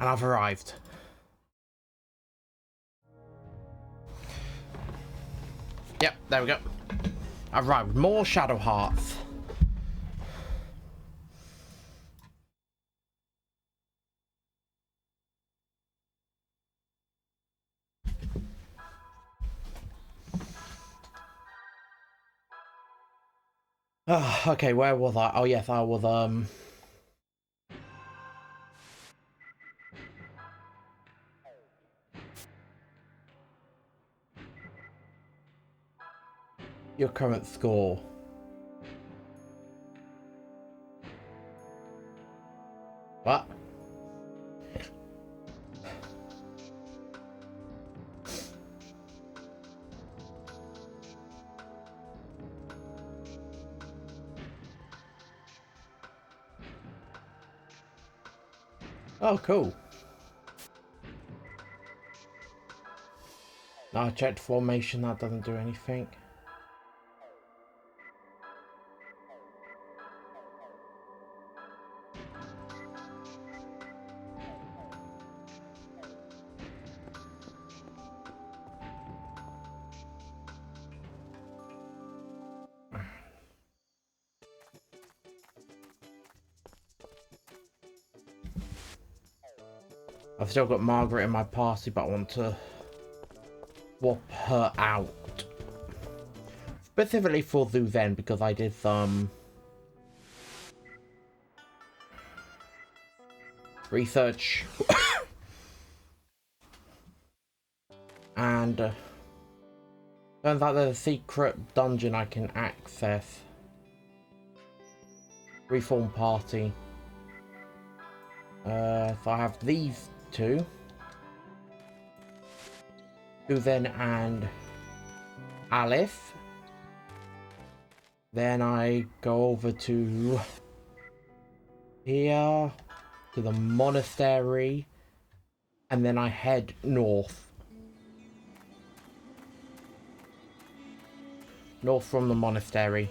And I've arrived. Yep, there we go. I've arrived. More Shadow Hearts. Okay, where was I? Oh yes, I was your current score. What? Oh, cool. No, I checked formation, that doesn't do anything. I've still got Margaret in my party, but I want to swap her out. Specifically for Zuzen, because I did some research. And turns out there's a secret dungeon I can access. Reform party. So I have these two. Susan and Alice. Then I go over to here, to the monastery, and then I head north. North from the monastery.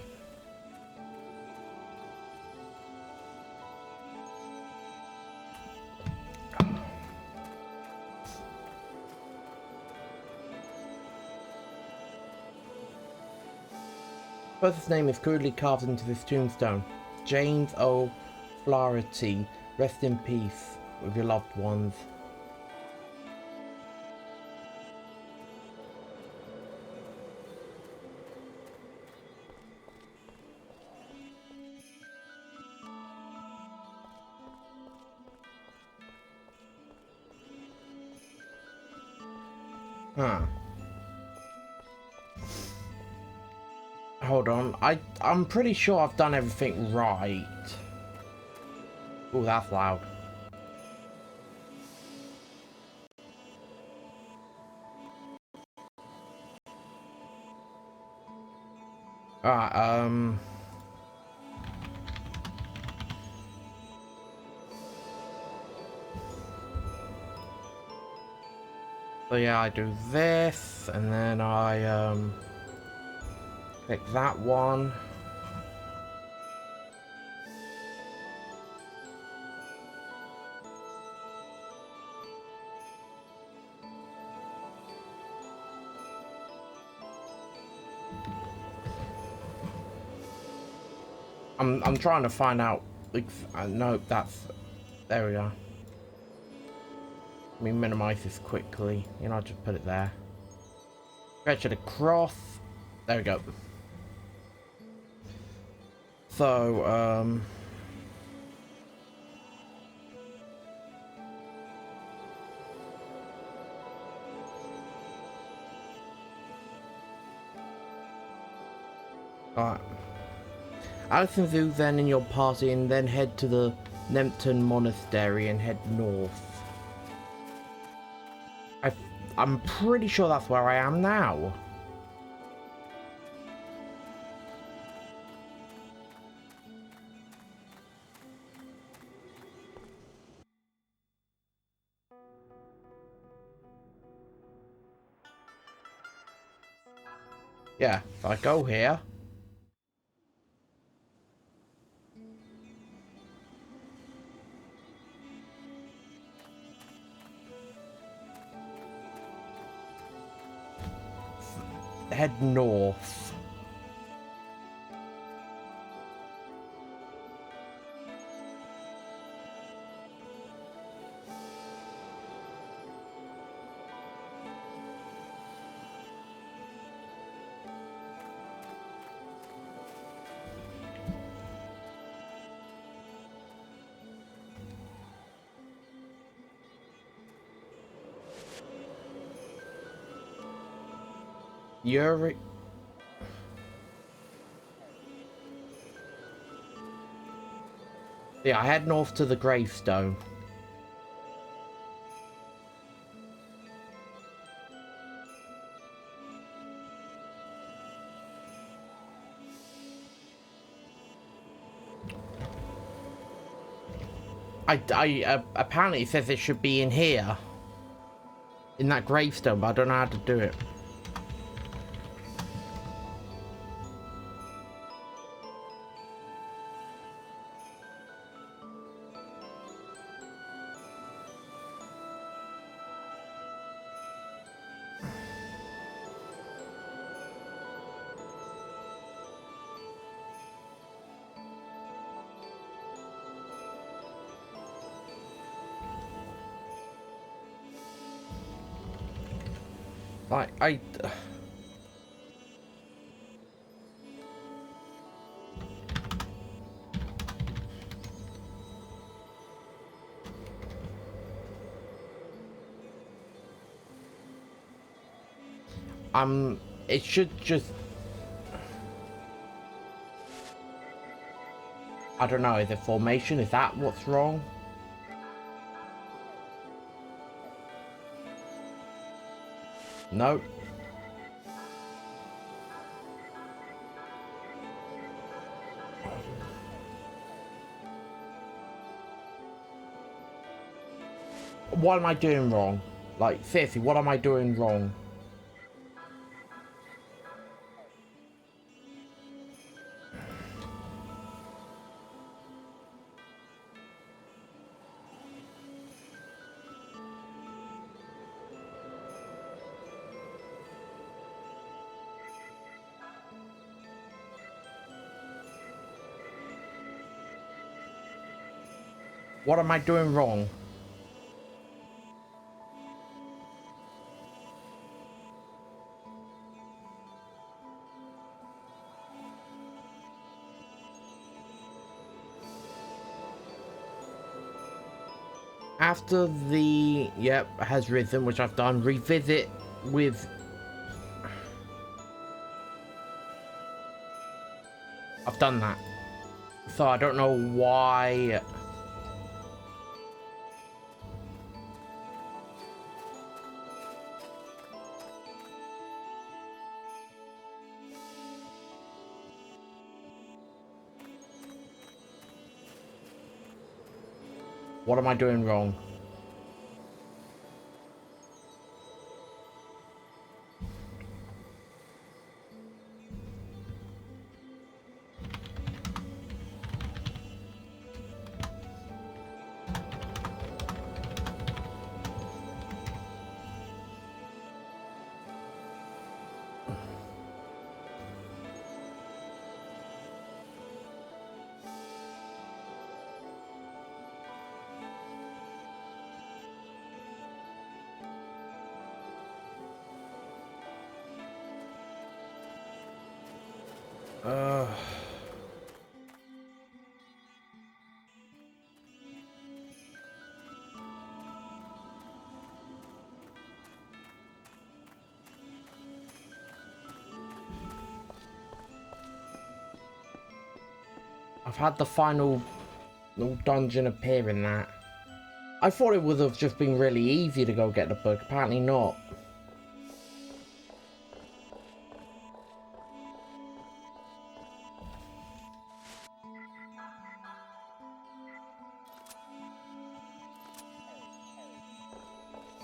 Person's name is crudely carved into this tombstone. James O. Flaherty. Rest in peace with your loved ones. Huh. Hold on. I'm pretty sure I've done everything right. Oh, that's loud. Alright, so yeah, I do this, and then I, pick that one. I'm trying to find out. No, that's. There we are. Let me minimize this quickly. You know, I'll just put it there. Stretch it across. There we go. So, alright. Alison Zoo then in your party, and then head to the Nempton Monastery and head north. I'm pretty sure that's where I am now. Yeah, if I go here. head north. Yuri. Yeah, I head north to the gravestone. Apparently it says it should be in here. In that gravestone, but I don't know how to do it. Like, it should just... I don't know, is it formation? Is that what's wrong? No. What am I doing wrong? Like, seriously, what am I doing wrong? What am I doing wrong? After the... Yep, has risen, which I've done. Revisit with... I've done that. So I don't know why... What am I doing wrong? I've had the final dungeon appear in that. I thought it would have just been really easy to go get the book. Apparently not.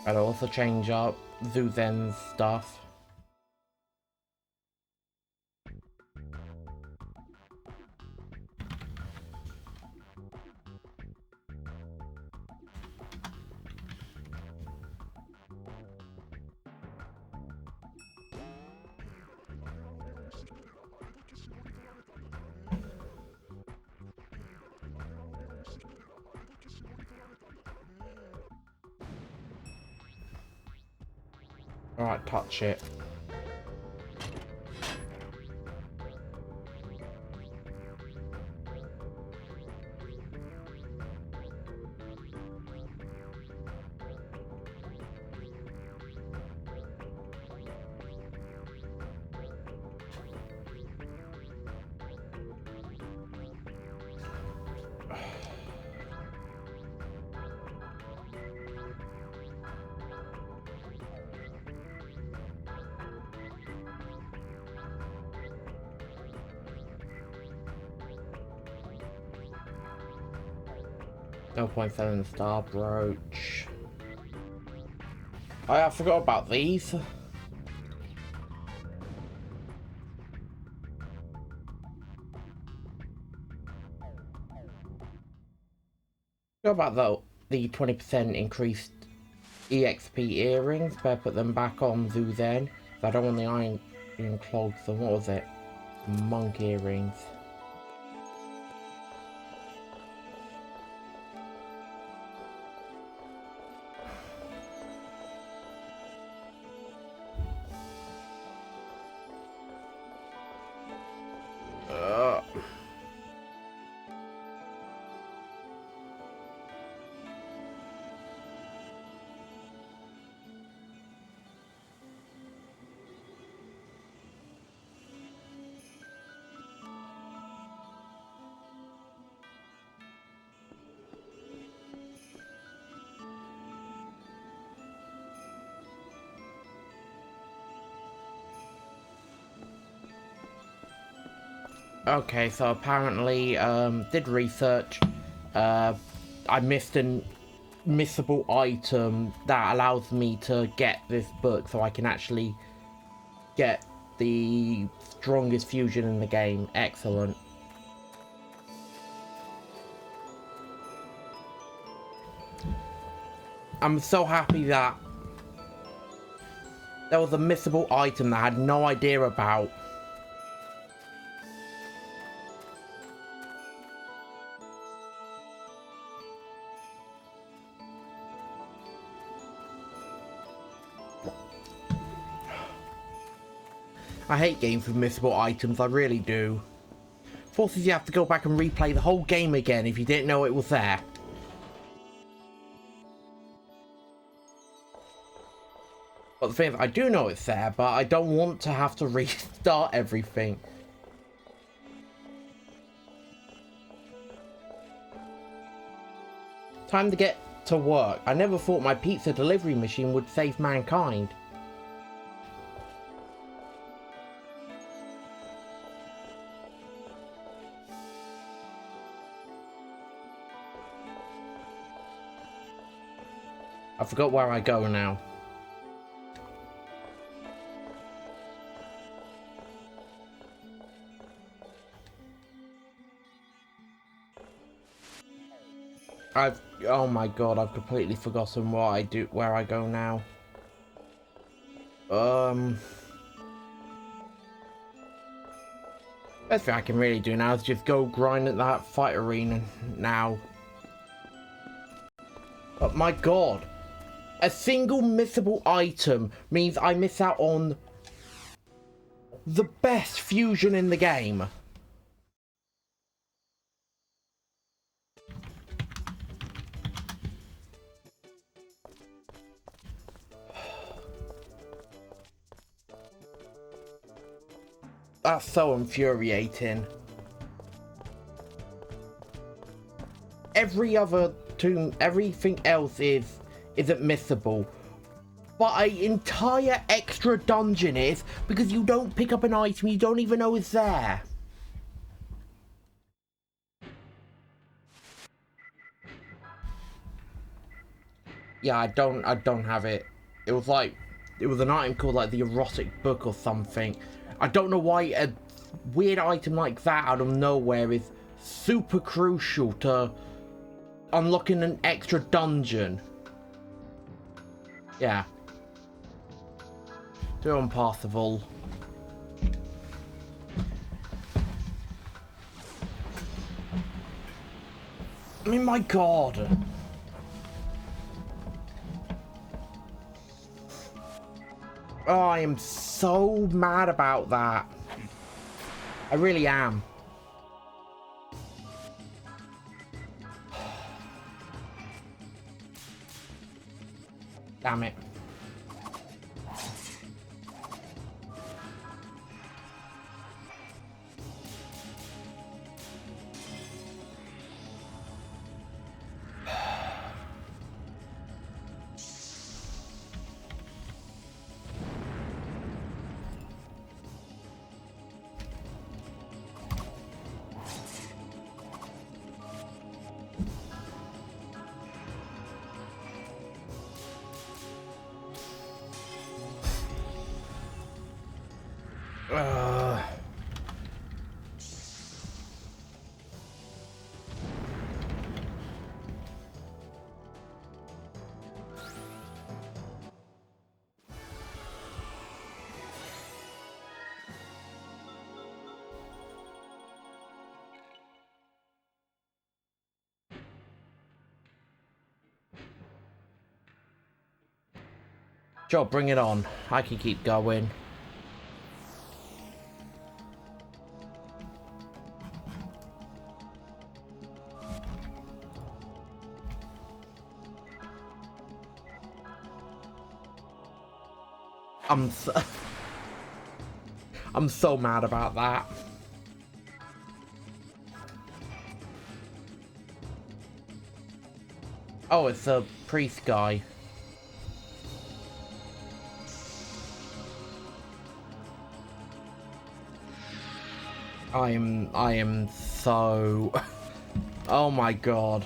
I'll also change up Zuzen's stuff. Alright, touch it. No point selling the star brooch. I forgot about these. Forgot about the 20% increased EXP earrings. Better put them back on Zoo then. I don't want the iron clogs. So what was it? Monk earrings. Okay, so apparently, did research. I missed an missable item that allows me to get this book, so I can actually get the strongest fusion in the game. Excellent. I'm so happy that there was a missable item that I had no idea about. I hate games with missable items, I really do. Forces you have to go back and replay the whole game again if you didn't know it was there. But the thing is, I do know it's there, but I don't want to have to restart everything. Time to get to work. I never thought my pizza delivery machine would save mankind. I forgot where I go now. Oh my god, I've completely forgotten what I do, where I go now. Best thing I can really do now is just go grind at that fight arena now. But my god, a single missable item means I miss out on the best fusion in the game. That's so infuriating. Everything else isn't missable. But an entire extra dungeon is, because you don't pick up an item you don't even know is there. Yeah, I don't have it. It was an item called like the erotic book or something. I don't know why a weird item like that out of nowhere is super crucial to unlocking an extra dungeon. Yeah. Too impossible. I mean, my god. Oh, I am so mad about that. I really am. Damn it. Joe, bring it on. I can keep going. I'm so mad about that. Oh, it's a priest guy. I am so... Oh my god.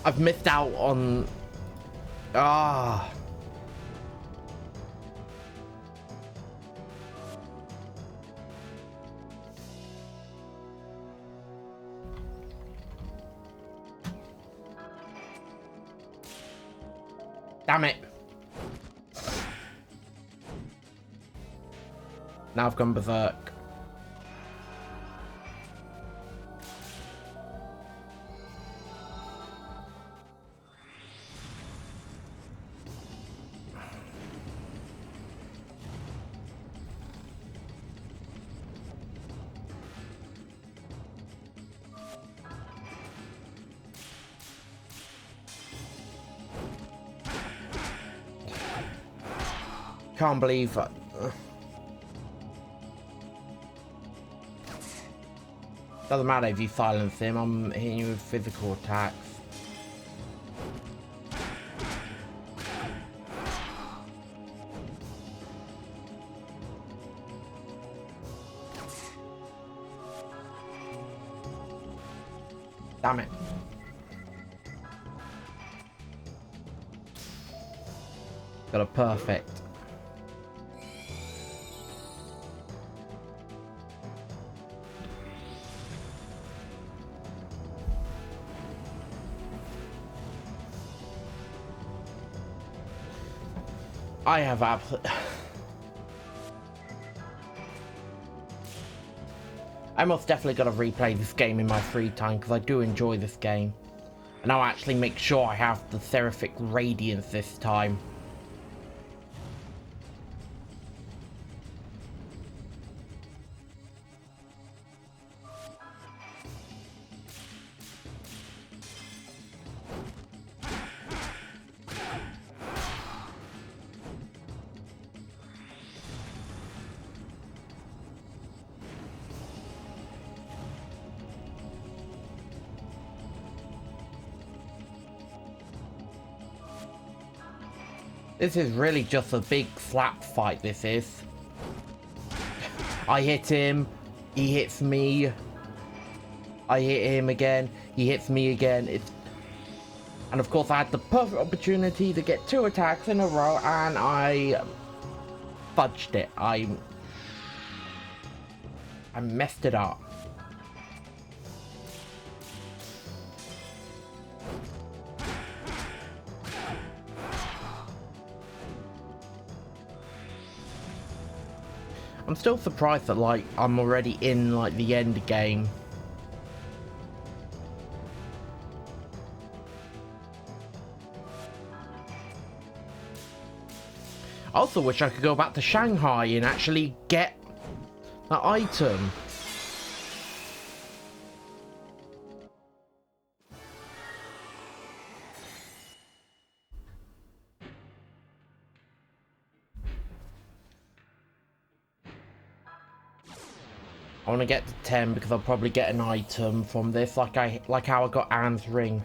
I've missed out on... Ah. Damn it. Now I've gone berserk. Can't believe that. Doesn't matter if you silence him, I'm hitting you with physical attacks. Damn it. Got a perfect. I have absolutely... I most definitely got to replay this game in my free time because I do enjoy this game. And I'll actually make sure I have the Seraphic Radiance this time. This is really just a big slap fight, this is. I hit him, he hits me. I hit him again, he hits me again. And And of course I had the perfect opportunity to get 2 attacks in a row and I fudged it. I messed it up. I'm still surprised that, like, I'm already in, like, the end game. I also wish I could go back to Shanghai and actually get that item. I want to get to 10 because I'll probably get an item from this, like how I got Anne's ring.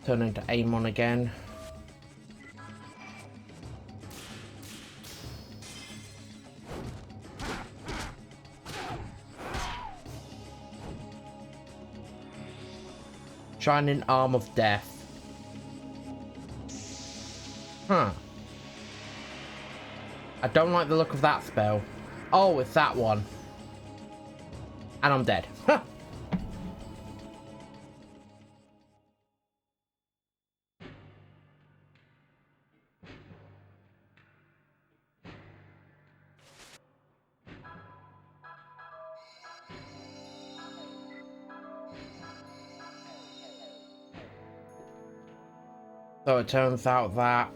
Turn into Amon again. Shining Arm of Death. Huh. I don't like the look of that spell. Oh, it's that one. And I'm dead. Huh. So it turns out that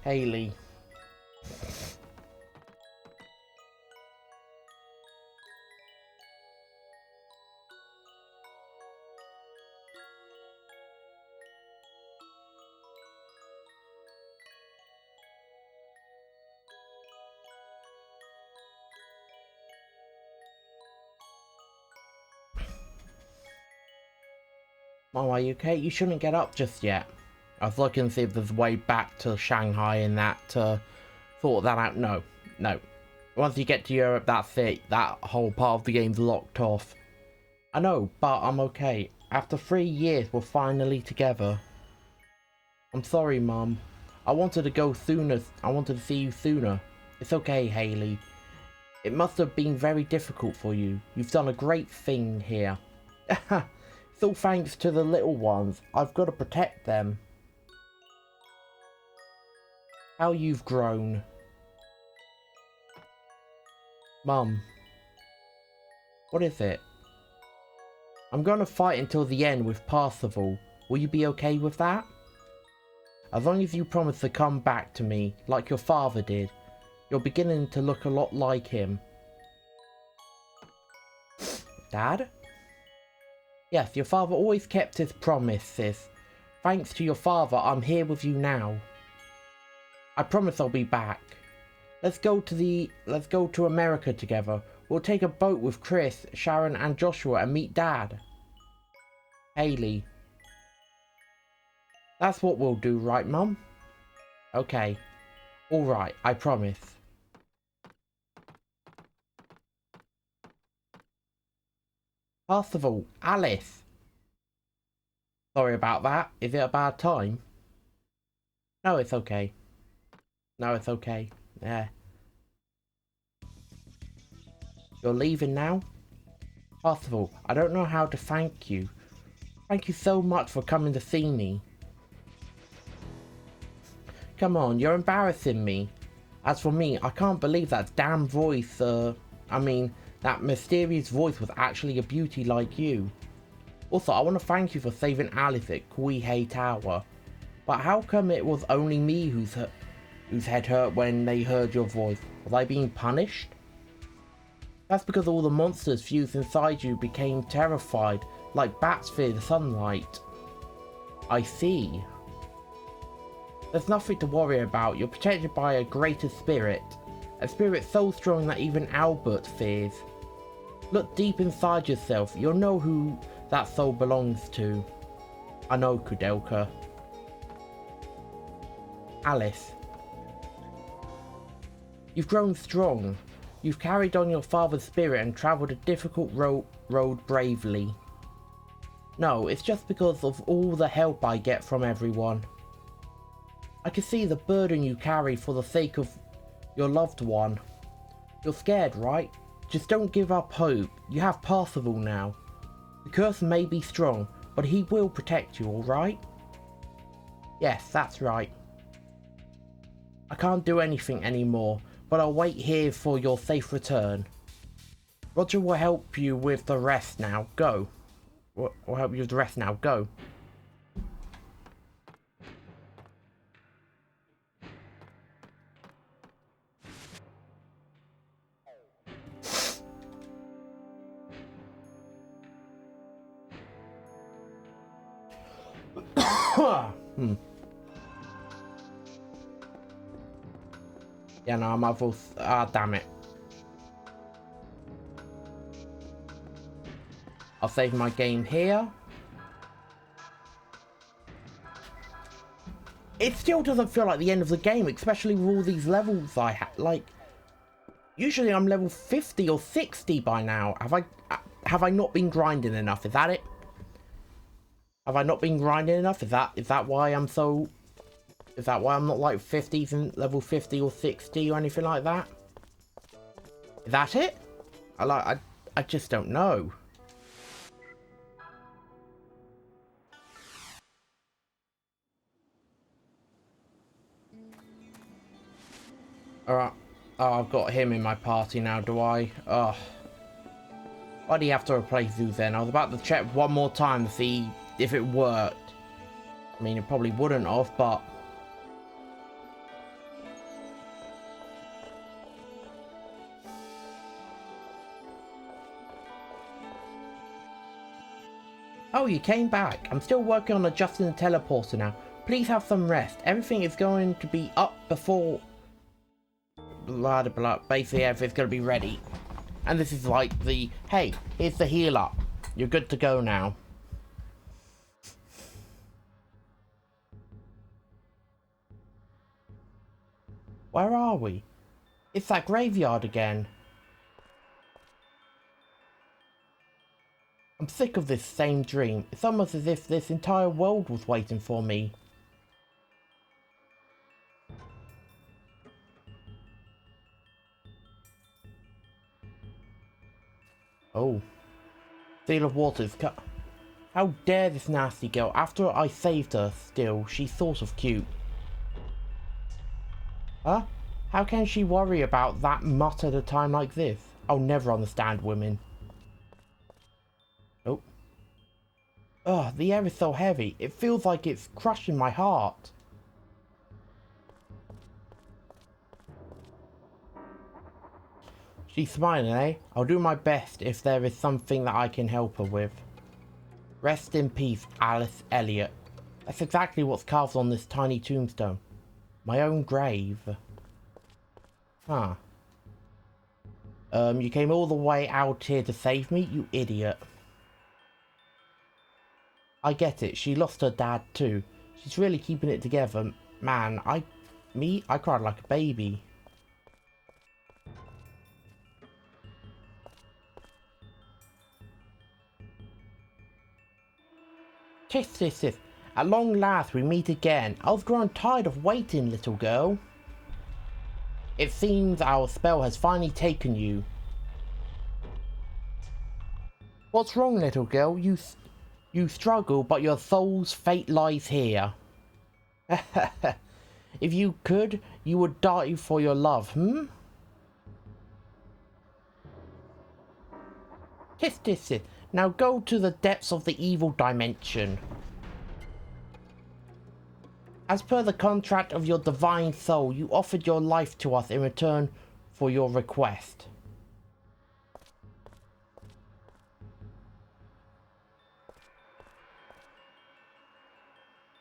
Haley. Mom, are you okay? You shouldn't get up just yet. I was looking to see if there's a way back to Shanghai and that to sort that out. No, no. Once you get to Europe, that's it. That whole part of the game's locked off. I know, but I'm okay. After 3 years, we're finally together. I'm sorry, Mum. I wanted to go sooner. I wanted to see you sooner. It's okay, Haley. It must have been very difficult for you. You've done a great thing here. It's all thanks to the little ones. I've got to protect them. How you've grown. Mum. What is it? I'm going to fight until the end with Parsifal. Will you be okay with that? As long as you promise to come back to me, like your father did. You're beginning to look a lot like him. Dad? Yes, your father always kept his promise, sis. Thanks to your father, I'm here with you now. I promise I'll be back. Let's go to America together. We'll take a boat with Chris, Sharon and Joshua and meet Dad. Haley. That's what we'll do, right, Mum? Okay. Alright, I promise. First of all, Alice. Sorry about that. Is it a bad time? No, it's okay. No, it's okay. Yeah. You're leaving now? First of all, I don't know how to thank you. Thank you so much for coming to see me. Come on, you're embarrassing me. As for me, I can't believe that damn voice, that mysterious voice was actually a beauty like you. Also, I want to thank you for saving Alice at Kuihei Tower. But how come it was only me whose head hurt when they heard your voice? Was I being punished? That's because all the monsters fused inside you became terrified, like bats fear the sunlight. I see. There's nothing to worry about. You're protected by a greater spirit. A spirit so strong that even Albert fears. Look deep inside yourself. You'll know who that soul belongs to. I know, Kudelka. Alice. You've grown strong. You've carried on your father's spirit and travelled a difficult road bravely. No, it's just because of all the help I get from everyone. I can see the burden you carry for the sake of your loved one. You're scared, right? Just don't give up hope. You have Percival now. The curse may be strong, but he will protect you, alright? Yes, that's right. I can't do anything anymore, but I'll wait here for your safe return. Roger will help you with the rest now. Go. We'll help you with the rest now. Go. Yeah, no, I'm damn it. I'll save my game here. It still doesn't feel like the end of the game, especially with all these levels I have. Like, usually I'm level 50 or 60 by now. Have I not been grinding enough? Is that it? Have I not been grinding enough? Is that why I'm so... Is that why I'm not like 50s and level 50 or 60 or anything like that? Is that it? I just don't know. Alright. Oh, I've got him in my party now, do I? Oh. Why do you have to replace Zeus then? I was about to check one more time to see if it worked. I mean, it probably wouldn't have, but... Oh, you came back. I'm still working on adjusting the teleporter now. Please have some rest. Everything is going to be up before... Blah, blah, blah. Basically, everything's going to be ready. And this is like the... Hey, here's the heal up. You're good to go now. Where are we? It's that graveyard again. I'm sick of this same dream. It's almost as if this entire world was waiting for me. Oh. Seal of Waters cut. How dare this nasty girl? After I saved her, still, she's sort of cute. Huh? How can she worry about that much at a time like this? I'll never understand women. Oh. Ugh, the air is so heavy. It feels like it's crushing my heart. She's smiling, eh? I'll do my best if there is something that I can help her with. Rest in peace, Alice Elliot. That's exactly what's carved on this tiny tombstone. My own grave. Huh. You came all the way out here to save me, you idiot. I get it, she lost her dad too. She's really keeping it together. Man, I cried like a baby. Tis. At long last we meet again. I was growing tired of waiting, little girl. It seems our spell has finally taken you. What's wrong, little girl? You struggle, but your soul's fate lies here. If you could, you would die for your love, hmm? Tis. Now go to the depths of the evil dimension. As per the contract of your divine soul, you offered your life to us in return for your request.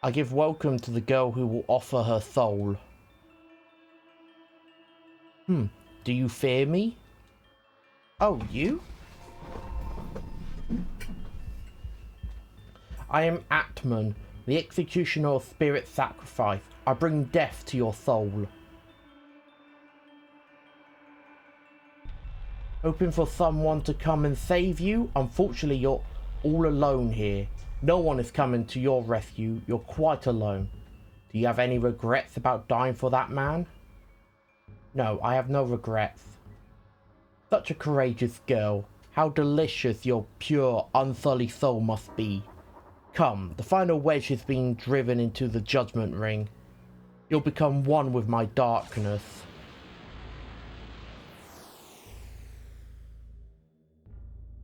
I give welcome to the girl who will offer her soul. Do you fear me? Oh, you? I am Atman, the executioner of spirit sacrifice. I bring death to your soul. Hoping for someone to come and save you? Unfortunately, you're all alone here. No one is coming to your rescue. You're quite alone. Do you have any regrets about dying for that man? No, I have no regrets. Such a courageous girl. How delicious your pure, unsullied soul must be. Come, the final wedge is being driven into the judgment ring. You'll become one with my darkness.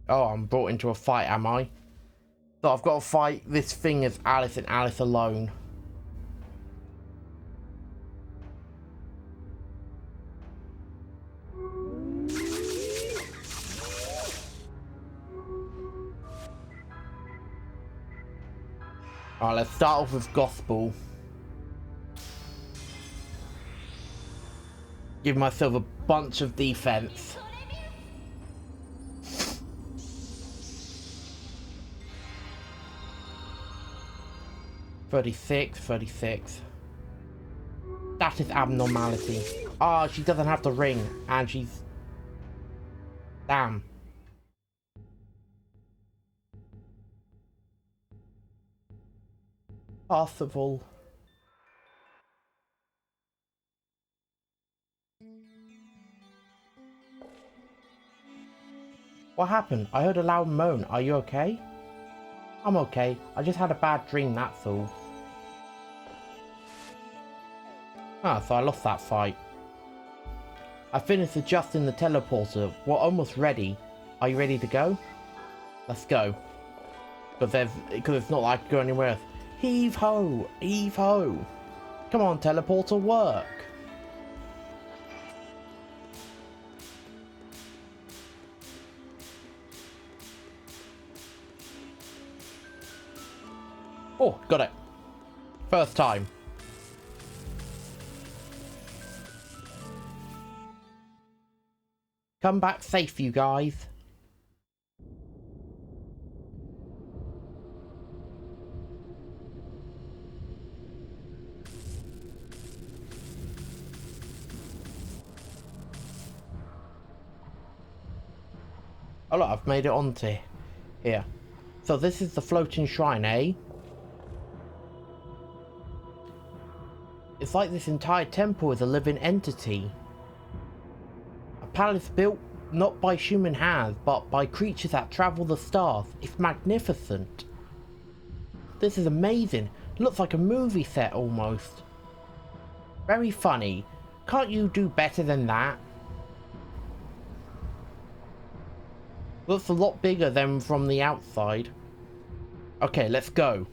Oh, I'm brought into a fight, am I? So I've got to fight this thing as Alice and Alice alone. Alright, let's start off with Gospel. Give myself a bunch of defense. $36. That is abnormality. Ah, she doesn't have the ring, and she's... Damn. Possible. What happened? I heard a loud moan. Are you okay? I'm okay. I just had a bad dream, that's all. Ah, so I lost that fight. I finished adjusting the teleporter. We're almost ready. Are you ready to go? Let's go. Because it's not like I can go anywhere else. Heave ho! Heave ho! Come on, teleporter, work! Oh, got it. First time. Come back safe, you guys. Oh look, I've made it onto here. So this is the floating shrine, eh? It's like this entire temple is a living entity. A palace built not by human hands, but by creatures that travel the stars. It's magnificent. This is amazing. Looks like a movie set almost. Very funny. Can't you do better than that? Looks a lot bigger than from the outside. Okay, let's go.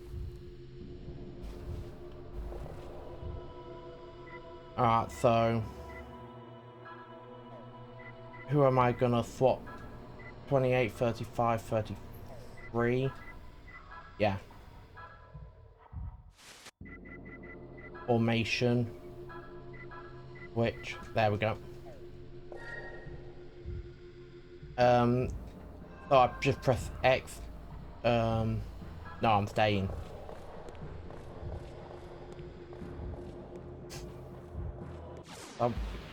Alright, so... who am I gonna swap? 28, 35, 33? Yeah. Formation. Which, there we go. Oh, I just press X. No, I'm staying.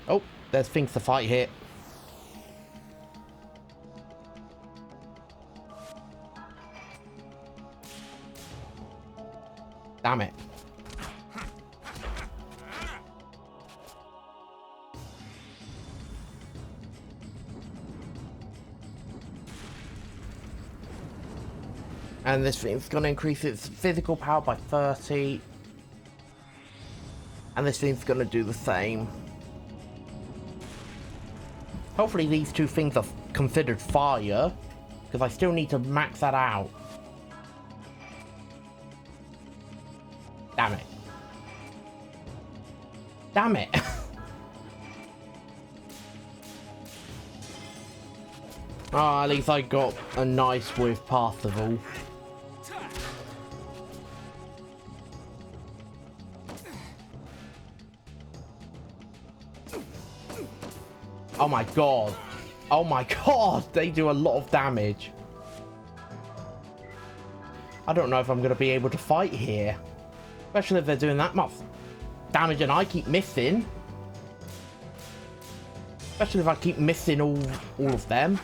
Oh, there's things to fight here. Damn it. And this thing's going to increase its physical power by 30. And this thing's gonna do the same. Hopefully these two things are considered fire, because I still need to max that out. Damn it. Damn it. Oh, at least I got a nice with Parsifal. Oh my god. Oh my god, they do a lot of damage. I don't know if I'm going to be able to fight here. Especially if they're doing that much damage and I keep missing. Especially if I keep missing all of them.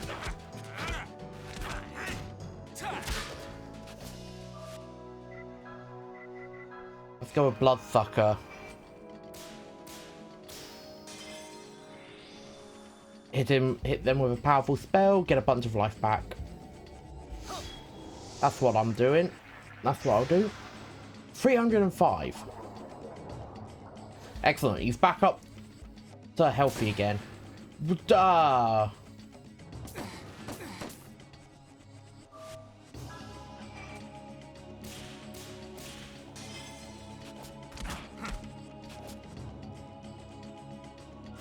Let's go with Bloodsucker. Hit them with a powerful spell, get a bunch of life back. That's what I'm doing. That's what I'll do. 305. Excellent. He's back up to healthy again. Duh.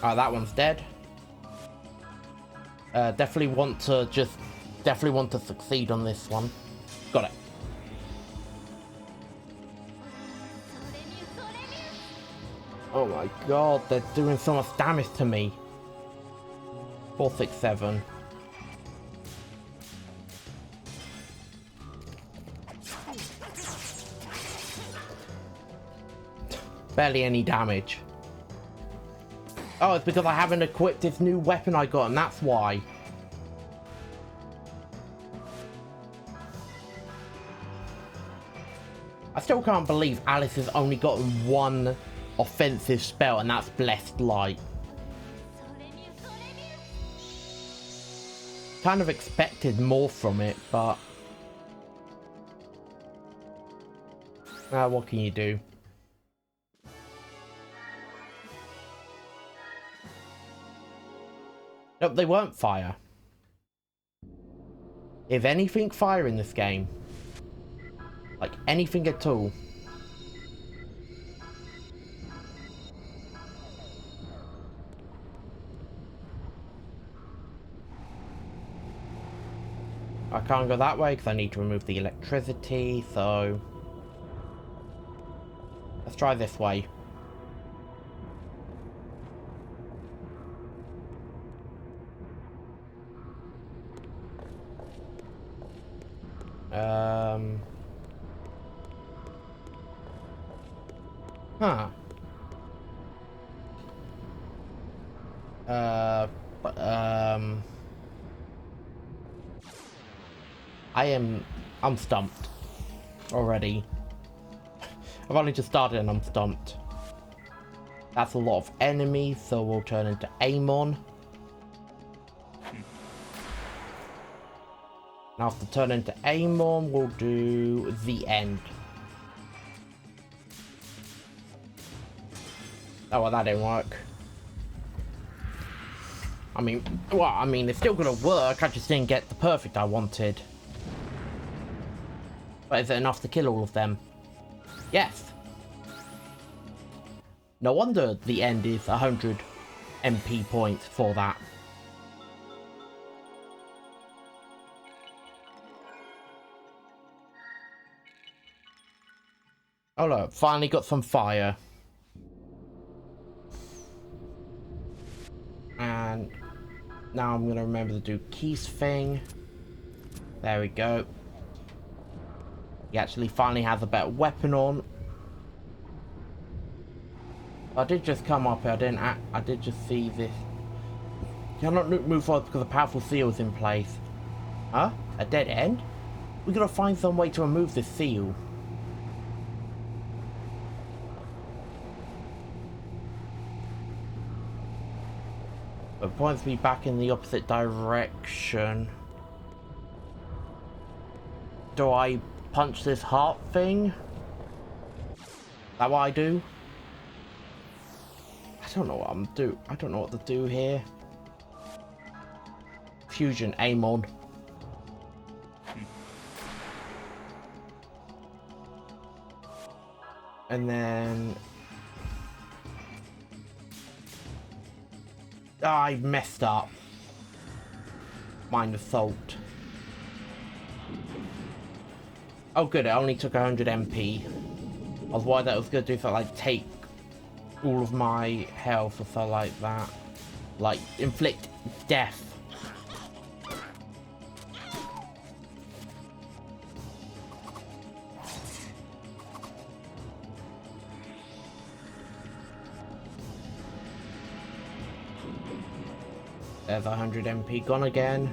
Oh, that one's dead. Definitely want to succeed on this one. Got it. Oh my god, they're doing so much damage to me. 467. Barely any damage. Oh, it's because I haven't equipped this new weapon I got, and that's why. I still can't believe Alice has only gotten one offensive spell, and that's Blessed Light. Kind of expected more from it, but... what can you do? Nope, they weren't fire. If anything, fire in this game. Like, anything at all. I can't go that way because I need to remove the electricity, so... let's try this way. Huh. I'm stumped already. I've only just started and I'm stumped. That's a lot of enemies, so we'll turn into Amon. And after turn into Amon, we'll do the end. Oh, well, that didn't work. I mean, it's still gonna work. I just didn't get the perfect I wanted. But is it enough to kill all of them? Yes. No wonder the end is 100 MP points for that. Oh look, finally got some fire. And now I'm gonna remember to do Keith's thing. There we go. He actually finally has a better weapon on. I did just come up here. I did just see this. Cannot move forward because a powerful seal is in place. Huh? A dead end? We gotta find some way to remove this seal. It points me back in the opposite direction. Do I punch this heart thing? Is that what I do? don't know what I don't know what to do here. Fusion, aim on. And then I messed up. Mind assault. Oh good, it only took 100 MP. I was worried that it was gonna do something like take all of my health or something like that. Like inflict death. There's 100 MP gone again.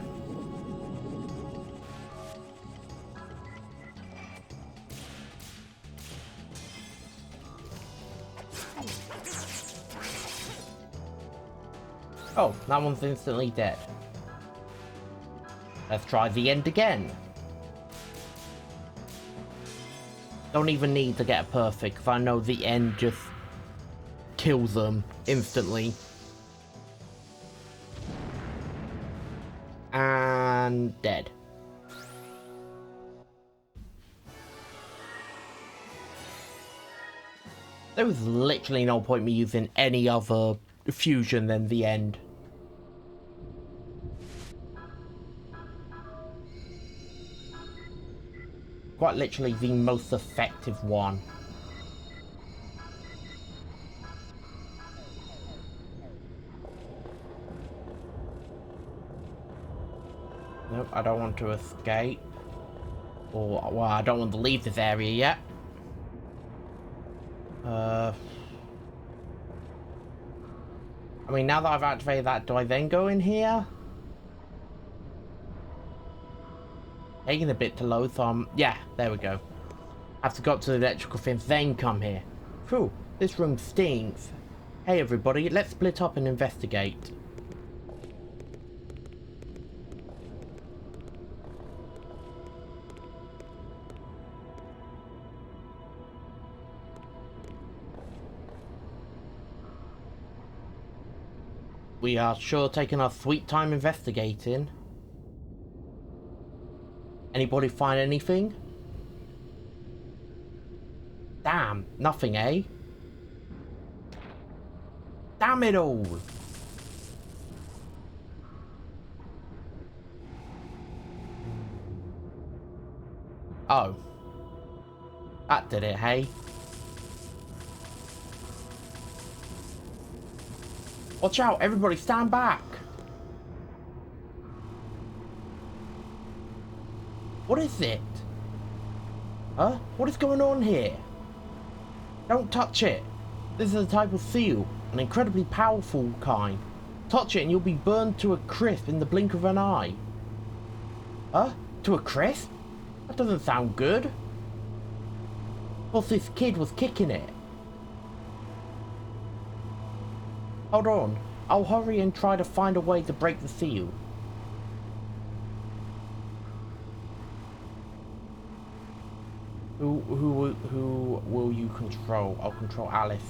Oh, that one's instantly dead. Let's try the end again. Don't even need to get a perfect, because I know the end just kills them instantly. And dead. There was literally no point me using any other fusion than the end. Quite literally the most effective one. Nope, I don't want to escape. Or, well, I don't want to leave this area yet. I mean, now that I've activated that, do I then go in here? Taking a bit to load, so yeah, there we go. Have to go up to the electrical fence, then come here. Phew, this room stinks. Hey everybody, let's split up and investigate. We are sure taking our sweet time investigating. Anybody find anything? Damn, nothing, eh? Damn it all! Oh. That did it, hey? Watch out, everybody stand back! What is it? Huh? What is going on here? Don't touch it. This is a type of seal, an incredibly powerful kind. Touch it and you'll be burned to a crisp in the blink of an eye. Huh? To a crisp? That doesn't sound good. Plus this kid was kicking it. Hold on. I'll hurry and try to find a way to break the seal. Who will you control? I'll control Alice.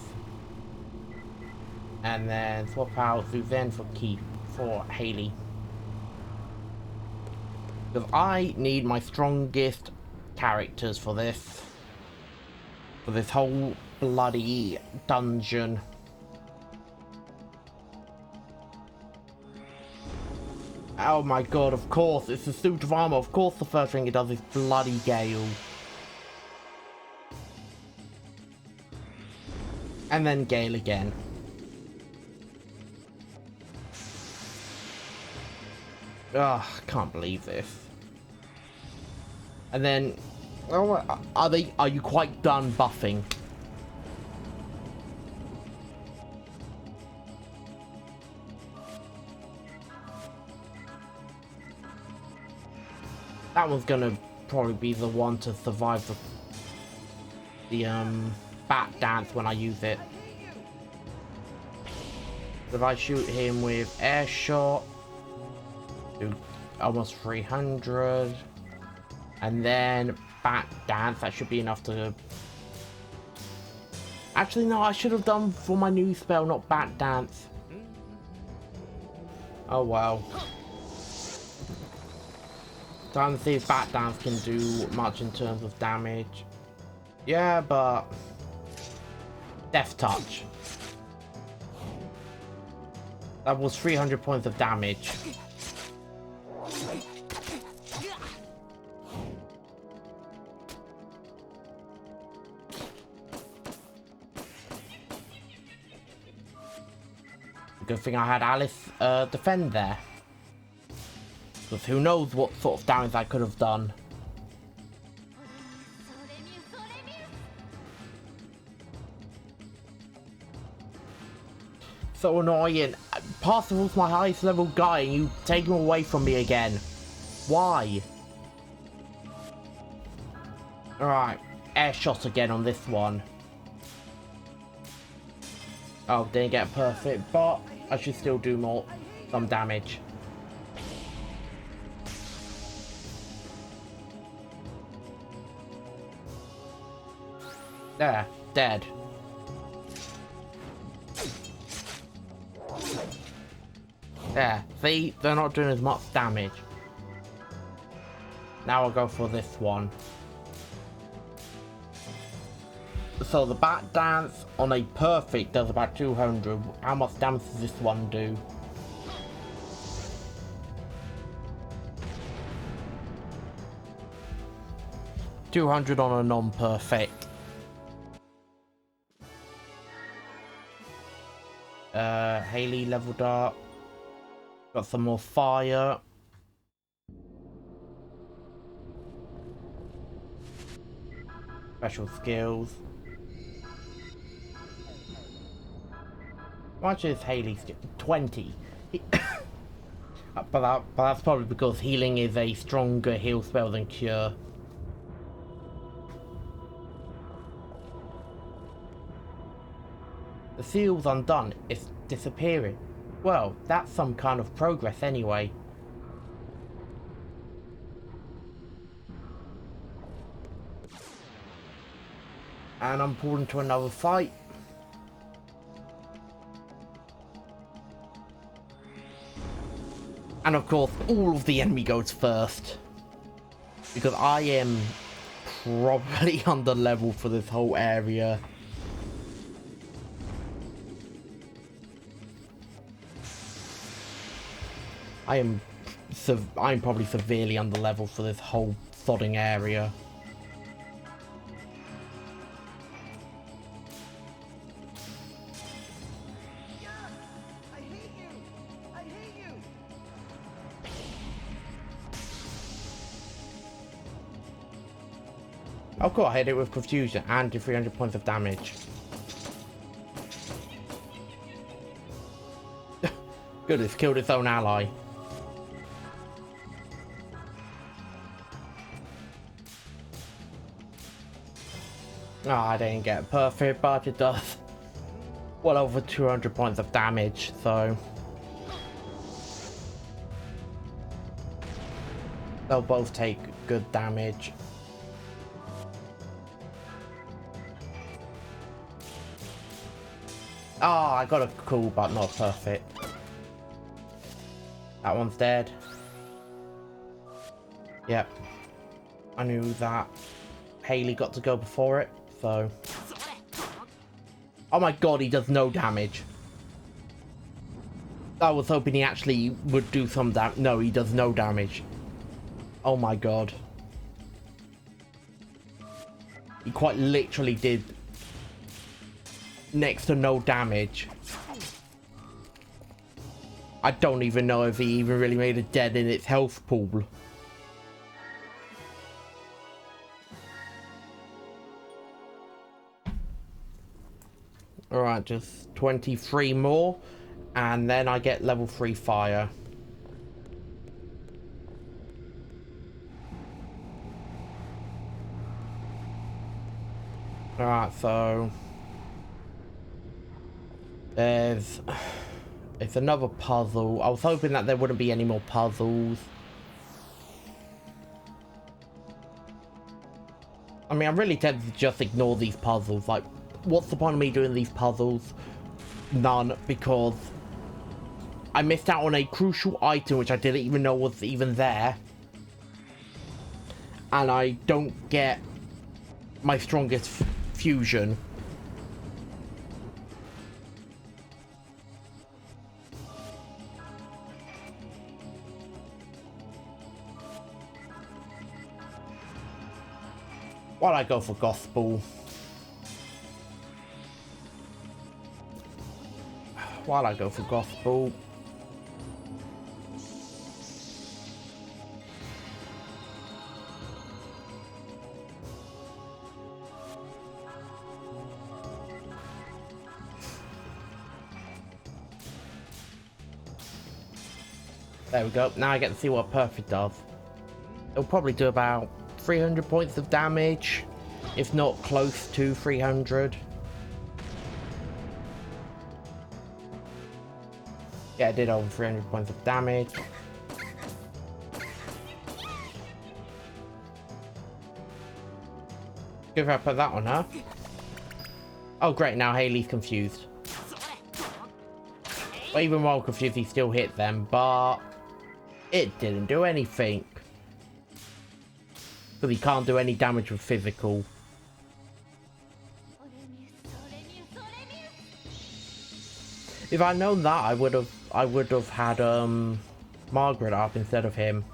And then swap out Suzanne for Haley. Because I need my strongest characters for this. For this whole bloody dungeon. Oh my god, of course, it's a suit of armor. Of course the first thing it does is bloody gale. And then gale again. Ugh, I can't believe this. And then, oh, are you quite done buffing? That one's gonna probably be the one to survive the bat dance when I use it. If I shoot him with air shot, do almost 300, and then bat dance, that should be enough to Actually, no, I should have done for my new spell, not Bat Dance. Oh well. Trying to see if Bat Dance can do much in terms of damage. Yeah, but Death Touch. That was 300 points of damage. Good thing I had Alice defend there. Because who knows what sort of damage I could have done. So annoying. Parsifal's my highest level guy and you take him away from me again. Why? Alright, air shot again on this one. Oh, didn't get perfect, but I should still do some damage. There, dead. There, see, they're not doing as much damage. Now I'll go for this one. So the Bat Dance on a perfect does about 200. How much damage does this one do? $200 on a non-perfect. Haley leveled up. Got some more fire. Special skills. How much is Haley's? 20. But that's probably because healing is a stronger heal spell than cure. The seal's undone. It's disappearing. Well, that's some kind of progress anyway. And I'm pulled into another fight. And of course, all of the enemy goes first. Because I am probably under level for this whole area. I'm probably severely under level for this whole sodding area. Oh cool, I hit it with confusion and do 300 points of damage. Good, it's killed its own ally. Ah, I didn't get perfect, but it does well over 200 points of damage, so they'll both take good damage. Ah, I got a cool, but not perfect. That one's dead. Yep. I knew that. Haley got to go before it, so... Oh my god, he does no damage. I was hoping he actually would do some damage. No, he does no damage. Oh my god. He quite literally did next to no damage. I don't even know if he even really made a dent in its health pool. Alright, just 23 more, and then I get level 3 fire. Alright, so... It's another puzzle. I was hoping that there wouldn't be any more puzzles. I mean, I'm really tempted to just ignore these puzzles. Like, what's the point of me doing these puzzles? None, because I missed out on a crucial item which I didn't even know was even there. And I don't get my strongest fusion. Why'd I go for gospel? Why'd I go for gospel? There we go. Now I get to see what perfect does. It'll probably do about 300 points of damage, if not close to 300. Yeah, I did over 300 points of damage. Good if I put that on her. Oh great, now Haley's confused. But even while confused, he still hit them, but it didn't do anything. Because he can't do any damage with physical. If I'd known that, I would have had Margaret up instead of him.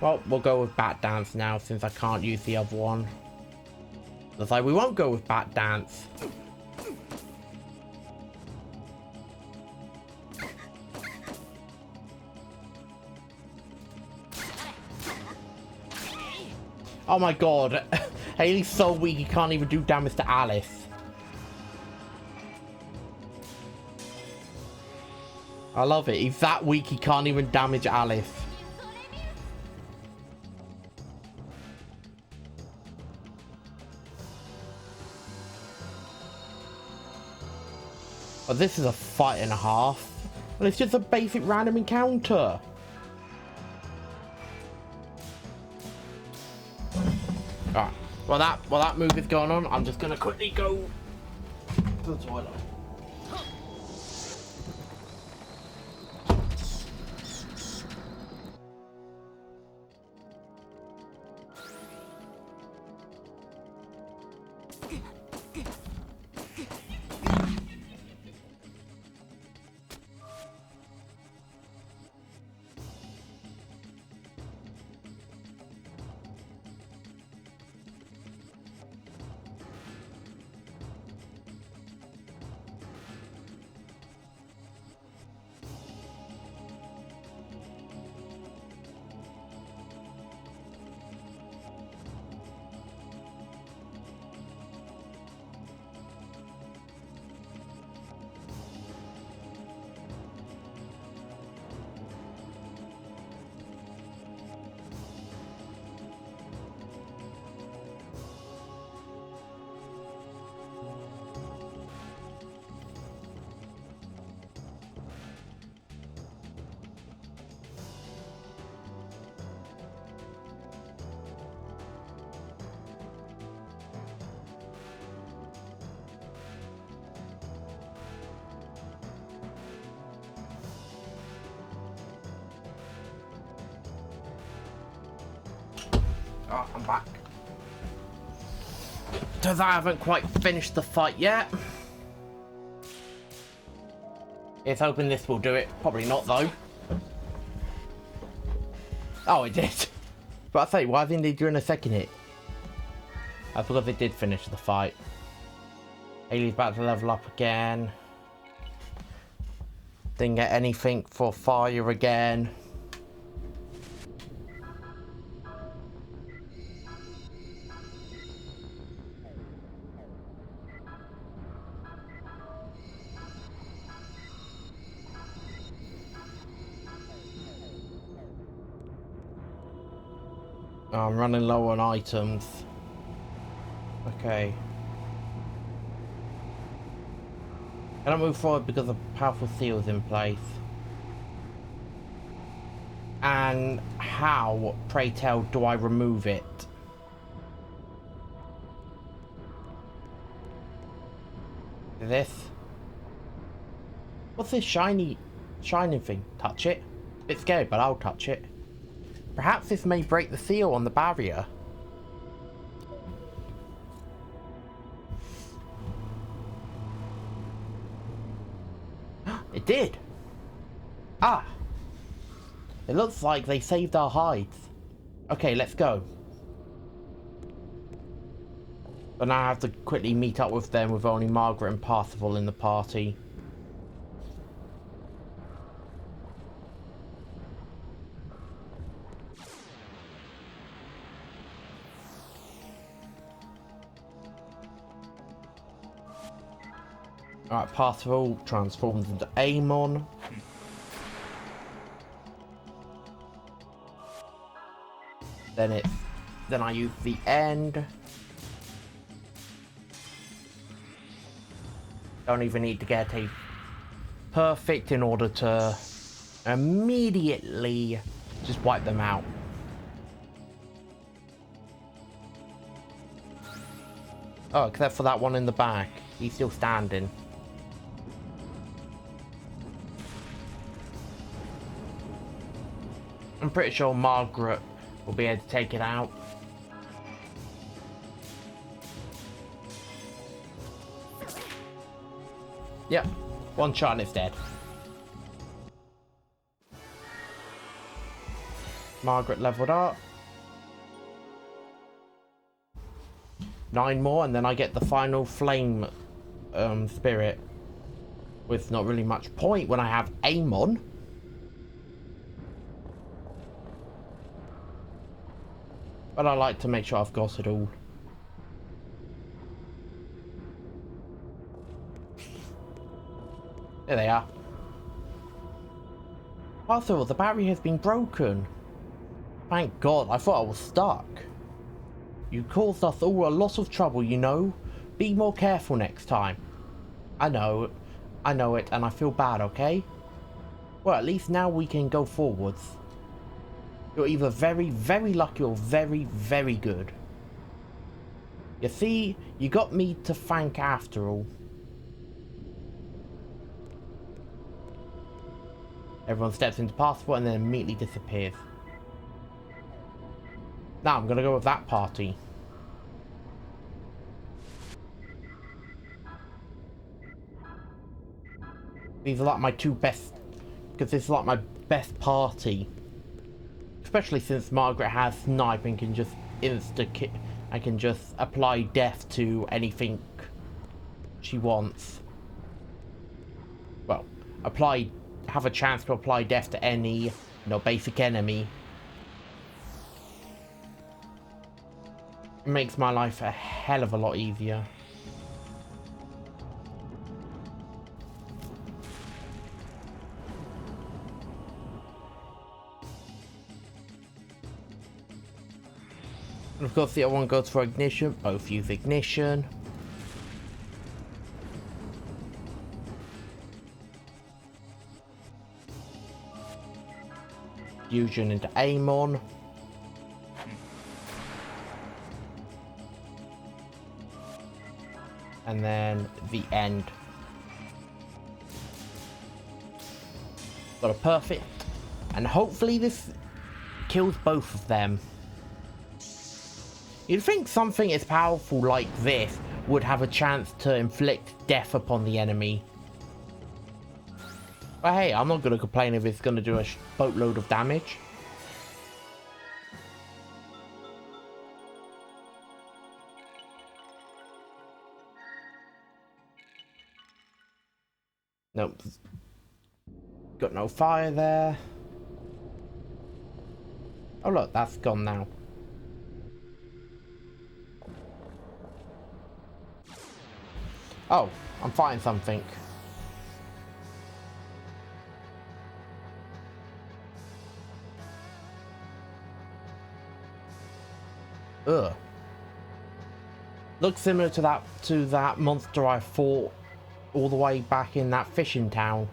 Well, we'll go with Bat Dance now since I can't use the other one. Looks like we won't go with Bat Dance. Oh my god, Haley's so weak he can't even do damage to Alice. I love it, he's that weak he can't even damage Alice. Oh, this is a fight and a half. Well, it's just a basic random encounter. Alright, while that move is going on, I'm just gonna quickly go to the toilet. Oh, I'm back. Turns out I haven't quite finished the fight yet. It's hoping this will do it. Probably not, though. Oh, it did. But I say, why didn't they do in a second hit? That's because it did finish the fight. Haley's about to level up again. Didn't get anything for fire again. Oh, I'm running low on items. Okay. Can I move forward because the powerful seal is in place? And how, pray tell, do I remove it? this. What's this shining thing? Touch it? Bit scary, but I'll touch it. Perhaps this may break the seal on the barrier. It did! Ah! It looks like they saved our hides. Okay, let's go. But now I have to quickly meet up with them with only Margaret and Parsifal in the party. Alright, Parsifal transforms into Amon. Then I use the end. Don't even need to get a perfect in order to immediately just wipe them out. Oh, except for that one in the back. He's still standing. I'm pretty sure Margaret will be able to take it out. Yep, one shot and it's dead. Margaret leveled up. 9 more and then I get the final flame spirit. With not really much point when I have Amon. But I like to make sure I've got it all. There they are. Arthur, the battery has been broken. Thank God, I thought I was stuck. You caused us all a lot of trouble, you know. Be more careful next time. I know it, and I feel bad, okay? Well, at least now we can go forwards. You're either very, very lucky or very, very good. You see, you got me to thank after all. Everyone steps into Passport and then immediately disappears. Now I'm gonna go with that party. These are like my two best, because this is like my best party. Especially since Margaret has snipe and can just insta-kill. I can just apply death to anything she wants. Well, have a chance to apply death to any, basic enemy. It makes my life a hell of a lot easier. And of course the other one goes for ignition. Both use ignition. Fusion into Amon. And then the end. Got a perfect. And hopefully this kills both of them. You'd think something as powerful like this would have a chance to inflict death upon the enemy. But hey, I'm not going to complain if it's going to do a boatload of damage. Nope. Got no fire there. Oh look, that's gone now. Oh, I'm fighting something. Ugh. Looks similar to that monster I fought all the way back in that fishing town.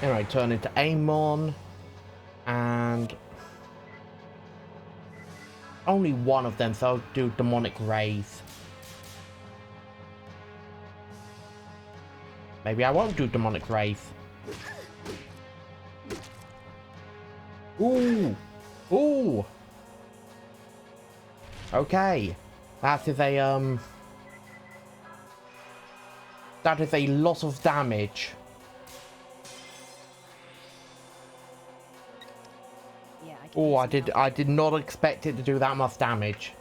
Anyway, turn into Amon. And only one of them, so I'll do demonic rays. Maybe I won't do demonic wraith. Ooh. Ooh. Okay. That is a that is a lot of damage. Yeah, Oh, I did not expect it to do that much damage.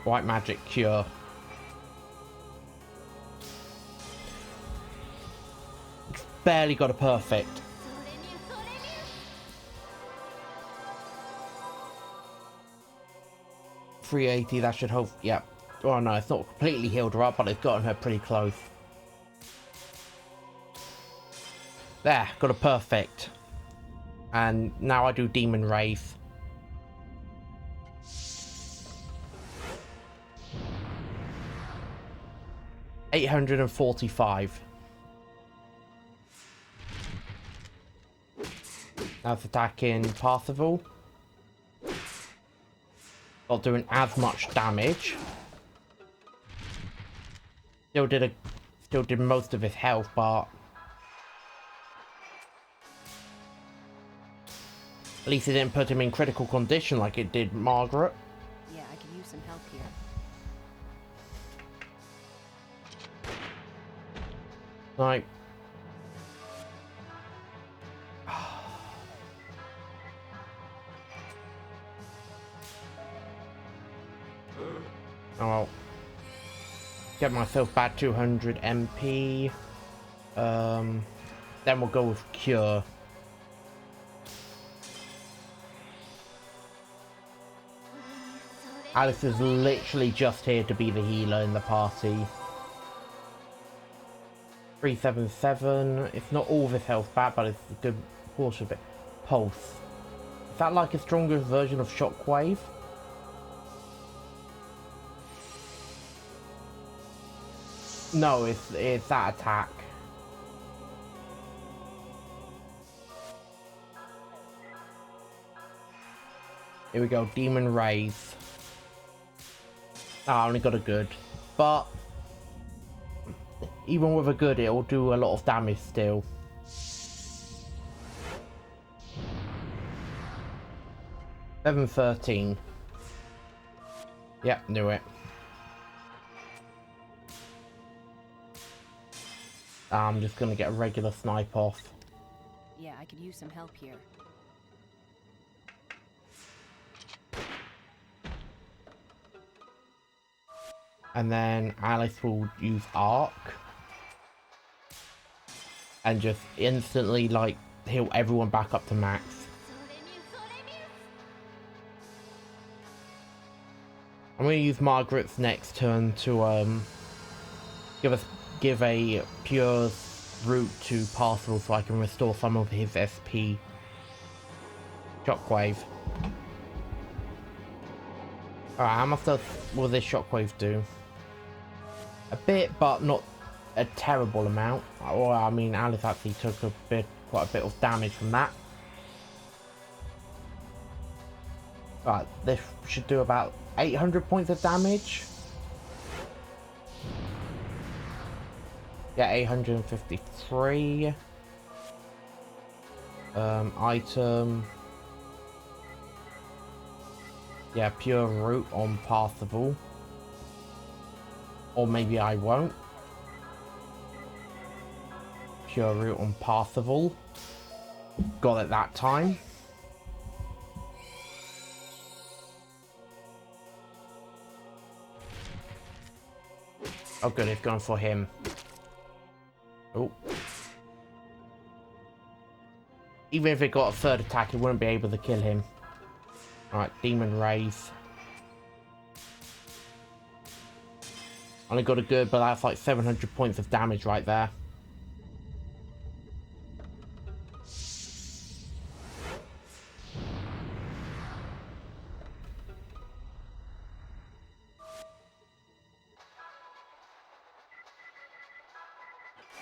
White magic cure. Barely got a perfect. $380, that should hope. Yep. Oh no, it's not completely healed her up, but it's gotten her pretty close. There, got a perfect. And now I do Demon Wraith. $845. That's attacking Parsifal. Not doing as much damage. Still did most of his health, but at least it didn't put him in critical condition like it did Margaret. Yeah, I could use some help here. Like, oh well. Get myself back 200 MP. Then we'll go with Cure. Alice is literally just here to be the healer in the party. 377. It's not all of his health back, but it's a good portion of it. Pulse. Is that like a stronger version of Shockwave? No, it's that attack. Here we go, Demon Rays. I only got a good, but even with a good, it will do a lot of damage still. $713. Yep, knew it. I'm just gonna get a regular snipe off. Yeah, I could use some help here. And then Alice will use Arc. And just instantly, like, heal everyone back up to max. I'm gonna use Margaret's next turn to, give a pure route to Parsifal so I can restore some of his SP. Shockwave. Alright, how much will this Shockwave do? A bit, but not a terrible amount. Or I mean, Alice actually took quite a bit of damage from that. Right, this should do about 800 points of damage. Yeah, 853. Item. Yeah, pure root on Parsifal. Or maybe I won't. Pure root on Parsifal. Got it that time. Oh good, it's going for him. Oh. Even if it got a third attack, it wouldn't be able to kill him. Alright, Demon Rays. Only got a good, but that's like 700 points of damage right there.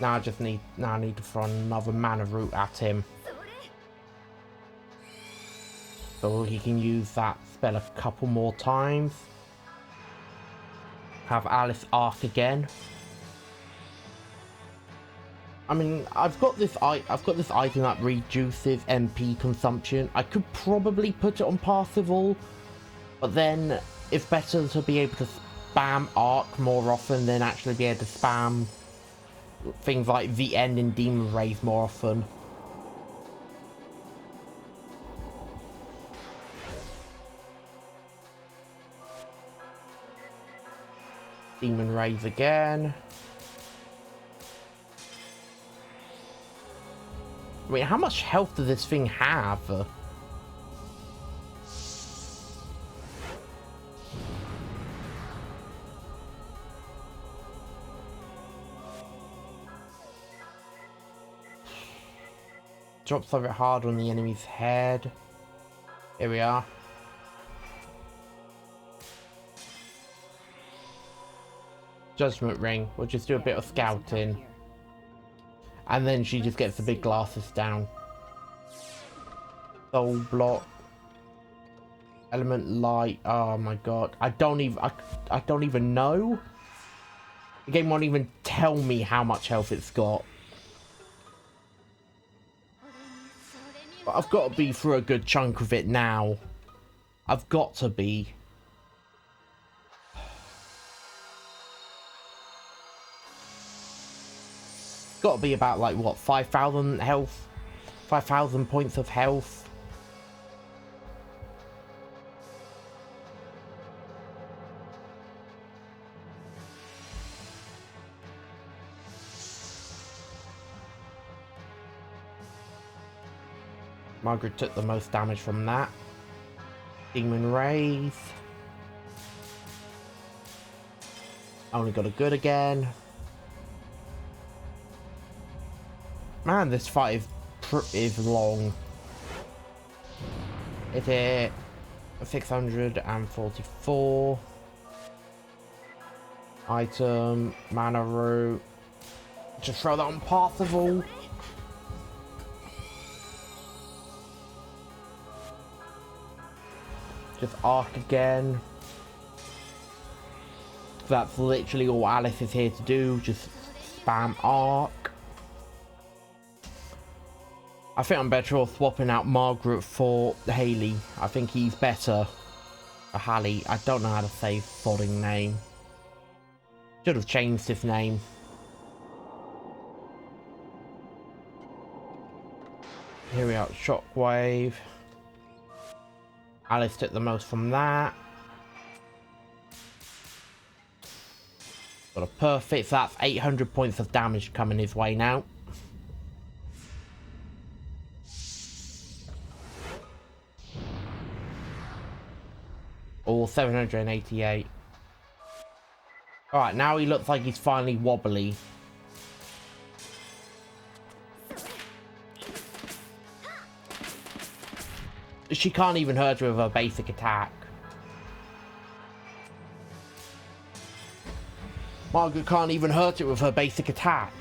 Now I need to throw another mana root at him. So he can use that spell a couple more times. Have Alice arc again. I mean, I've got this item that reduces MP consumption. I could probably put it on Parsifal, but then it's better to be able to spam arc more often than actually be able to spam things like the end and Demon Rays more often. Demon Rays again. I mean, how much health does this thing have? Drops a bit hard on the enemy's head. Here we are. Judgment Ring. We'll just do a bit of scouting. And then she just gets the big glasses down. Soul block. Element light. Oh my god. I don't even know. The game won't even tell me how much health it's got. But I've got to be through a good chunk of it now. I've got to be. Got to be about like what, 5,000 health, 5,000 points of health. Margaret took the most damage from that. Demon Rays. Only got a good again. Man, this fight is long. It is 644. Item, mana root. Just throw that on Parsifal. Just arc again. That's literally all Alice is here to do. Just spam arc. I think I'm better off swapping out Margaret for Haley. I think he's better. Or Hallie. I don't know how to say his sodding name. Should have changed his name. Here we are. Shockwave. Alice took the most from that. Got a perfect. So that's 800 points of damage coming his way now. Or 788. Alright, now he looks like he's finally wobbly. She can't even hurt her with her basic attack. Margaret can't even hurt it with her basic attack.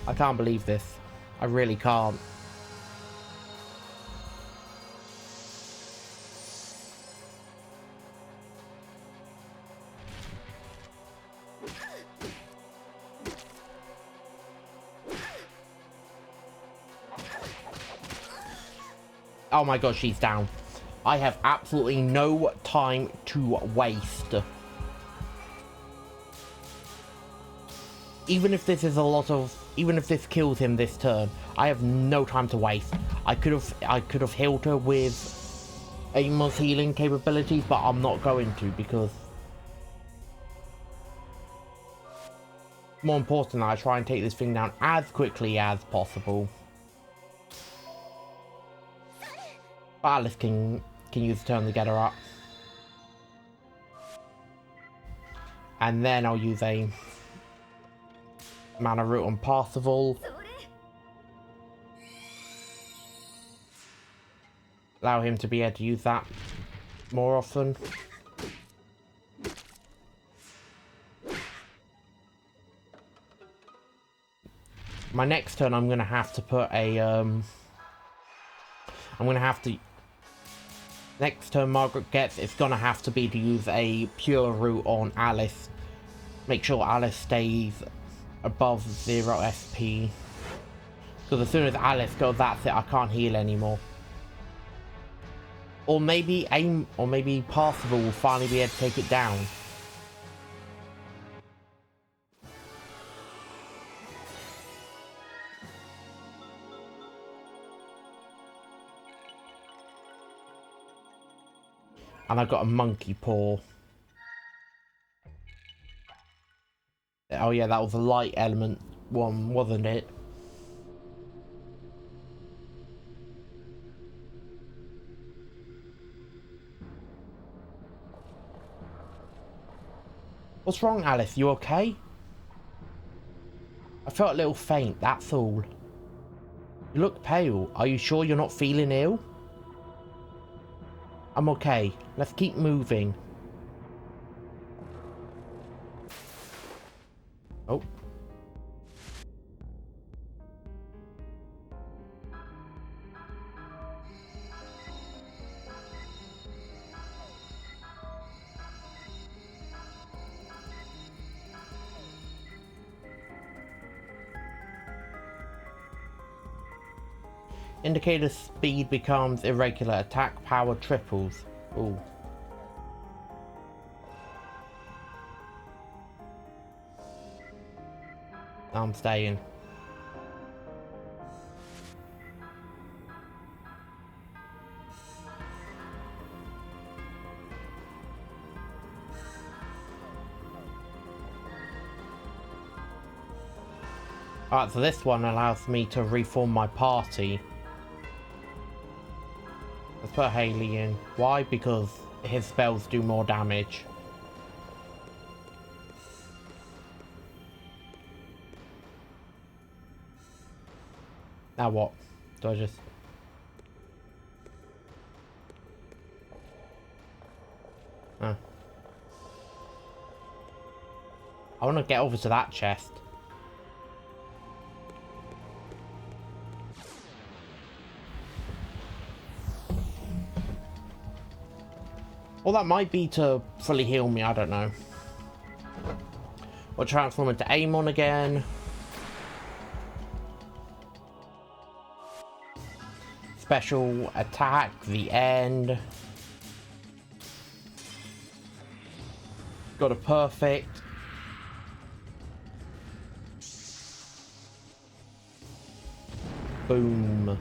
I can't believe this. I really can't. Oh my god, she's down. I have absolutely no time to waste. Even if this is a lot of, even if this kills him this turn, I have no time to waste. I could have healed her with Amos healing capabilities, but I'm not going to because more important, I try and take this thing down as quickly as possible. But Alice can use the turn to get her up. And then I'll use a mana root on Parsifal. Allow him to be able to use that more often. My next turn I'm gonna have to put a next turn Margaret gets, it's gonna have to be to use a pure route on Alice. Make sure Alice stays above 0 SP. Because as soon as Alice goes, that's it, I can't heal anymore. Or maybe aim, or maybe Parsifal will finally be able to take it down. And I've got a monkey paw. Oh yeah, that was a light element one, wasn't it? What's wrong, Alice? You okay? I felt a little faint, that's all. You look pale. Are you sure you're not feeling ill? I'm okay. Let's keep moving. Oh. Indicator speed becomes irregular. Attack power triples. Ooh. I'm staying. Alright, so this one allows me to reform my party. Let's put Haley in. Why? Because his spells do more damage. Now what? Do I just... Oh. I want to get over to that chest. Or that might be to fully heal me, I don't know. Or transform into Amon again. Special attack, the end. Got a perfect. Boom.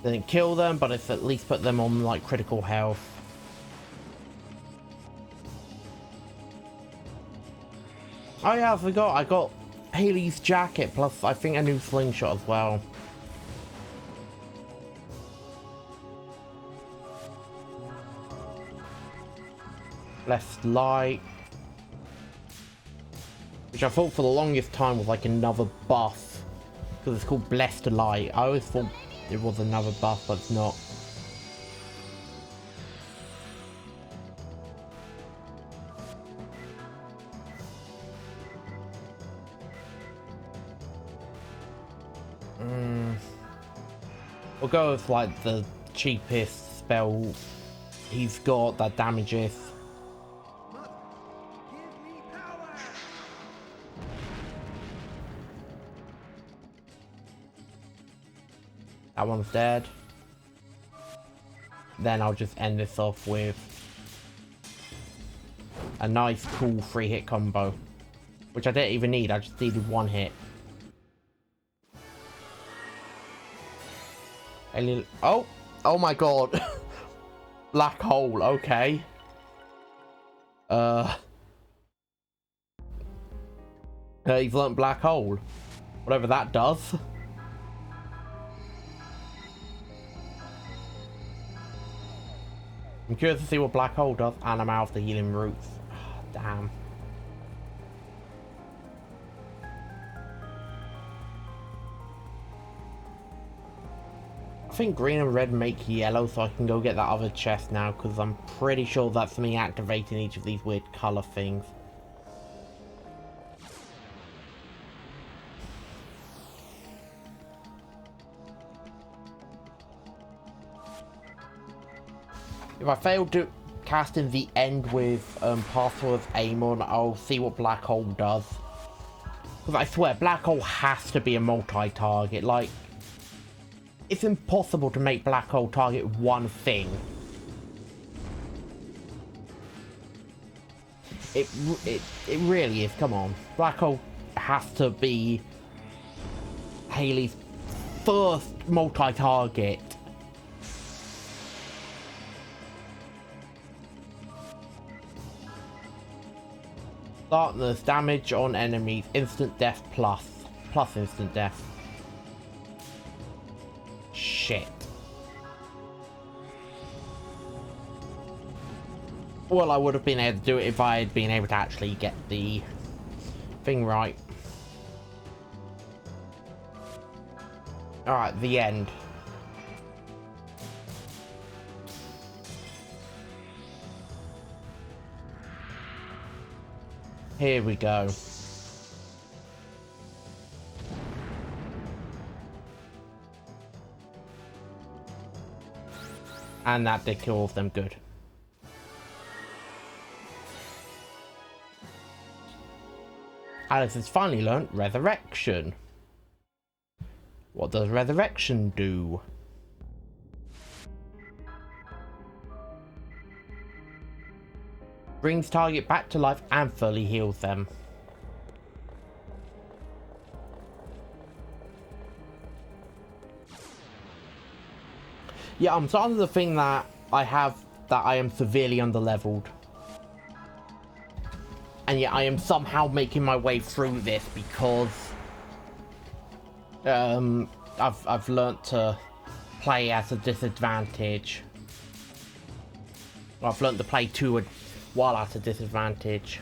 Didn't kill them, but it's at least put them on like critical health. Oh yeah, I forgot. I got Haley's jacket plus I think a new slingshot as well. Less light. Which I thought for the longest time was like another buff. Because it's called Blessed Light. I always thought it was another buff, but it's not. We'll go with like the cheapest spell he's got that damages. That one's dead. Then I'll just end this off with a nice cool 3-hit combo. Which I didn't even need, I just needed 1 hit. Oh! Oh my god! Black hole, okay. He's learnt black hole. Whatever that does. I'm curious to see what black hole does, and I'm out of the healing roots. Oh, damn. I think green and red make yellow, so I can go get that other chest now, because I'm pretty sure that's me activating each of these weird color things. If I fail to cast in the end with Pathway Aim on, I'll see what Black Hole does. Because I swear, Black Hole has to be a multi-target. Like, it's impossible to make Black Hole target one thing. It really is. Come on, Black Hole has to be Haley's first multi-target. Darkness, damage on enemies, instant death plus instant death. Shit. Well, I would have been able to do it if I had been able to actually get the thing right. Alright, the end. Here we go. And that did kill all of them, good. Alice has finally learnt Resurrection. What does Resurrection do? Brings target back to life and fully heals them. Yeah, I'm starting to think that I am severely underleveled. And yet I am somehow making my way through this because I've learnt to play at a disadvantage. I've learnt to play while at a disadvantage.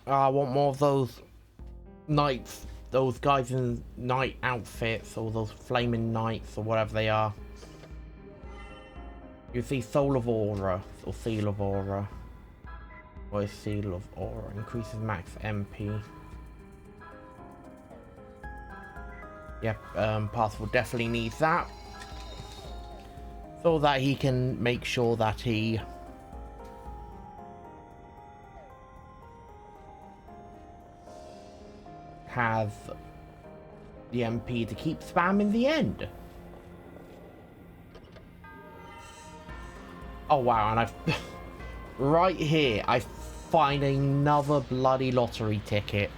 I want more of those knights, those guys in knight outfits, or those flaming knights, or whatever they are. You see Soul of Aura, or Seal of Aura. What is Seal of Aura? Increases max MP. Yep, Path will definitely need that. So that he can make sure that he has the MP to keep spamming the end. Oh wow, and I've right here I find another bloody lottery ticket.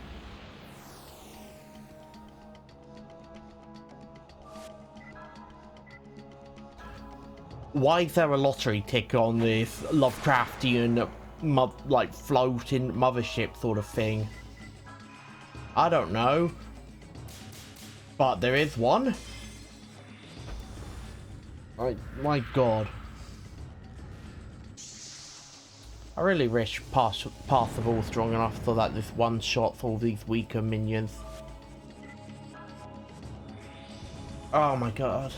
Why is there a lottery ticket on this Lovecraftian like floating mothership sort of thing? I don't know, but there is one. My god. I really wish Pathable was strong enough so that this one shots all these weaker minions. Oh my god.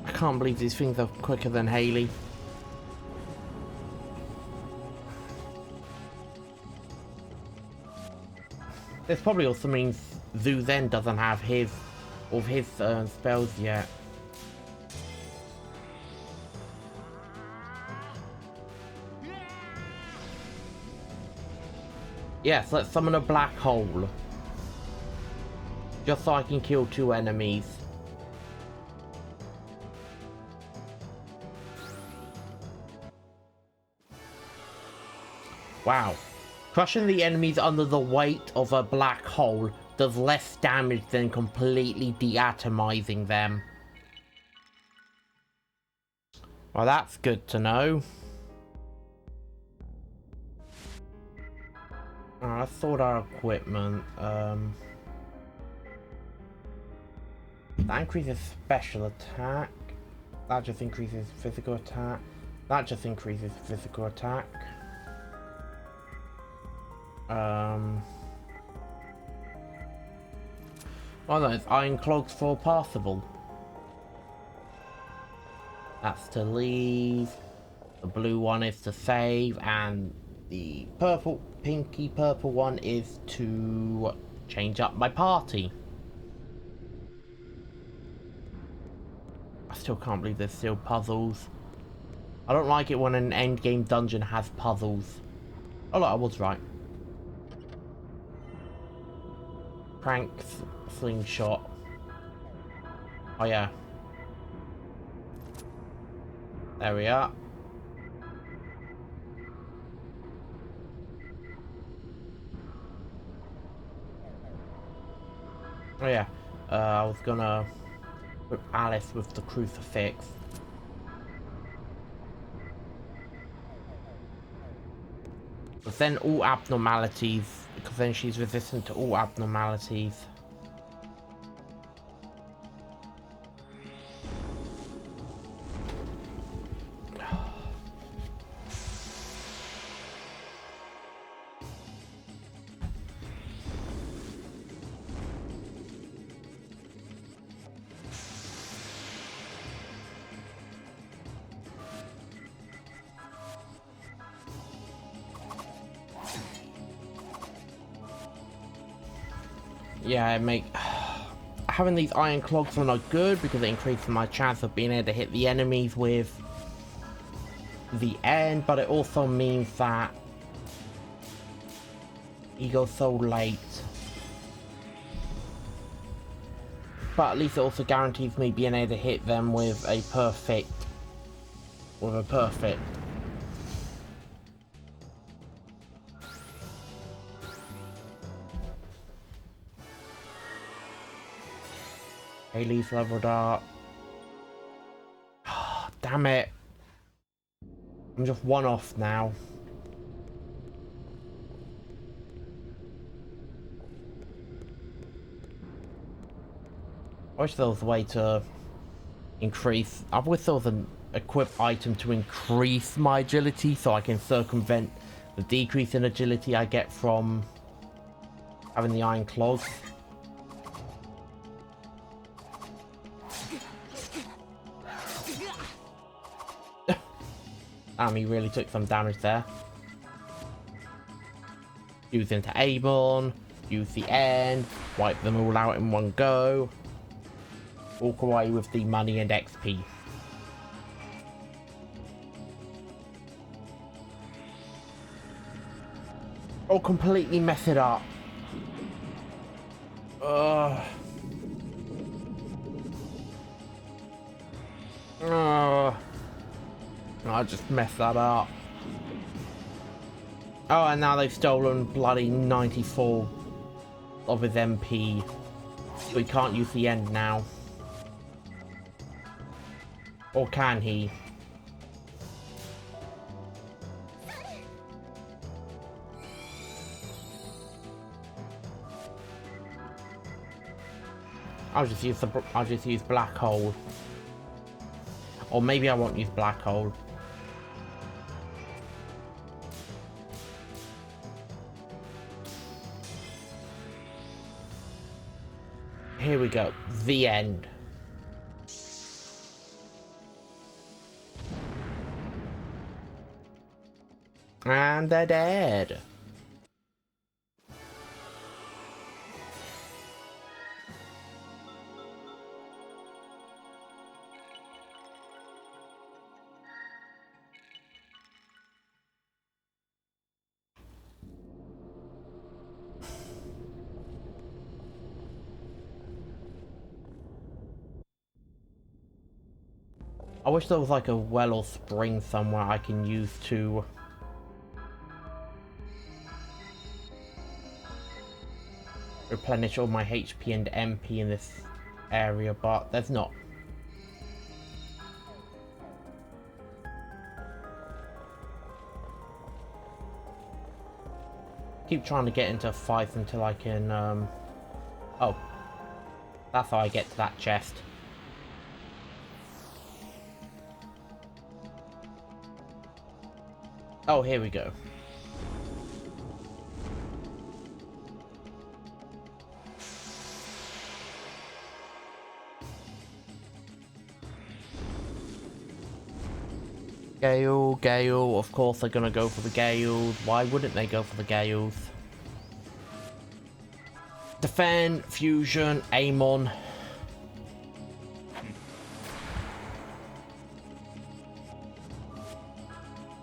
I can't believe these things are quicker than Haley. This probably also means Zoo then doesn't have his spells yet. Yes, let's summon a black hole. Just so I can kill 2 enemies. Wow. Crushing the enemies under the weight of a black hole does less damage than completely deatomizing them. Well, that's good to know. I thought our equipment, that increases special attack. That just increases physical attack. That just increases physical attack. Oh no, it's iron clogs for passable. That's to leave. The blue one is to save, and the pinky purple one is to change up my party. I still can't believe there's still puzzles. I don't like it when an endgame dungeon has puzzles. Oh look, I was right. Crank slingshot. Oh yeah. There we are. Oh yeah. I was gonna whip Alice with the crucifix. But then all abnormalities, because then she's resistant to all abnormalities. Yeah, having these iron clogs are not good because it increases my chance of being able to hit the enemies with the end, but it also means that he goes so late. But at least it also guarantees me being able to hit them with a perfect. Haley's leveled up. Damn it. I'm just one off now. I wish there was a way to increase. I wish there was an equip item to increase my agility so I can circumvent the decrease in agility I get from having the iron clogs. He really took some damage there. Use into Avon, use the end, wipe them all out in one go. Walk away with the money and XP. Or completely mess it up. Ugh. I just messed that up. Oh, and now they've stolen bloody 94 of his MP. So he can't use the end now. Or can he? I'll just use black hole. Or maybe I won't use black hole. Here we go. The end. And they're dead. I wish there was like a well or spring somewhere I can use to replenish all my HP and MP in this area, but there's not. Keep trying to get into fights until I can, oh. That's how I get to that chest. Oh, here we go. Gale, of course they're gonna go for the Gales. Why wouldn't they go for the Gales? Defend, Fusion, Amon.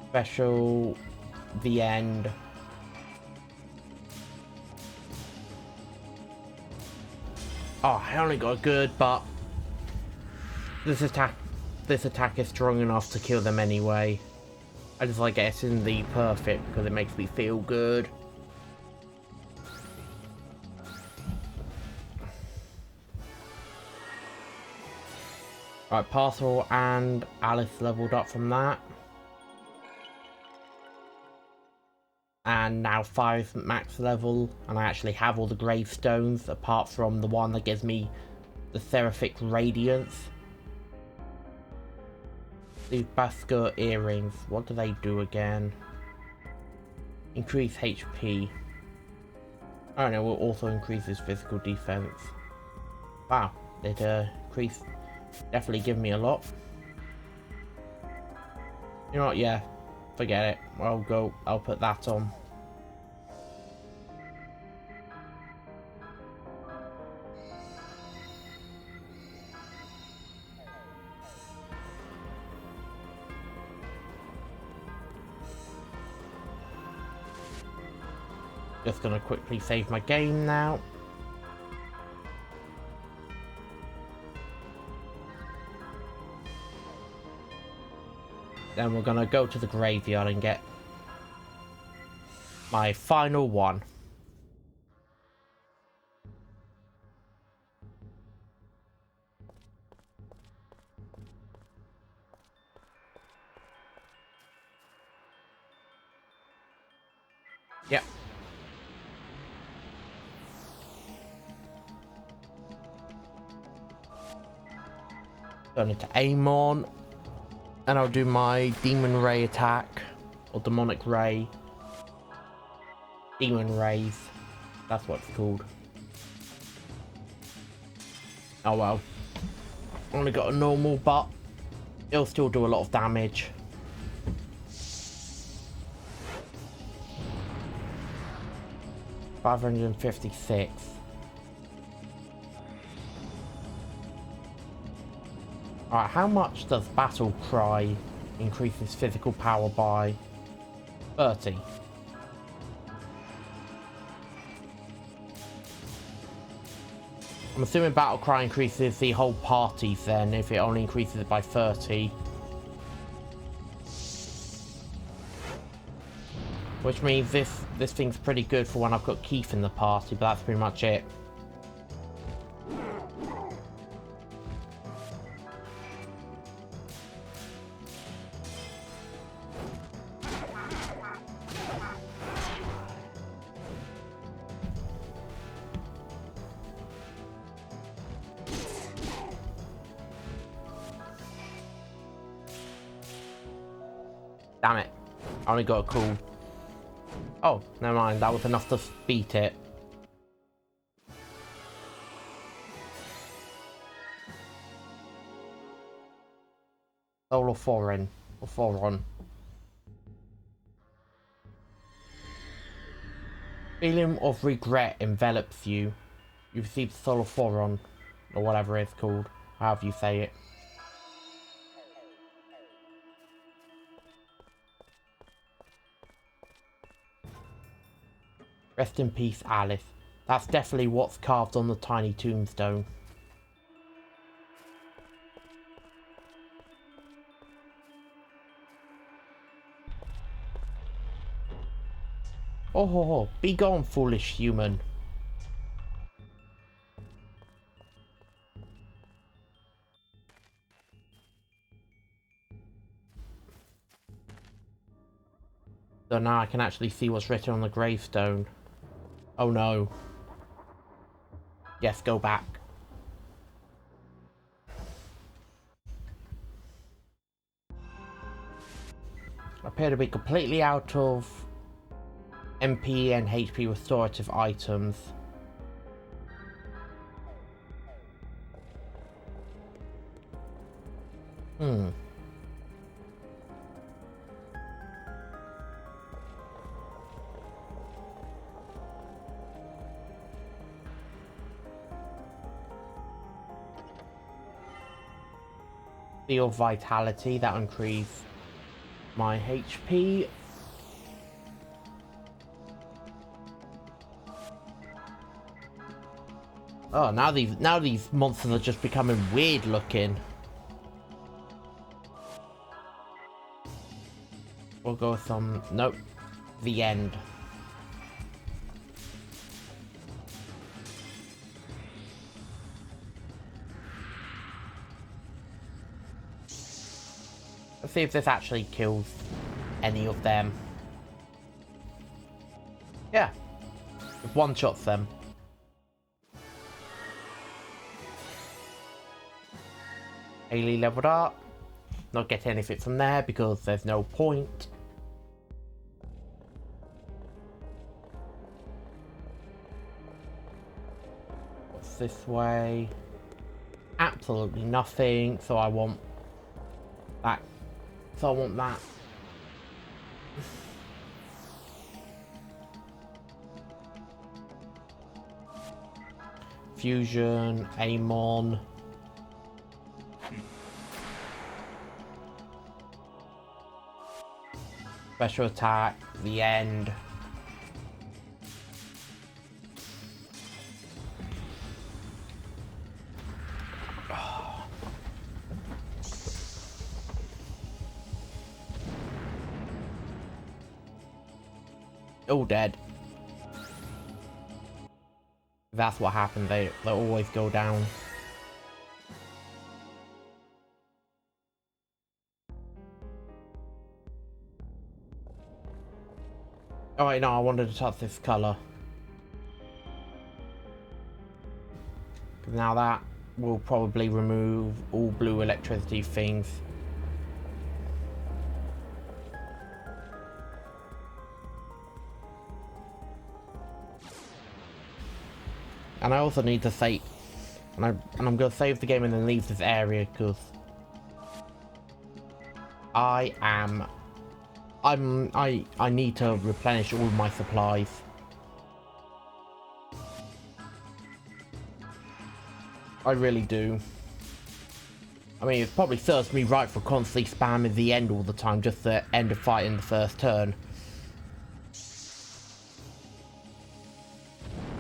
Special, the end. Oh, I only got a good, but this attack is strong enough to kill them anyway. I just like getting the perfect because it makes me feel good. Right, Parcel and Alice leveled up from that. And now 5 max level, and I actually have all the gravestones apart from the one that gives me the Seraphic Radiance. These Basker earrings, what do they do again? Increase HP. I don't know, will also increase his physical defense. Wow, it increased, definitely give me a lot. You know what, yeah, forget it. I'll put that on. Just gonna quickly save my game now. Then we're gonna go to the graveyard and get my final one. Yep. Turn it to Amon. And I'll do my Demon Ray attack. Or Demonic Ray. Demon Rays. That's what it's called. Oh well. Only got a normal, but it'll still do a lot of damage. $556. Alright, how much does Battle Cry increase his physical power by? 30. I'm assuming Battle Cry increases the whole party's then, if it only increases it by 30. Which means this thing's pretty good for when I've got Keith in the party, but that's pretty much it. Damn it. I only got a cool. Oh, never mind. That was enough to beat it. Solar Foreign. Or Foron. Feeling of regret envelops you. You receive Solar Foron. Or whatever it's called. However you say it. Rest in peace, Alice. That's definitely what's carved on the tiny tombstone. Oh ho ho, be gone, foolish human. So now I can actually see what's written on the gravestone. Oh no. Yes, go back. appear to be completely out of MP and HP restorative items. Feel vitality, that increase my HP. Oh, now these monsters are just becoming weird looking. We'll go with some. Nope. The end. Let's see if this actually kills any of them. Yeah. It one-shots them. Haley leveled up. Not getting anything from there because there's no point. What's this way? Absolutely nothing. So I want that. So I want that. Fusion, Amon. Special attack, the end. All dead. That's what happened. They always go down. Oh wait, no, I wanted to touch this color. Now that will probably remove all blue electricity things. And I also need to save, and I'm gonna save the game and then leave this area because I need to replenish all my supplies. I really do. I mean, it probably serves me right for constantly spamming the end all the time, just to end a fight in the first turn.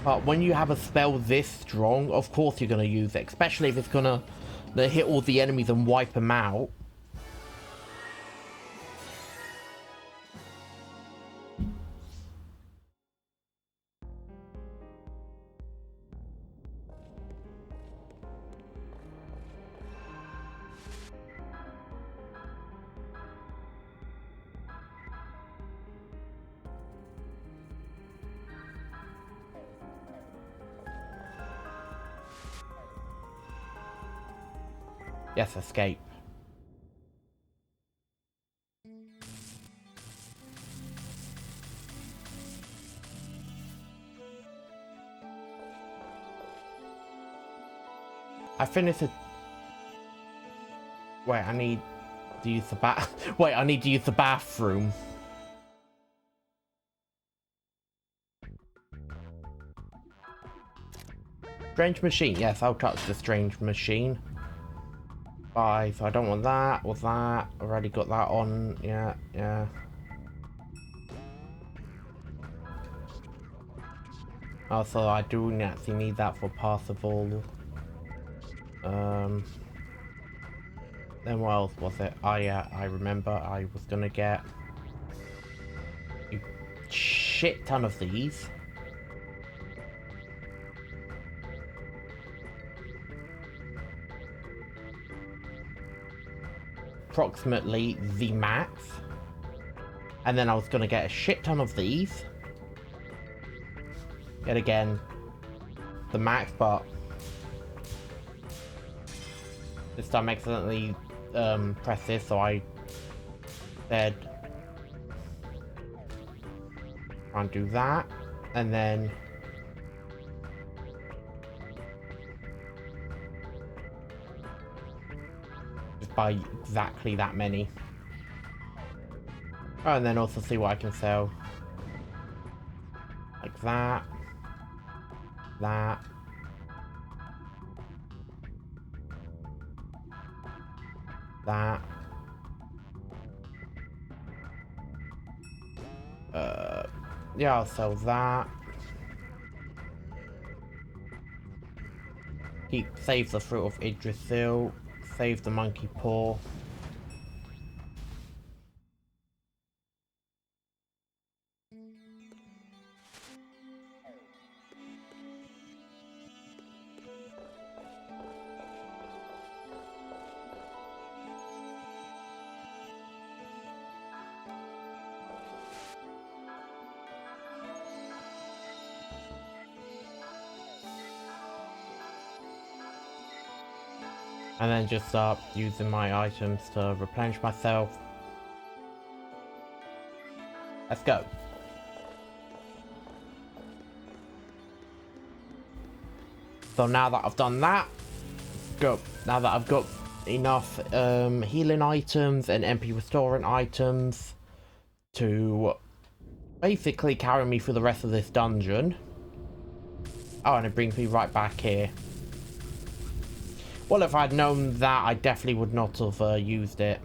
But when you have a spell this strong, of course you're going to use it, especially if it's going to hit all the enemies and wipe them out. Yes, escape. I finished it. Wait, I need to use the Wait, I need to use the bathroom. Strange machine. Yes, I'll touch the strange machine. 5. I don't want that or that. I've already got that on. Yeah, yeah. Also, I do actually need that for Parsifal. Then what else was it? Oh yeah, I remember I was gonna get a shit ton of these. Approximately the max. And then I was gonna get a shit ton of these. Yet again, the max, but this time I accidentally pressed this, so I said Try and do that. And then... just buy exactly that many. Oh, and then also see what I can sell. Like that. That. That. Yeah, I'll sell that. Save the fruit of Idrisil. Save the monkey paw. And then just start using my items to replenish myself. Let's go. So now that I've done that, go. Now that I've got enough healing items and MP restoring items to basically carry me through the rest of this dungeon. Oh, and it brings me right back here. Well, if I'd known that, I definitely would not have used it.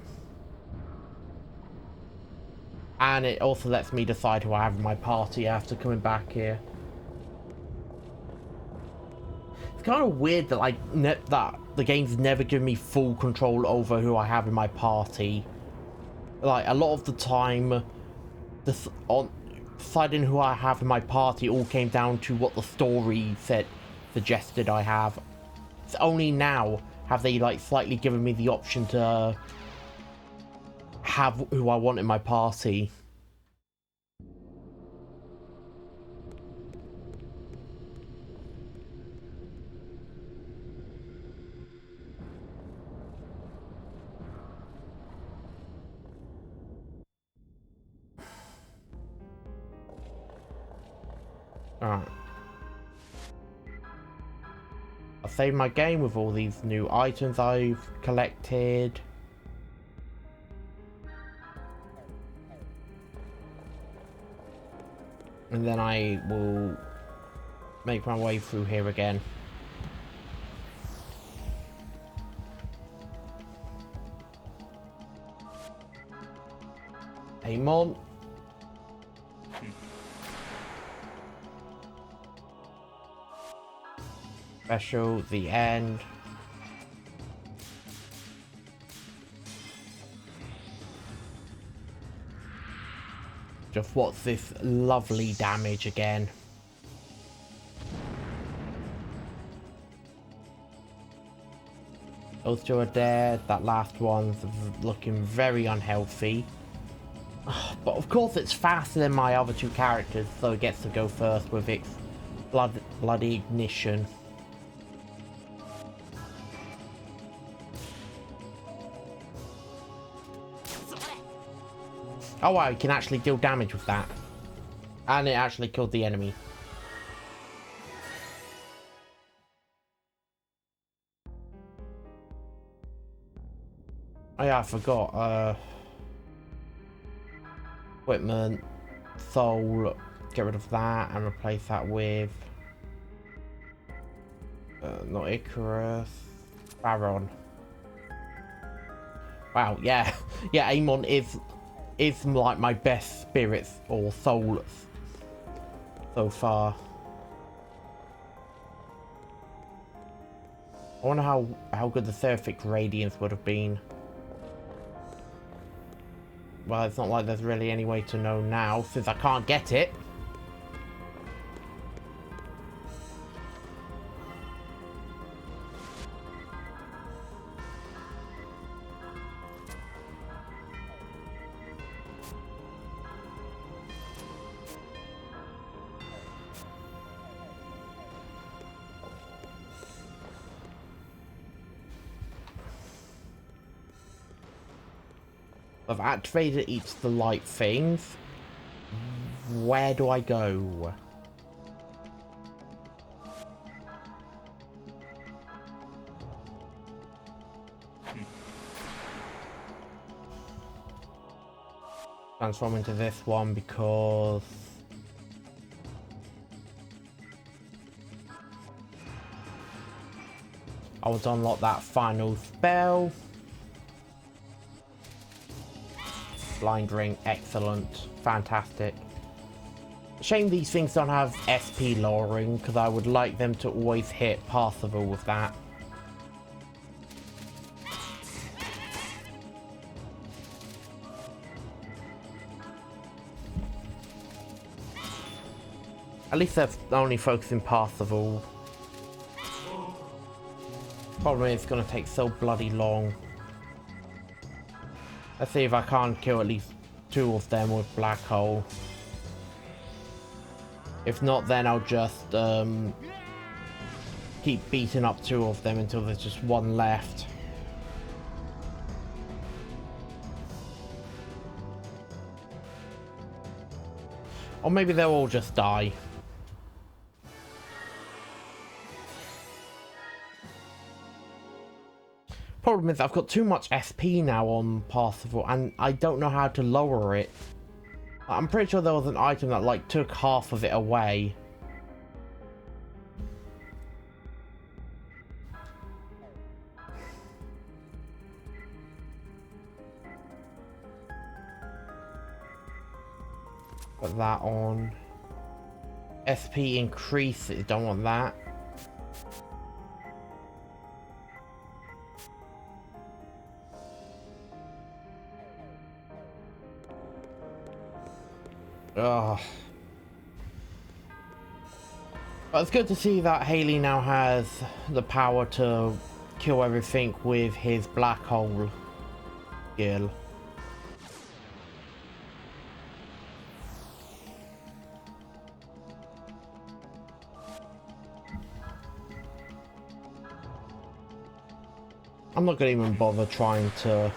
And it also lets me decide who I have in my party after coming back here. It's kind of weird that like that the game's never given me full control over who I have in my party. Like a lot of the time, deciding who I have in my party all came down to what the story suggested I have. It's only now have they like slightly given me the option to have who I want in my party. Alright. I'll save my game with all these new items I've collected. And then I will make my way through here again. Amon. Special, the end. Just what's this lovely damage again? Those two are dead. That last one's looking very unhealthy. But of course it's faster than my other two characters, so it gets to go first with its bloody ignition. Oh wow, you can actually deal damage with that. And it actually killed the enemy. Oh yeah, I forgot. Equipment, soul, get rid of that and replace that with... not Icarus, Baron. Wow, yeah. Yeah, Amon is like my best spirits or souls so far. I wonder how good the Seraphic Radiance would have been. Well, it's not like there's really any way to know now since I can't get it. I've activated each of the light things. Where do I go? Transform into this one because I want to unlock that final spell. Blind ring, excellent, fantastic. Shame these things don't have SP lowering, because I would like them to always hit Parsifal with that. At least they're only focusing Parsifal. Problem is, it's going to take so bloody long. Let's see if I can't kill at least 2 of them with Black Hole. If not, then I'll just keep beating up 2 of them until there's just 1 left. Or maybe they'll all just die. Problem is, I've got too much SP now on Parsifal, and I don't know how to lower it. I'm pretty sure there was an item that like took half of it away. Put that on. SP increases, don't want that. Ugh. But it's good to see that Haley now has the power to kill everything with his black hole skill. I'm not gonna even bother trying to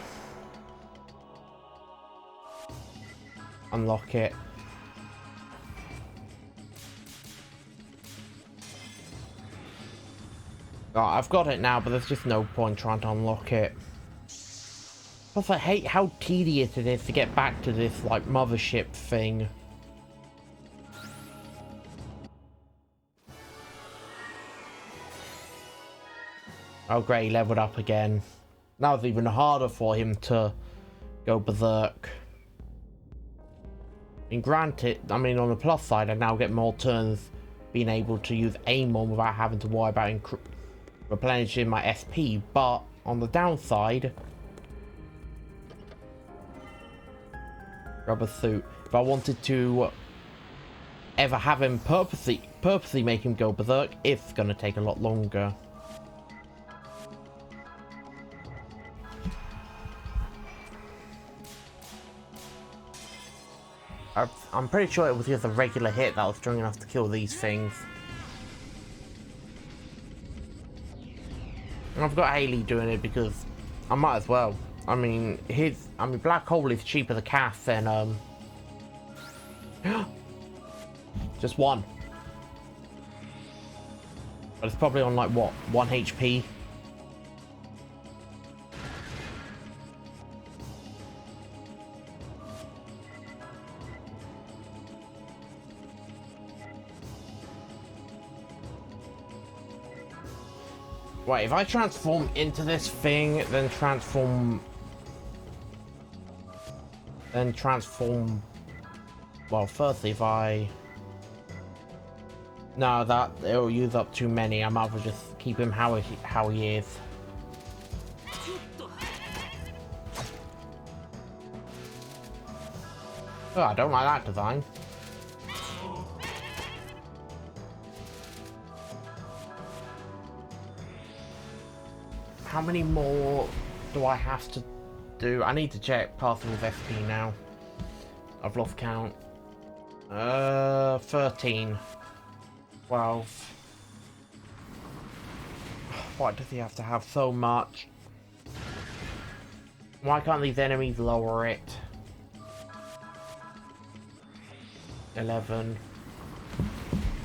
unlock it. Oh, I've got it now, but there's just no point trying to unlock it. Plus, I hate how tedious it is to get back to this, like, mothership thing. Oh, great, he leveled up again. Now it's even harder for him to go berserk. And granted, I mean, on the plus side, I now get more turns being able to use aim on without having to worry about replenishing my SP, but on the downside, rubber suit. If I wanted to ever have him purposely make him go berserk, it's gonna take a lot longer. I'm pretty sure it was just a regular hit that was strong enough to kill these things. And I've got Haley doing it because I might as well. I mean, Black Hole is cheaper to cast than, just 1. But it's probably on, like, what, 1 HP? Wait, if I transform into this thing, then transform... Well, firstly, if I... No, it'll use up too many. I might as well just keep him how he is. Oh, I don't like that design. How many more do I have to do? I need to check Parsifal's SP now. I've lost count. 13. 12. Why does he have to have so much? Why can't these enemies lower it? 11.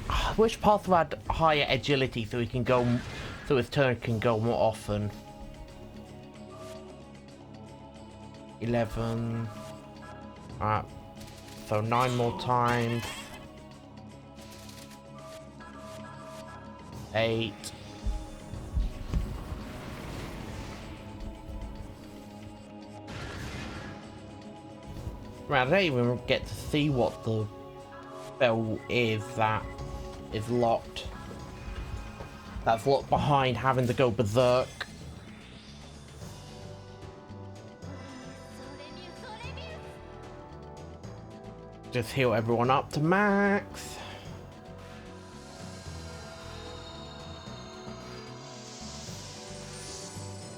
I wish Pathway had higher agility so he can go, so his turn can go more often. 11. Alright. So 9 more times. 8. Right, I don't even get to see what the spell is that is locked. That's locked behind having to go berserk. Just heal everyone up to max.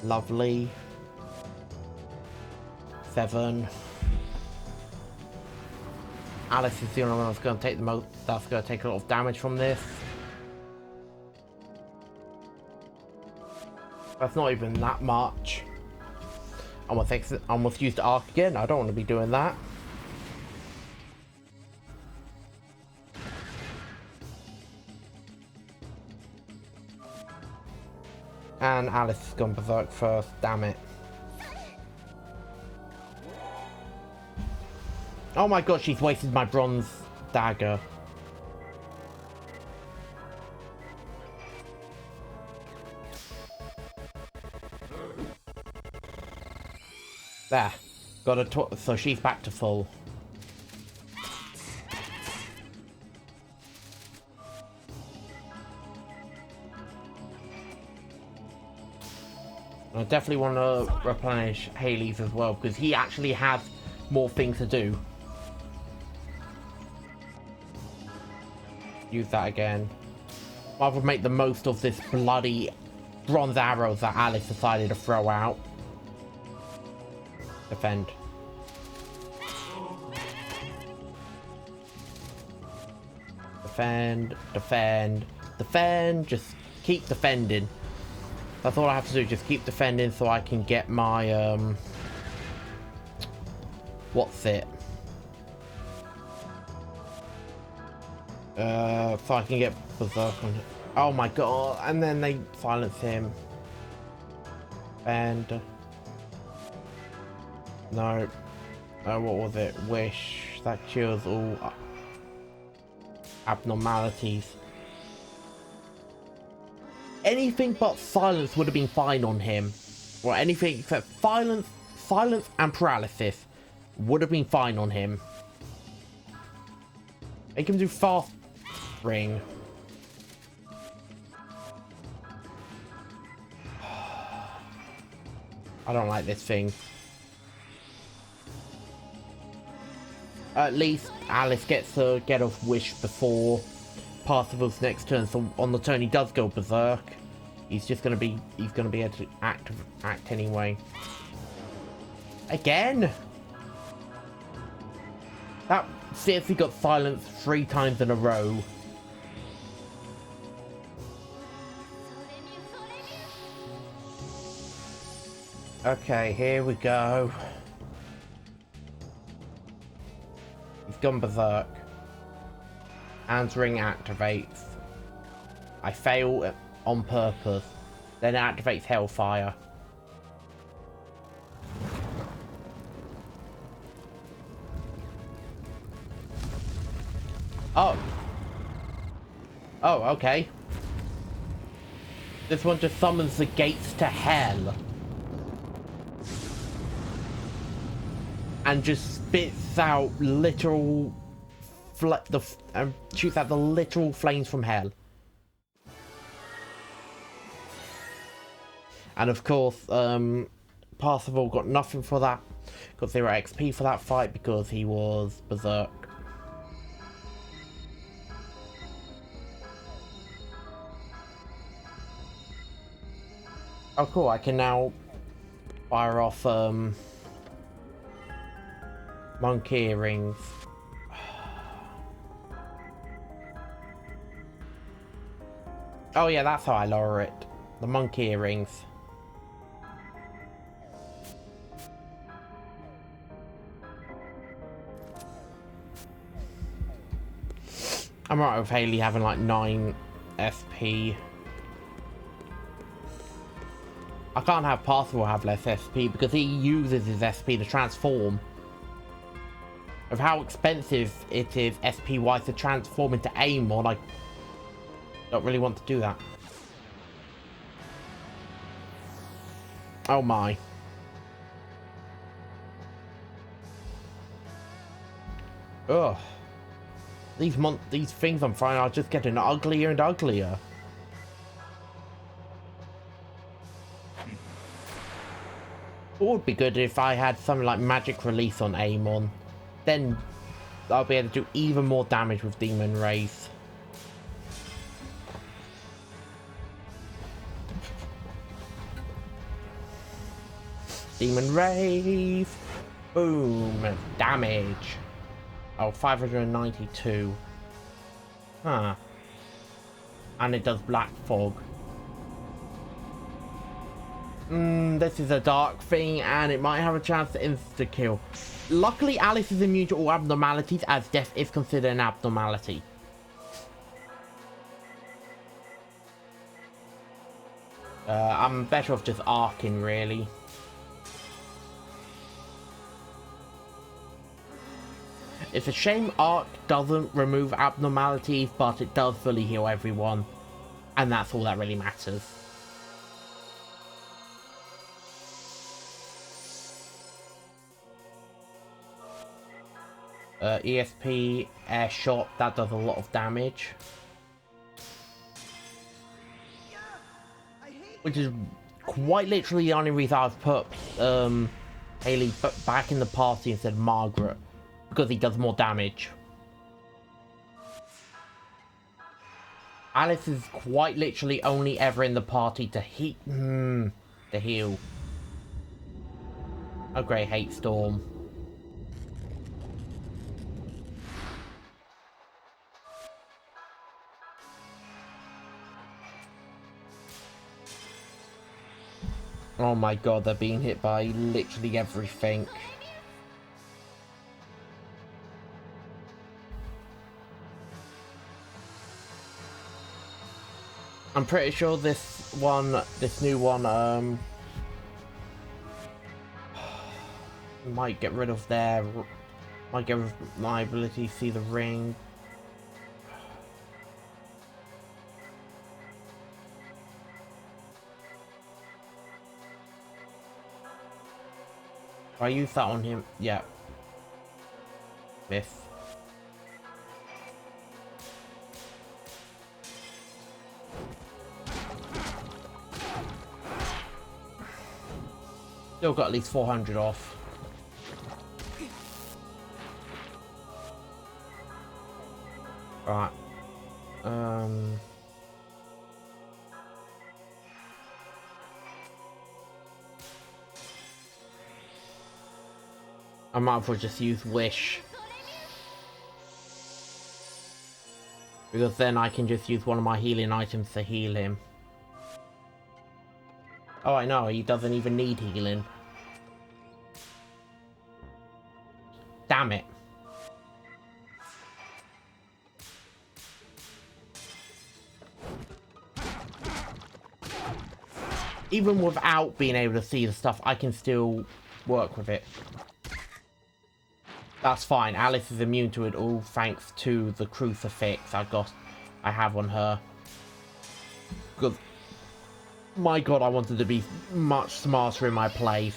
Lovely. 7. Alice is the only one that's going to take the most. That's going to take a lot of damage from this. That's not even that much. Almost used the arc again. I don't want to be doing that. And Alice has gone berserk first. Damn it. Oh my god, she's wasted my bronze dagger. There. Got a so she's back to full. I definitely want to replenish Haley's as well, because he actually has more things to do. Use that again. I would make the most of this bloody bronze arrows that Alice decided to throw out. Defend. Defend, defend, defend. Just keep defending. That's all I have to do. Just keep defending so I can get my, what's it? So I can get berserk on it. Oh my god, and then they silence him. And no, what was it? Wish that cures all abnormalities. Anything but silence would have been fine on him, or anything except silence and paralysis would have been fine on him. He can do fast ring. I don't like this thing. At least Alice gets to get off wish before Parsifal's next turn, so on the turn he does go berserk, he's gonna be able to act anyway. Again? That seriously got silenced 3 times in a row. Okay, here we go. He's gone berserk. Anne's ring activates. I fail on purpose. Then it activates Hellfire. Oh. Oh, okay. This one just summons the gates to hell. And just spits out literal shoots out the literal flames from hell. And of course, Parsifal got nothing for that. Got 0 XP for that fight because he was berserk. Oh cool, I can now fire off monkey earrings. Oh yeah, that's how I lower it. The monkey earrings. I'm right with Haley having like 9 SP. I can't have Parsifal have less SP because he uses his SP to transform. Of how expensive it is SP wise to transform into Amon, I don't really want to do that. Oh my. Ugh. These things I'm finding are just getting uglier and uglier. It would be good if I had something like magic release on Amon. Then I'll be able to do even more damage with Demon Wraith. Demon Wraith! Boom! Damage! Oh, 592. Huh. And it does Black Fog. This is a dark thing, and it might have a chance to insta-kill. Luckily, Alice is immune to all abnormalities, as death is considered an abnormality. I'm better off just arcing, really. It's a shame Arc doesn't remove abnormalities, but it does fully heal everyone. And that's all that really matters. ESP, Air Shot, that does a lot of damage. Which is quite literally the only reason I've put Haley back in the party instead of Margaret. Because he does more damage. Alice is quite literally only ever in the party to heal. Oh great, Hate Storm. Oh my god, they're being hit by literally everything. I'm pretty sure this new one, might get rid of might get rid of my ability to see the ring. I use that on him, yeah. Miss. Still got at least 400 off. Right. I might as well just use Wish. Because then I can just use one of my healing items to heal him. Oh, I know, he doesn't even need healing. Damn it. Even without being able to see the stuff, I can still work with it. That's fine. Alice is immune to it all thanks to the crucifix I have on her. Because, my god, I wanted to be much smarter in my plays.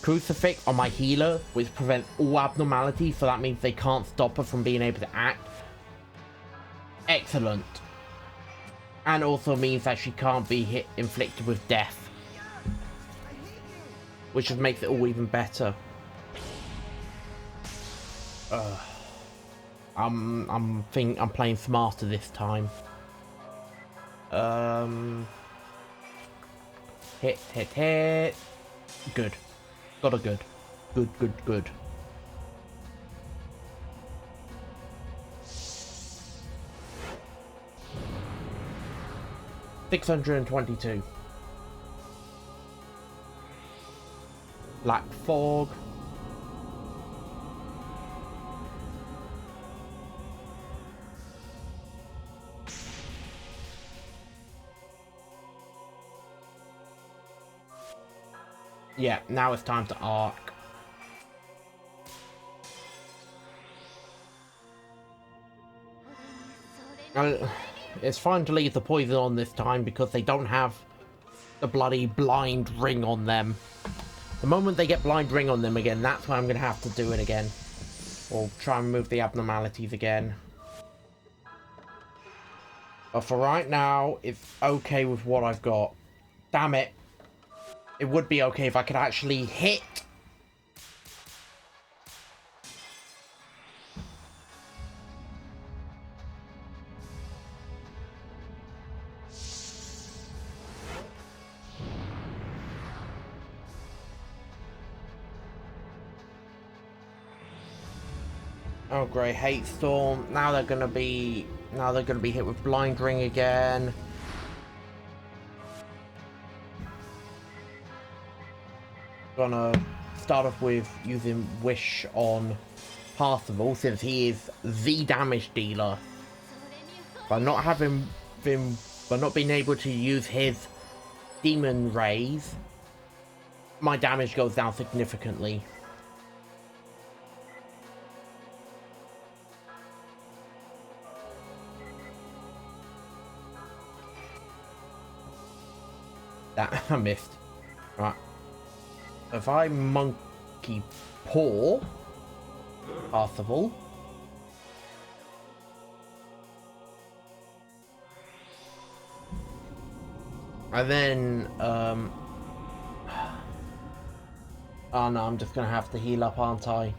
Crucifix on my healer, which prevents all abnormalities, so that means they can't stop her from being able to act. Excellent. And also means that she can't be inflicted with death. Which just makes it all even better. I'm playing smarter this time. Hit. Good. Got a good. Good. 622. Black Fog. Yeah, now it's time to arc. It's fine to leave the poison on this time because they don't have the bloody blind ring on them. The moment they get blind ring on them again, that's when I'm going to have to do it again. Or try and remove the abnormalities again. But for right now, it's okay with what I've got. Damn it. It would be okay if I could actually hit. Oh great, hate storm. Now they're gonna be hit with blind ring again. Gonna start off with using wish on Parsifal since he is the damage dealer. By not being able to use his demon rays, my damage goes down significantly. That I missed. Right. If I monkey paw Parsifal. And then oh no, I'm just gonna have to heal up, aren't I?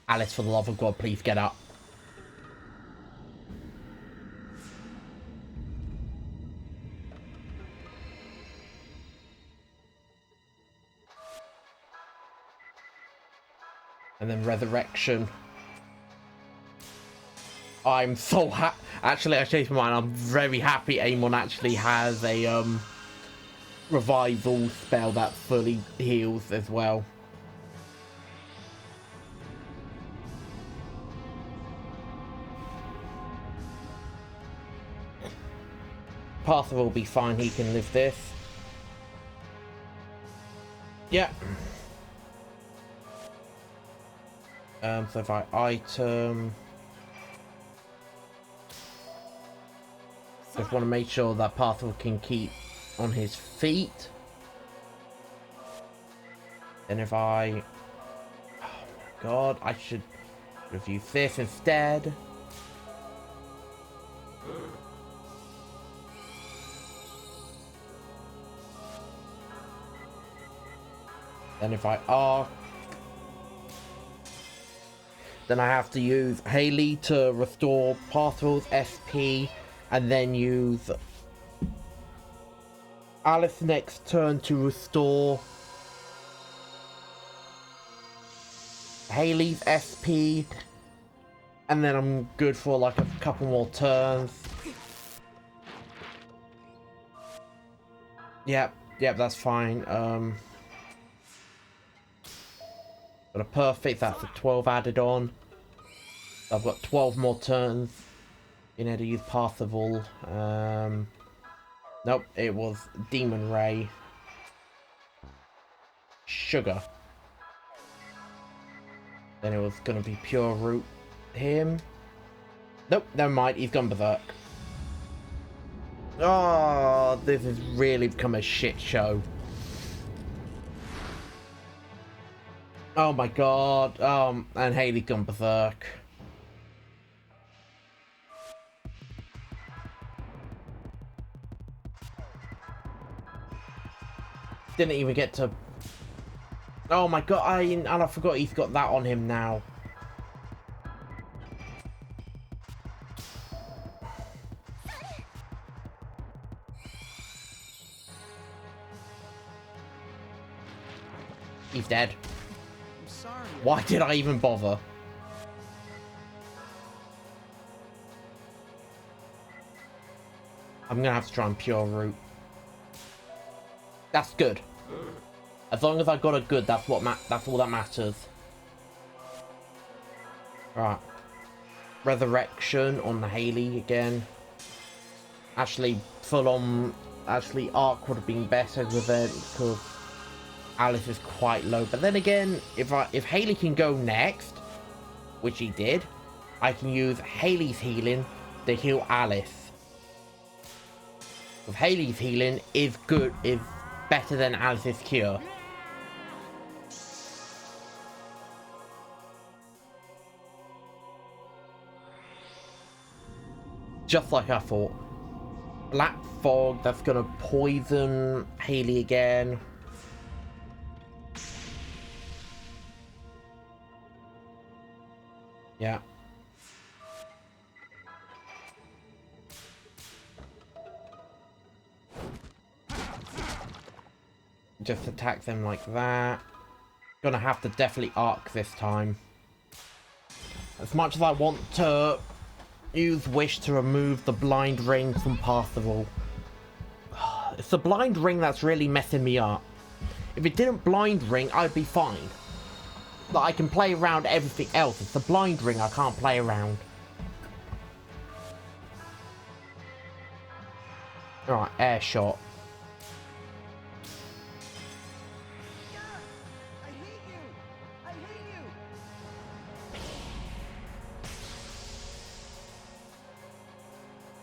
Alice, for the love of God, please get up. And then resurrection. I'm so happy. Actually, I changed my mind. I'm very happy Amon actually has a revival spell that fully heals as well. Parsifal will be fine. He can live this. Yeah. So if I item, just want to make sure that Parsifal can keep on his feet. And if I, oh my God, I should review this instead. Then if I arc, then I have to use Haley to restore Parsifal's SP, and then use Alice next turn to restore Haley's SP, and then I'm good for like a couple more turns. Yep, that's fine. Got a perfect, that's a 12 added on. I've got 12 more turns in order to use Parsifal. Nope, it was Demon Ray. Sugar. Then it was gonna be Pure Root him. Nope, never mind, he's gone berserk. Oh, this has really become a shit show. Oh my God. And Haley's gone berserk. Didn't even get to. Oh my God! And I forgot he's got that on him now. He's dead. I'm sorry. Why did I even bother? I'm gonna have to try and Pure Root. That's good. As long as I got a good, that's all that matters. Right. Resurrection on Haley again. Actually, full on. Actually, Arc would have been better with it because Alice is quite low. But then again, if Haley can go next, which he did, I can use Haley's healing to heal Alice. Because Haley's healing is better than Alice's cure. Just like I thought. Black fog, that's gonna poison Haley again. Yeah. Just attack them like that. Gonna have to definitely arc this time. As much as I want to use Wish to remove the blind ring from Pathable, it's the blind ring that's really messing me up. If it didn't blind ring, I'd be fine. Like, I can play around everything else. It's the blind ring I can't play around. Alright, air shot. I hate you! I hate you!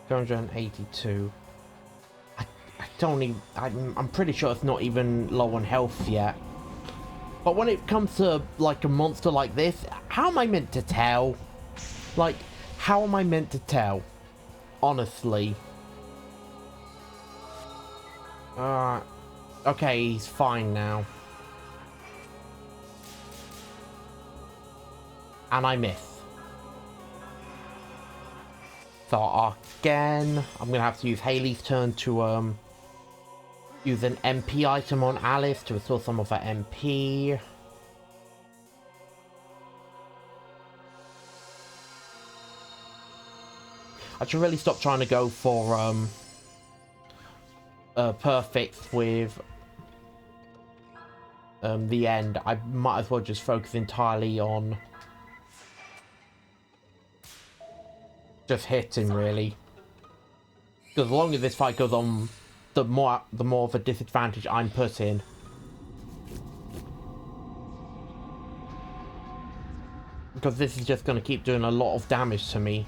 282. I don't even... I'm pretty sure it's not even low on health yet. But when it comes to, like, a monster like this, how am I meant to tell? Like, how am I meant to tell? Honestly. Okay, he's fine now. And I miss. So, again, I'm gonna have to use Haley's turn to, use an MP item on Alice to restore some of her MP. I should really stop trying to go for perfects with the end. I might as well just focus entirely on just hitting, really. Because as long as this fight goes on, the more of a disadvantage I'm put in. Because this is just going to keep doing a lot of damage to me.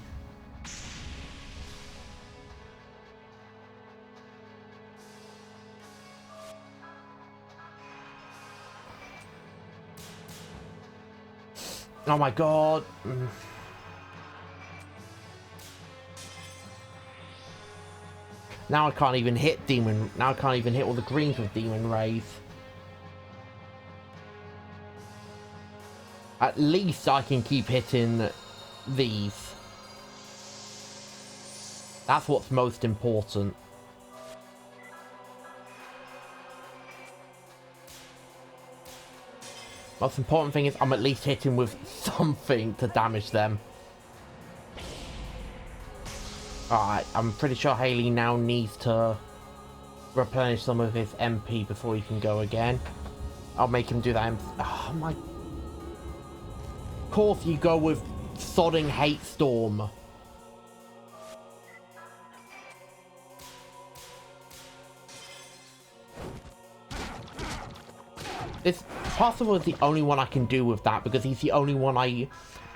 Oh my god. Now I can't even hit Demon. Now I can't even hit all the greens with Demon Rays. At least I can keep hitting these. That's what's most important. Most important thing is I'm at least hitting with something to damage them. Alright, I'm pretty sure Haley now needs to replenish some of his MP before he can go again. I'll make him do that. Oh my... Of course you go with Sodding Hate Storm. This possible is the only one I can do with that because he's the only one I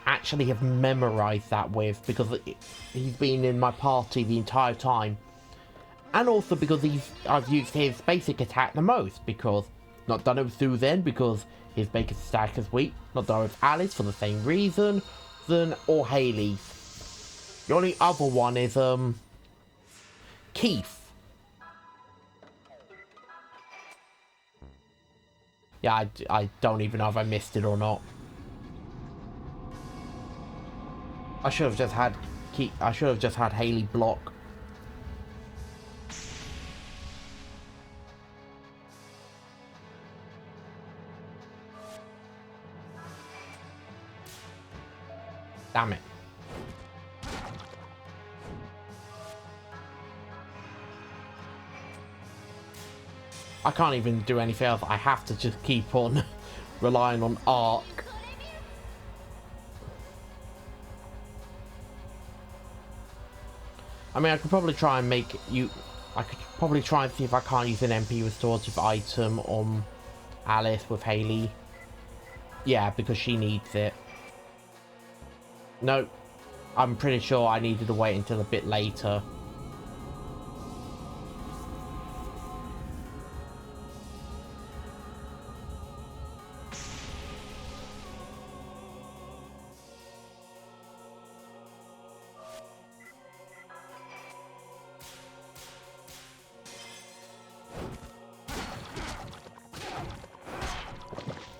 actually have memorized that with, because he's been in my party the entire time, and also because I've used his basic attack the most, because not done it with Susan because his basic attack is weak, not done it with Alice for the same reason, or Haley. The only other one is Keith. Yeah, I don't even know if I missed it or not. I should have just had Haley block. Damn it. I can't even do anything else. I have to just keep on relying on arc. I mean, I could probably try and make you... I could probably try and see if I can't use an MP restorative item on Alice with Haley. Yeah, because she needs it. No, I'm pretty sure I needed to wait until a bit later.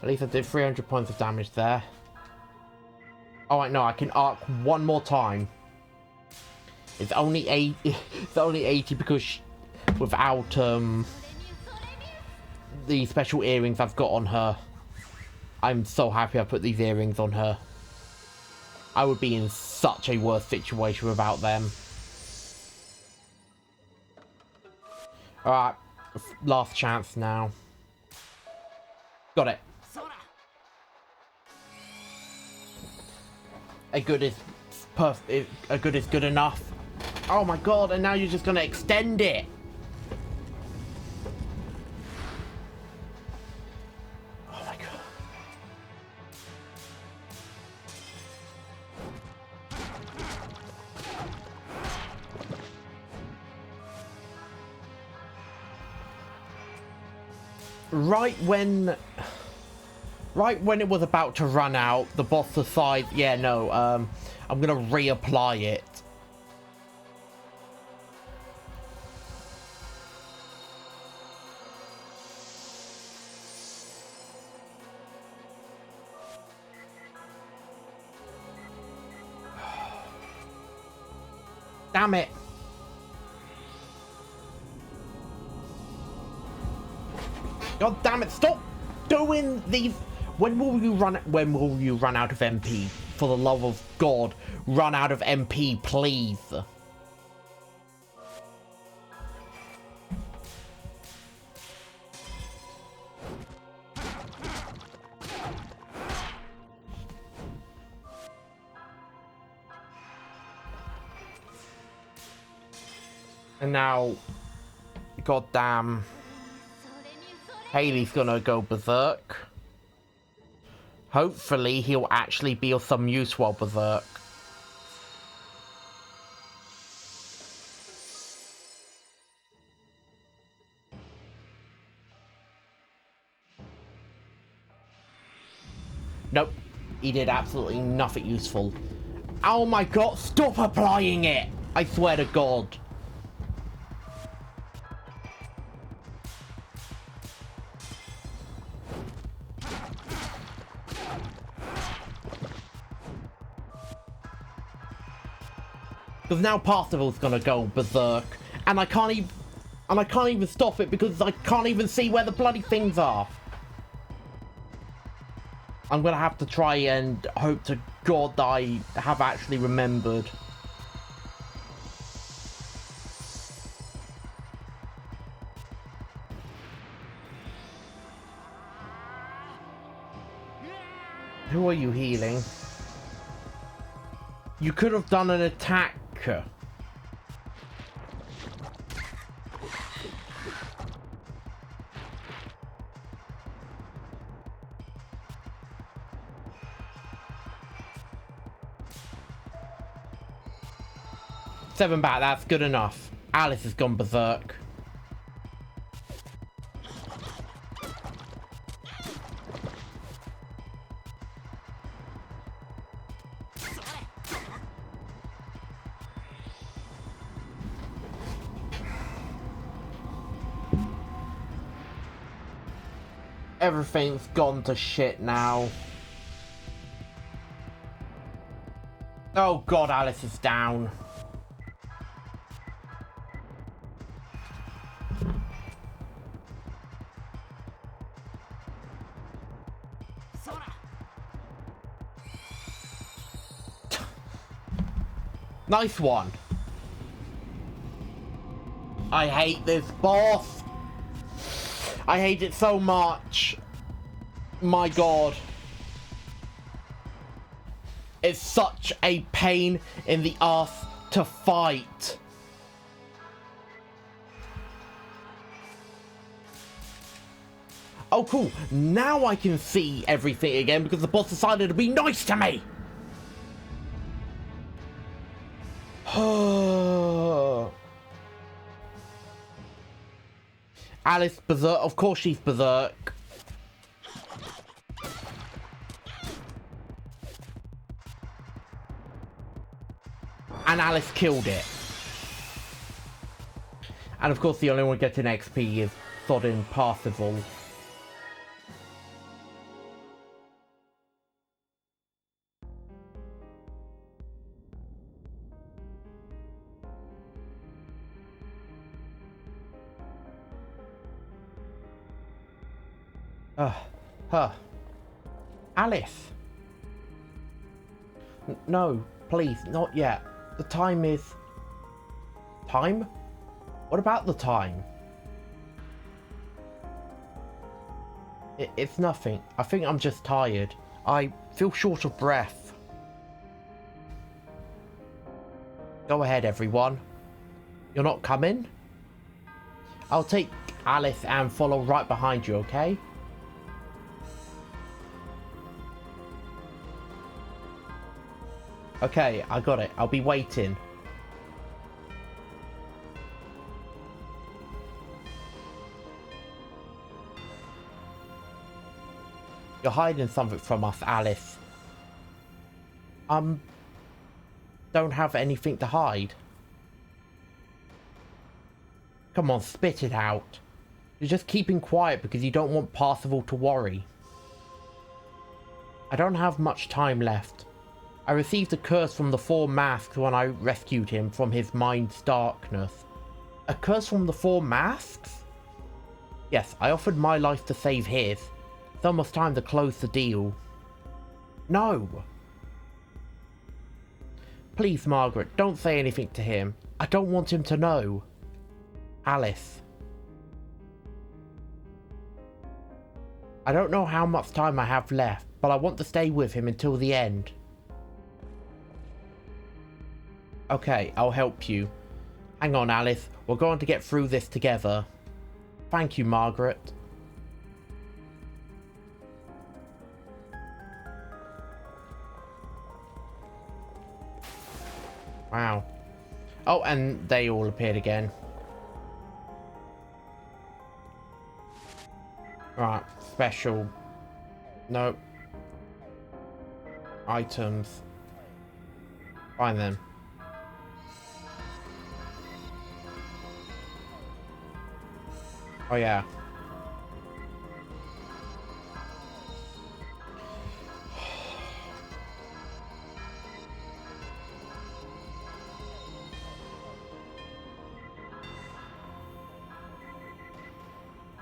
At least I did 300 points of damage there. Oh, wait, no, I can arc one more time. It's only 8. It's only 80 because without the special earrings I've got on her. I'm so happy I put these earrings on her. I would be in such a worse situation without them. Alright, last chance now. Got it. A good is good enough. Oh my god, and now you're just gonna extend it. Oh my god. Right when it was about to run out, the boss decides, yeah, no, I'm gonna reapply it. Damn it. God damn it, stop doing these. When will you run out of MP? For the love of God, run out of MP, please. And now, goddamn, Haley's gonna go berserk. Hopefully, he'll actually be of some use while berserk. Nope, he did absolutely nothing useful. Oh my god, stop applying it! I swear to God. Because now Parsifal's gonna go berserk, and I can't even stop it because I can't even see where the bloody things are. I'm gonna have to try and hope to God that I have actually remembered. Who are you healing? You could have done an attack. Seven back, that's good enough. Alice has gone berserk. Everything's gone to shit now. Oh god, Alice is down. Nice one. I hate this boss. I hate it so much. My god. It's such a pain in the ass to fight. Oh, cool. Now I can see everything again because the boss decided to be nice to me. Alice berserk. Of course she's berserk. And Alice killed it. And of course the only one getting XP is Sodden Parsival. Alice. No, please, not yet. The time is... Time? What about the time? It's nothing. I think I'm just tired. I feel short of breath. Go ahead, everyone. You're not coming? I'll take Alice and follow right behind you, okay? Okay, I got it. I'll be waiting. You're hiding something from us, Alice. Don't have anything to hide. Come on, spit it out. You're just keeping quiet because you don't want Parsival to worry. I don't have much time left. I received a curse from the Four Masks when I rescued him from his mind's darkness. A curse from the Four Masks? Yes, I offered my life to save his. It's almost time to close the deal. No! Please, Margaret, don't say anything to him. I don't want him to know. Alice. I don't know how much time I have left, but I want to stay with him until the end. Okay, I'll help you. Hang on, Alice. We're going to get through this together. Thank you, Margaret. Wow. Oh, and they all appeared again. Right, special. Nope. Items. Find them. Oh yeah.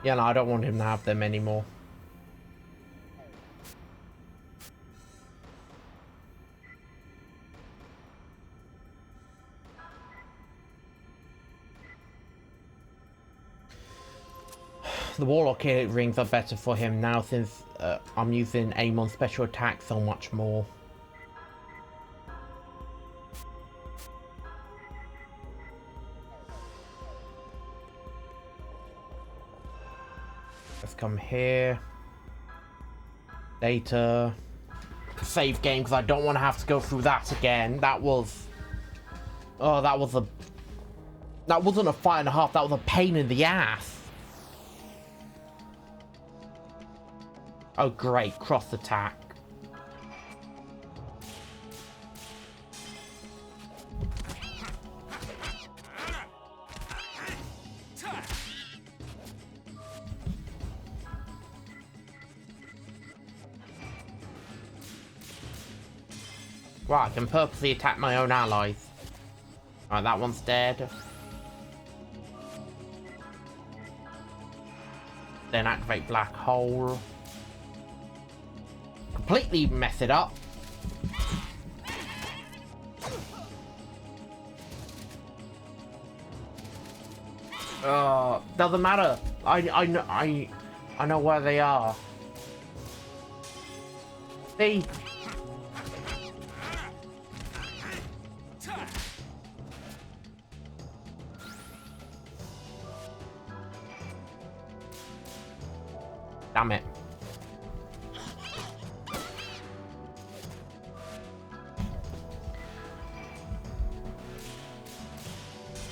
Yeah, no, I don't want him to have them anymore. The Warlock rings are better for him now since I'm using aim on special attack so much more. Let's come here. Data. Save game because I don't want to have to go through that again. That was... Oh, that was a... That wasn't a fight and a half. That was a pain in the ass. Oh, great. Cross attack. Right, I can purposely attack my own allies. Alright, that one's dead. Then activate black hole. Completely mess it up. Doesn't matter. I know where they are. See? Damn it.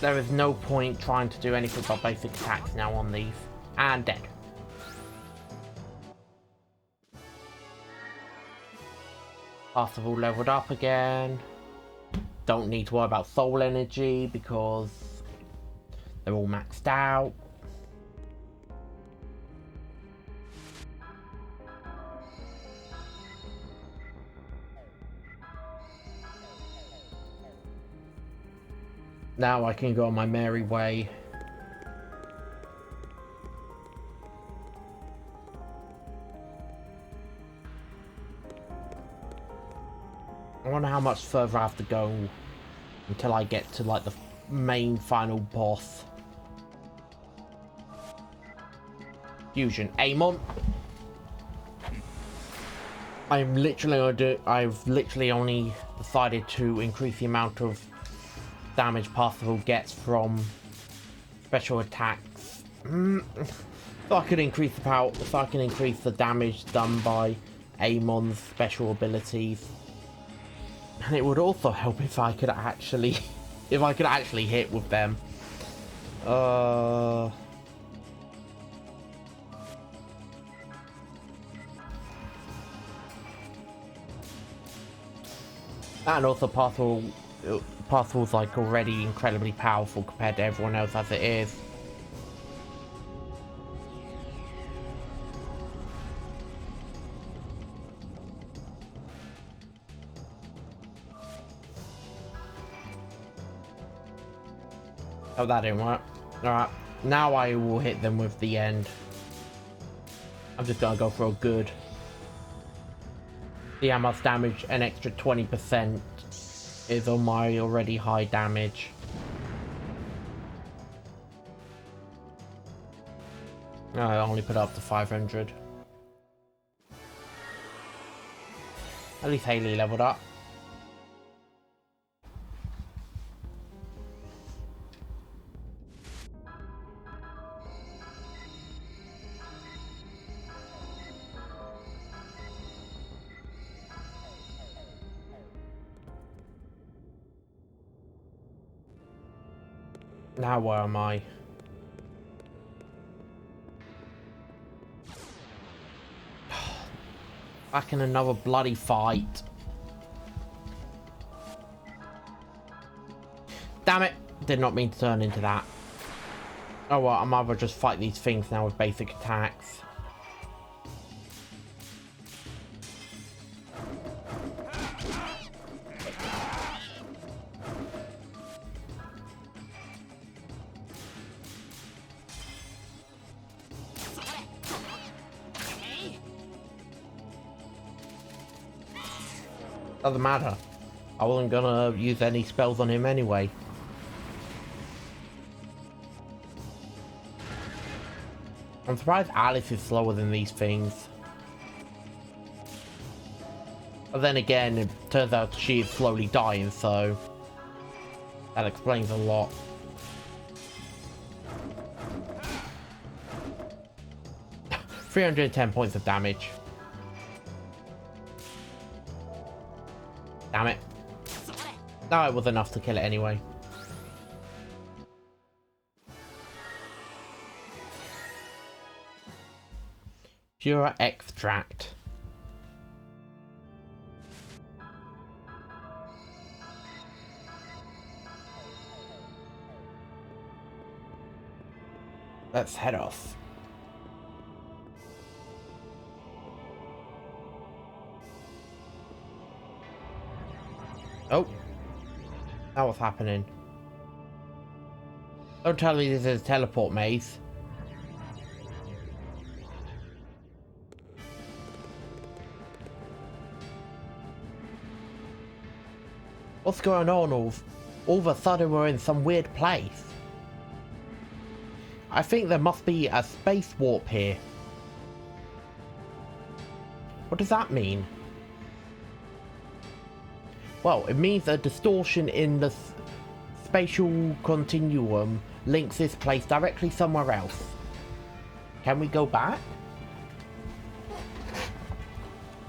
There is no point trying to do anything but basic attacks now on these. And dead. Possible leveled up again. Don't need to worry about soul energy because they're all maxed out. Now I can go on my merry way. I wonder how much further I have to go until I get to like the main final boss. Fusion. Amon. I've literally only decided to increase the amount of damage Parsifal gets from special attacks. So I could increase the power, so I can increase the damage done by Amon's special abilities. And it would also help if I could actually hit with them. And also Parsifal's like already incredibly powerful compared to everyone else as it is. Oh, that didn't work. Alright, now I will hit them with the end. I'm just gonna go for a good. See how much damage an extra 20% is on my already high damage. I only put up to 500. At least Haley leveled up. Now where am I? Back in another bloody fight. Damn it! Did not mean to turn into that. Oh well, I might as well just fight these things now with basic attacks. Doesn't matter. I wasn't gonna use any spells on him anyway. I'm surprised Alice is slower than these things. But then again, it turns out she is slowly dying, so that explains a lot. $310 points of damage. Damn it. No, it was enough to kill it anyway. Pure extract. Let's head off. Oh. Now what's happening? Don't tell me this is a teleport maze. What's going on? All of a sudden we're in some weird place. I think there must be a space warp here. What does that mean? Well, it means a distortion in the spatial continuum links this place directly somewhere else. Can we go back?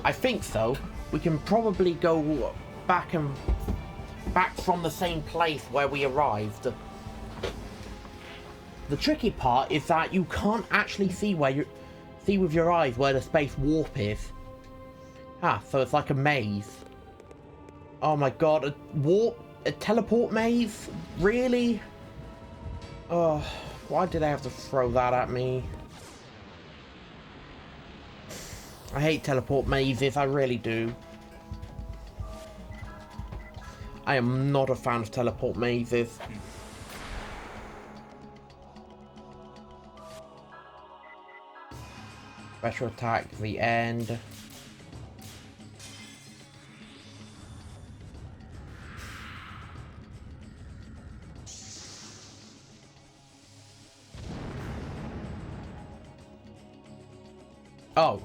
I think so. We can probably go back from the same place where we arrived. The tricky part is that you can't actually see with your eyes where the space warp is. Ah, so it's like a maze. Oh my god, a teleport maze? Really? Oh, why did I have to throw that at me? I hate teleport mazes, I really do. I am not a fan of teleport mazes. Special attack, the end. Oh.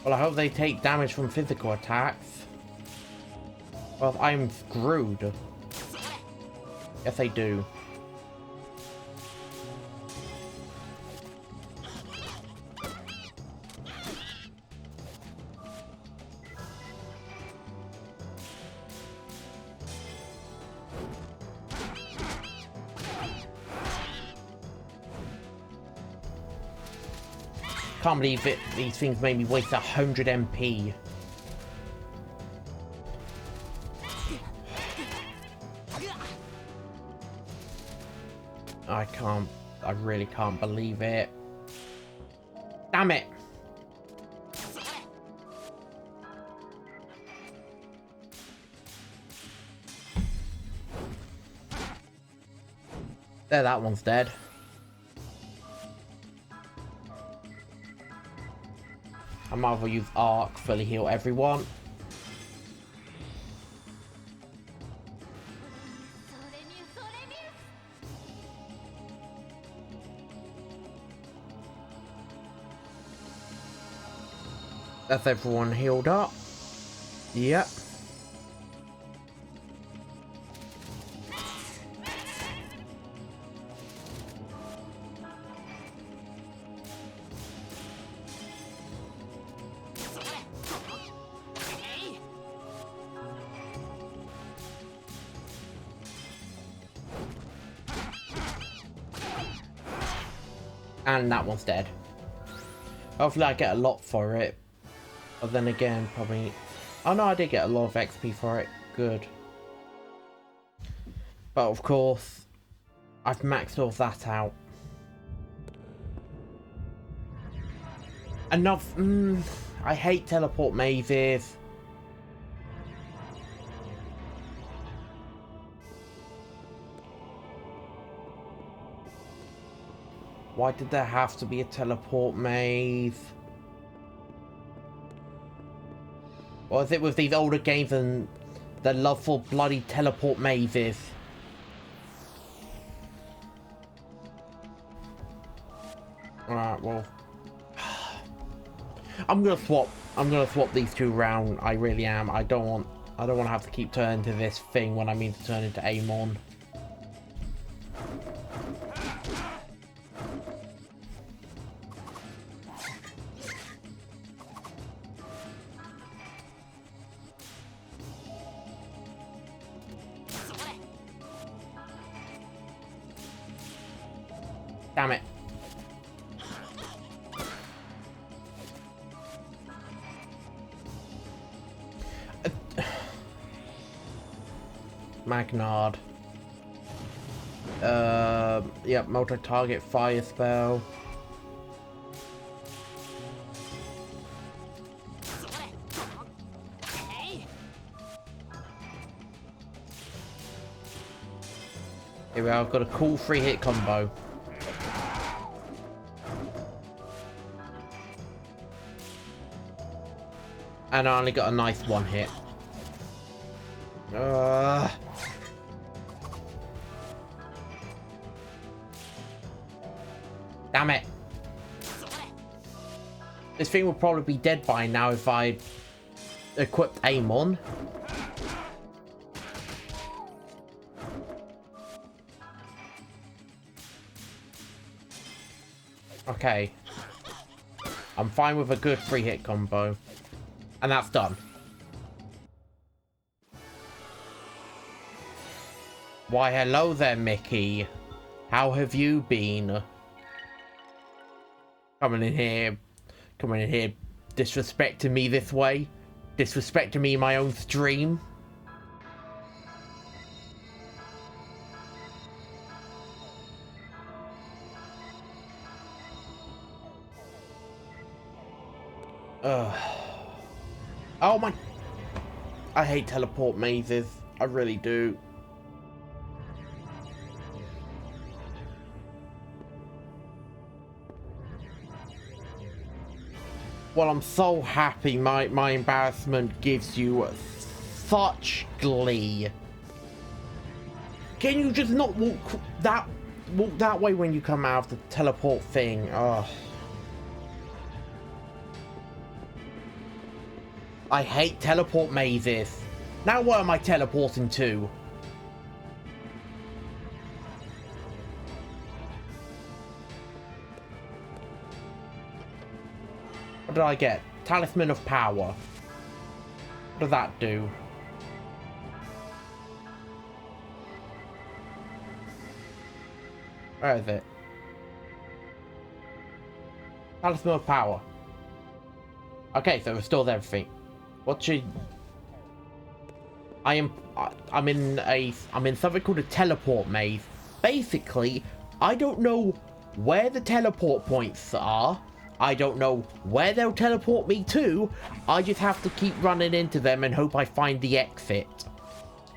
Well, I hope they take damage from physical attacks. Well, I'm screwed. Yes, they do. Can't believe it. These things made me waste 100 MP. I really can't believe it. Damn it. There, that one's dead. I might as well use Arc, fully heal everyone. That's everyone healed up. Yep. And that one's dead. Hopefully I get a lot for it. But then again, probably... Oh no, I did get a lot of XP for it. Good. But of course, I've maxed all of that out. Enough... I hate teleport mazes. Why did there have to be a teleport maze? Or is it with these older games and the love for bloody teleport mazes? Alright, well. I'm gonna swap these two around. I really am. I don't want to have to keep turning to this thing when I mean to turn into Amon. Damn it. Magnard. Yep, multi-target fire spell. Here we are, I've got a cool 3-hit combo. And I only got a nice one hit. Damn it. This thing would probably be dead by now if I equipped aim on. Okay. I'm fine with a good 3-hit combo. And that's done. Why, hello there, Mickey. How have you been? Coming in here, disrespecting me this way? Disrespecting me in my own stream? Oh my... I hate teleport mazes. I really do. Well, I'm so happy my embarrassment gives you such glee. Can you just not walk that way when you come out of the teleport thing? Ugh. I hate teleport mazes. Now where am I teleporting to? What did I get? Talisman of Power. What does that do? Where is it? Talisman of Power. Okay, so it restores everything. What should... I'm in something called a teleport maze. Basically, I don't know where the teleport points are. I don't know where they'll teleport me to. I just have to keep running into them and hope I find the exit.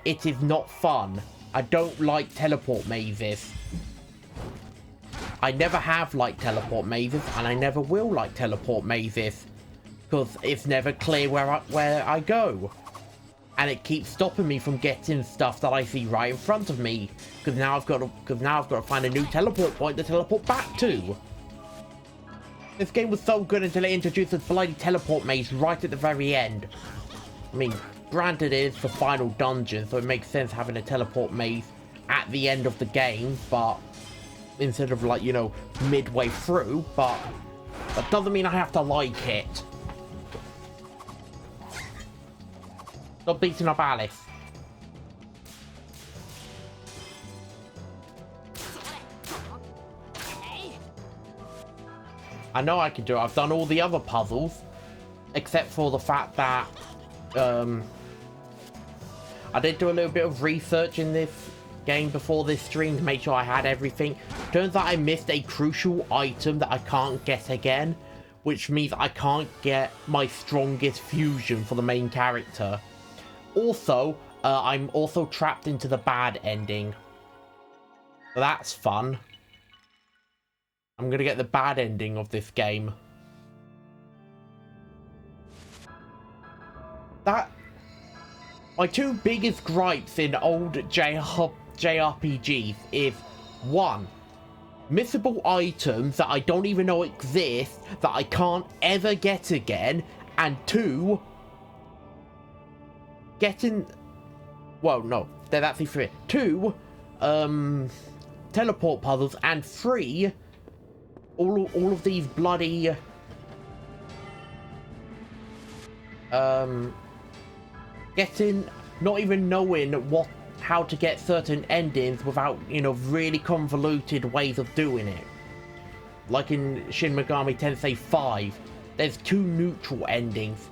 It is not fun. I don't like teleport mazes. I never have liked teleport mazes, and I never will like teleport mazes. Because it's never clear where I go. And it keeps stopping me from getting stuff that I see right in front of me. Because now I've got to find a new teleport point to teleport back to. This game was so good until it introduced this bloody teleport maze right at the very end. I mean, granted it is the final dungeon, so it makes sense having a teleport maze at the end of the game, but instead of, like, you know, midway through, but that doesn't mean I have to like it. Stop beating up Alice. I know I can do it. I've done all the other puzzles, except for the fact that I did do a little bit of research in this game before this stream to make sure I had everything. Turns out I missed a crucial item that I can't get again, which means I can't get my strongest fusion for the main character. Also, I'm also trapped into the bad ending. So that's fun. I'm gonna get the bad ending of this game. My two biggest gripes in old JRPGs is 1. Missable items that I don't even know exist, that I can't ever get again, and 2, well, no, there's actually 3. 2, teleport puzzles, and 3, all of these bloody not even knowing how to get certain endings without, you know, really convoluted ways of doing it. Like in Shin Megami Tensei 5, there's 2 neutral endings.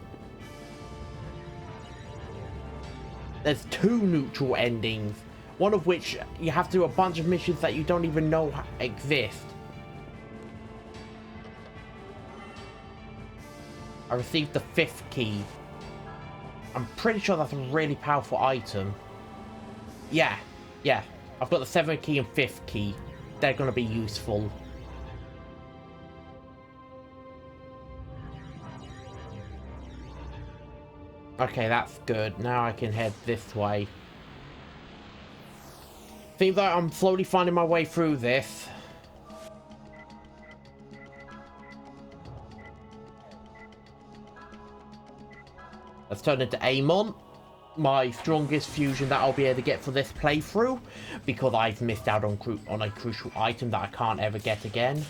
There's 2 neutral endings, one of which you have to do a bunch of missions that you don't even know exist. I received the 5th key. I'm pretty sure that's a really powerful item. Yeah. I've got the 7th key and 5th key. They're going to be useful. Okay, that's good. Now I can head this way. Seems like I'm slowly finding my way through this. Let's turn into Amon, my strongest fusion that I'll be able to get for this playthrough, because I've missed out on a crucial item that I can't ever get again.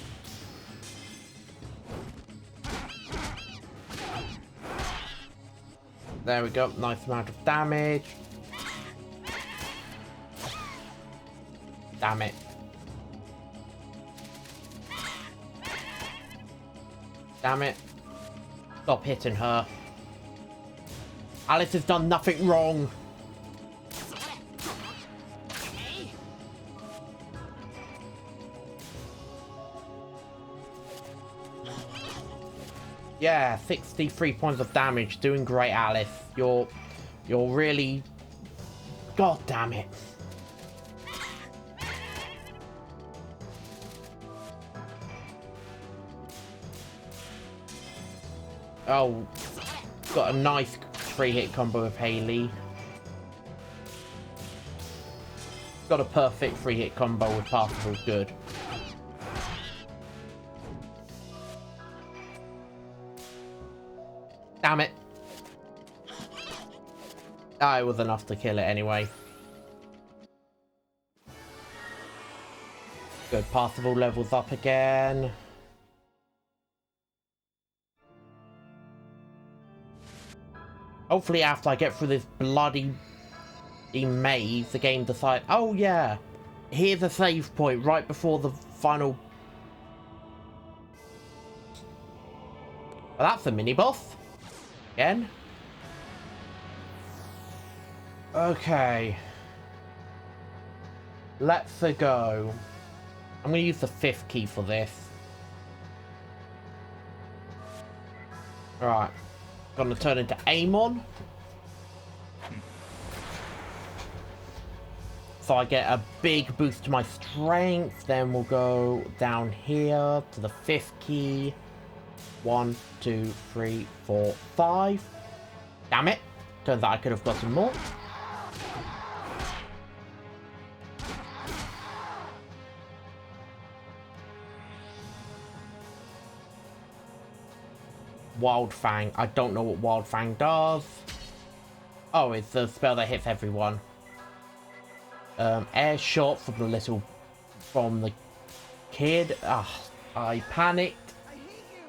There we go, nice amount of damage. Damn it. Damn it. Stop hitting her. Alice has done nothing wrong. Yeah, 63 points of damage. Doing great, Alice. You're really... God damn it. Oh, got a nice 3-hit combo with Haley. Got a perfect 3-hit combo with Parsifal. Good. Damn it. Ah, it was enough to kill it anyway. Good. Parsifal levels up again. Hopefully after I get through this bloody maze, the game decides, oh yeah, here's a save point right before the final... Well, that's a mini-boss. Again. Okay. Let's go. I'm going to use the 5th key for this. Alright. Gonna turn into Amon. So I get a big boost to my strength. Then we'll go down here to the 5th key. 1, 2, 3, 4, 5. Damn it. Turns out I could have gotten more. Wild Fang. I don't know what Wild Fang does. Oh, it's the spell that hits everyone. Air shot from the kid. Ah, I panicked.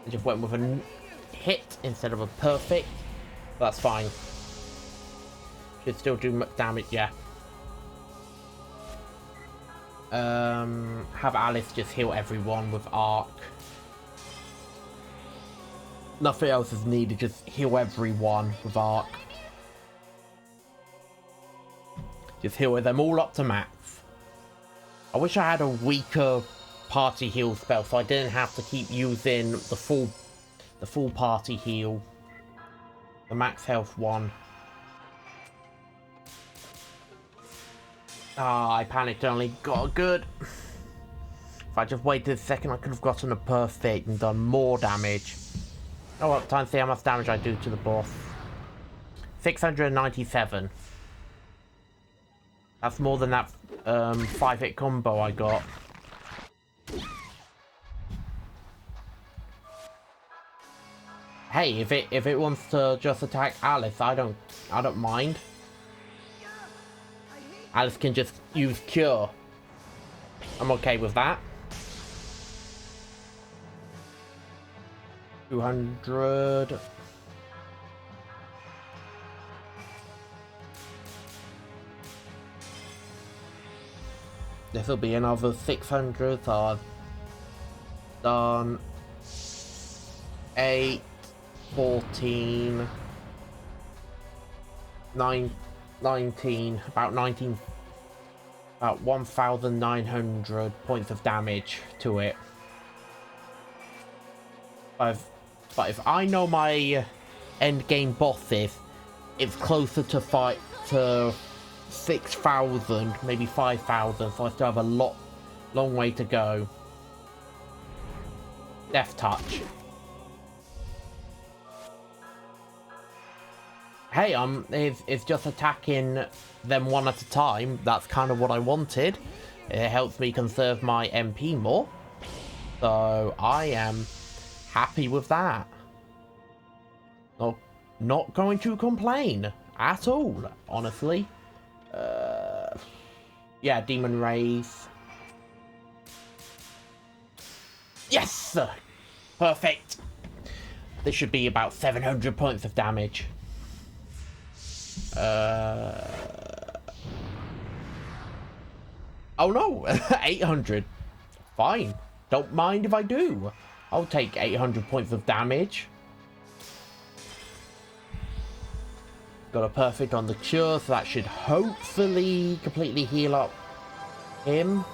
I just went with a hit instead of a perfect. That's fine. Should still do damage, yeah. Have Alice just heal everyone with arc. Nothing else is needed, just heal everyone with arc. Just heal them all up to max. I wish I had a weaker party heal spell so I didn't have to keep using the full party heal. The max health one. Ah, I panicked, only got a good. If I just waited a second, I could have gotten a perfect and done more damage. Oh well, time to see how much damage I do to the boss. 697. That's more than that 5-hit combo I got. Hey, if it wants to just attack Alice, I don't mind. Alice can just use Cure. I'm okay with that. 200. This will be another 600. So I've done 8, 14, 9, 19, about 1,900 points of damage to it. But if I know my end game bosses, it's closer to 6,000, maybe 5,000, so I still have a long way to go. Death Touch. hey, it's just attacking them one at a time. That's kind of what I wanted. It helps me conserve my MP more. So I am happy with that. Not going to complain at all, honestly. Yeah, Demon Rays. Yes! Perfect. This should be about 700 points of damage. Oh no, 800. Fine. Don't mind if I do. I'll take 800 points of damage. Got a perfect on the cure, so that should hopefully completely heal up him.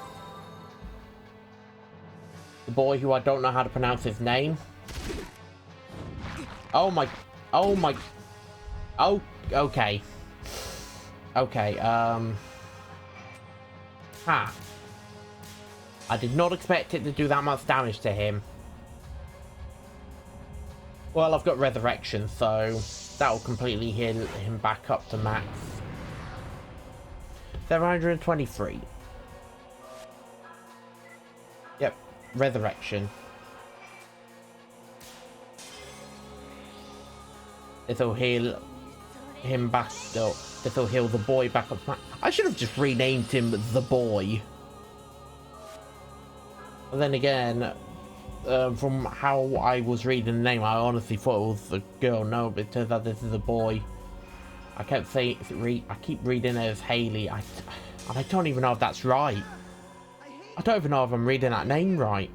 The boy who I don't know how to pronounce his name. Oh my, oh, okay. Okay, I did not expect it to do that much damage to him. Well, I've got Resurrection, so that'll completely heal him back up to max. 723. Yep, Resurrection. This'll heal him back up. This'll heal the boy back up to max. I should have just renamed him the boy. But then again, from how I was reading the name, I honestly thought it was a girl. No, but it turns out this is a boy. I kept saying, I keep reading it as Haley. And I don't even know if that's right. I don't even know if I'm reading that name right.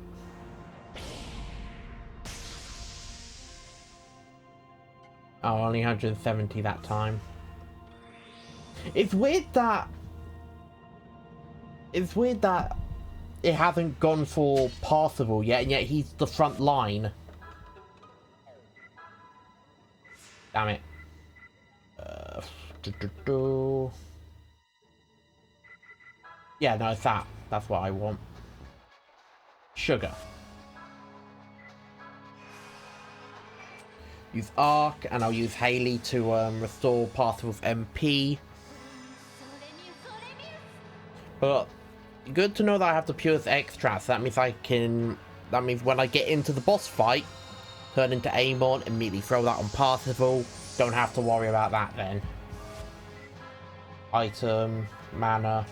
Oh, only 170 that time. It's weird that it hasn't gone for Parsifal yet, and yet he's the front line. Damn it. Yeah, no, it's that. That's what I want. Sugar. Use Arc, and I'll use Haley to restore Parsifal's MP. But good to know that I have the purest extracts. That means that means when I get into the boss fight, turn into Amon, immediately throw that on Parsifal. Don't have to worry about that then. Item, mana.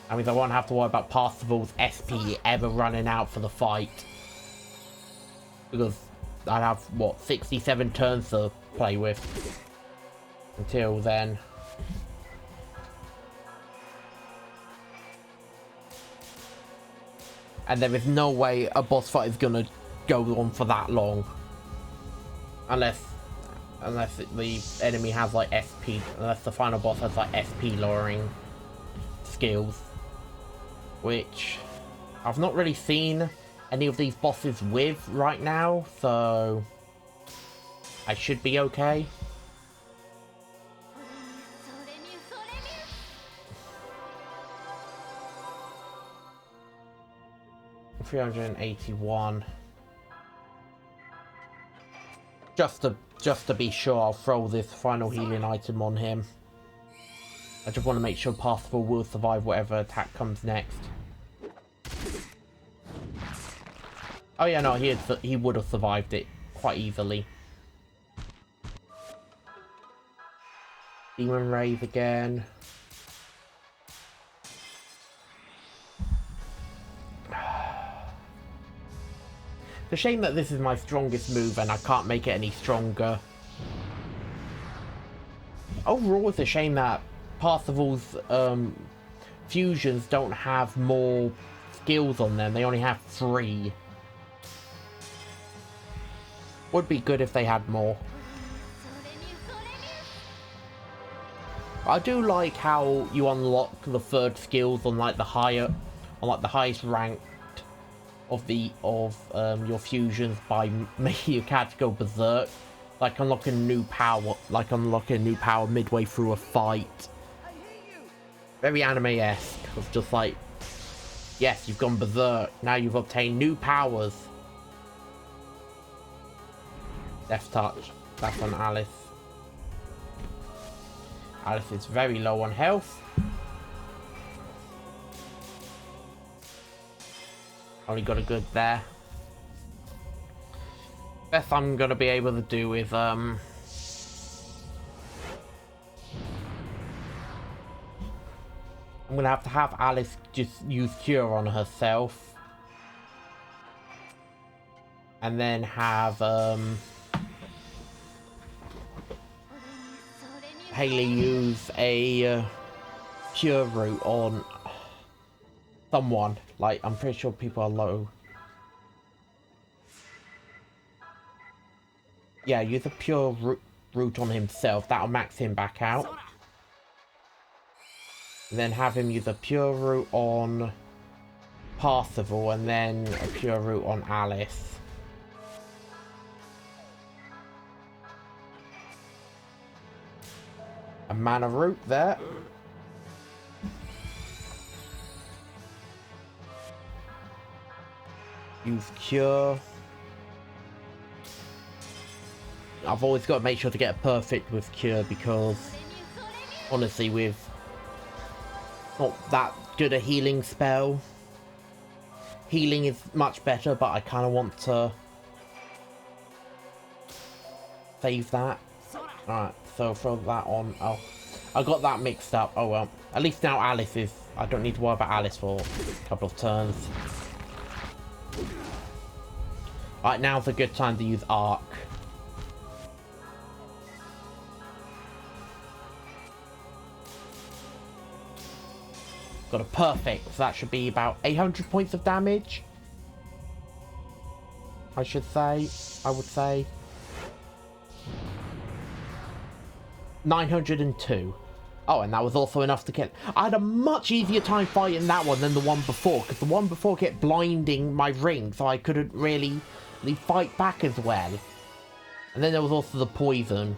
That means I won't have to worry about Parsifal's SP ever running out for the fight. Because I have, what, 67 turns to play with. Until then. And there is no way a boss fight is gonna go on for that long. Unless the enemy has like SP, unless the final boss has like SP lowering skills. Which I've not really seen any of these bosses with right now, so I should be okay. $381. Just to be sure, I'll throw this final healing item on him. I just want to make sure Parsifal will survive whatever attack comes next. Oh yeah, no, he would have survived it quite easily. Demon Rays again. It's a shame that this is my strongest move and I can't make it any stronger. Overall, it's a shame that Parsifal's fusions don't have more skills on them. They only have 3. Would be good if they had more. I do like how you unlock the 3rd skills on like the highest ranked of your fusions by making your character go berserk, like unlocking new power midway through a fight. Very anime-esque, of just like, yes, you've gone berserk, now you've obtained new powers. Death Touch, that's on Alice. Alice is very low on health. Only got a good there. Best I'm gonna be able to do is I'm gonna have Alice just use cure on herself. And then have Haley use a cure route on someone. Like, I'm pretty sure people are low. Yeah, use a pure route on himself. That'll max him back out. And then have him use a pure route on Parzival and then a pure route on Alice. A mana route there. Use cure. I've always got to make sure to get perfect with cure because honestly with not that good a healing spell. Healing is much better, but I kind of want to save that. Alright, so throw that on. Oh, I got that mixed up. Oh well. At least now Alice is... I don't need to worry about Alice for a couple of turns. Alright, now's a good time to use Arc. Got a perfect, so that should be about 800 points of damage. I would say. 902. Oh, and that was also enough to get... I had a much easier time fighting that one than the one before, because the one before kept blinding my ring, so I couldn't really fight back as well. And then there was also the poison.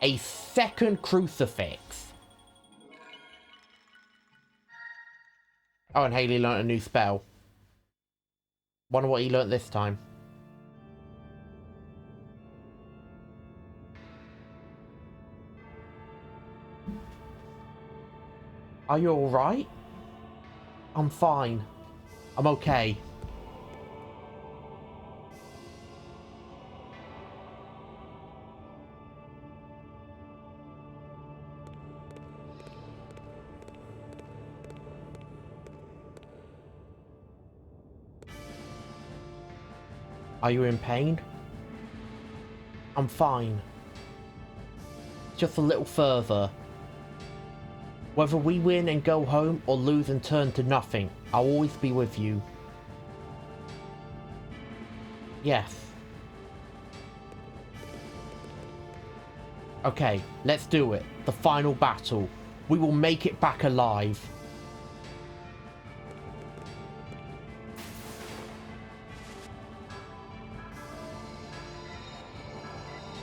A second crucifix. Oh, and Haley learnt a new spell. Wonder what he learnt this time. Are you alright? I'm fine. I'm okay. Are you in pain? I'm fine. Just a little further. Whether we win and go home or lose and turn to nothing, I'll always be with you. Yes. Okay, let's do it. The final battle. We will make it back alive.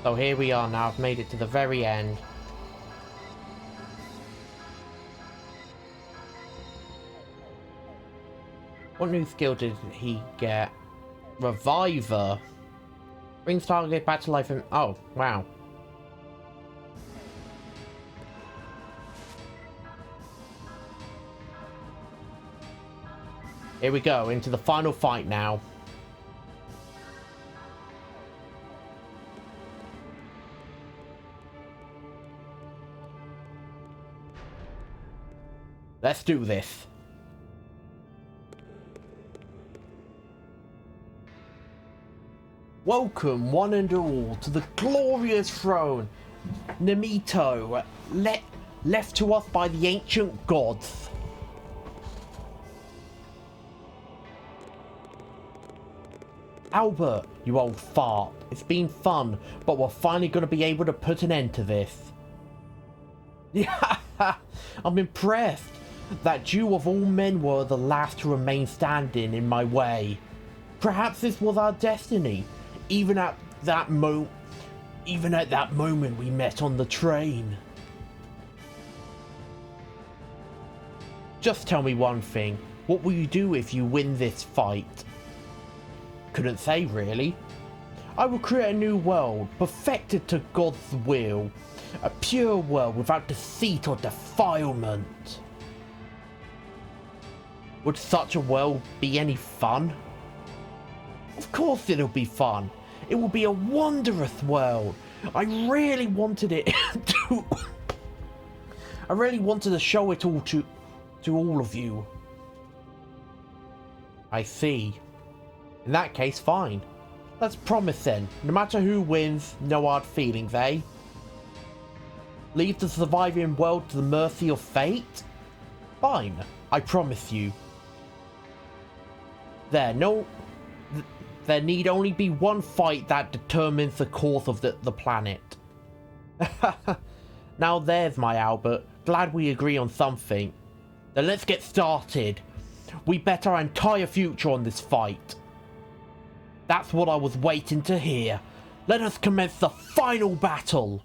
So here we are now. I've made it to the very end. What new skill did he get? Reviver. Brings target back to life and... Oh, wow. Here we go, into the final fight now. Let's do this. Welcome, one and all, to the glorious throne, Namito, left to us by the ancient gods. Albert, you old fart, it's been fun, but we're finally going to be able to put an end to this. Yeah, I'm impressed that you of all men were the last to remain standing in my way. Perhaps this was our destiny. Even at that moment we met on the train. Just tell me one thing. What will you do if you win this fight? Couldn't say, really. I will create a new world, perfected to God's will. A pure world without deceit or defilement. Would such a world be any fun? Of course it'll be fun. It will be a wondrous world. I really wanted it to... I really wanted to show it all to all of you. I see. In that case, fine. Let's promise then. No matter who wins, no hard feelings, eh? Leave the surviving world to the mercy of fate? Fine. I promise you. There need only be one fight that determines the course of the planet. Now there's my Albert. Glad we agree on something. Then let's get started. We bet our entire future on this fight. That's what I was waiting to hear. Let us commence the final battle.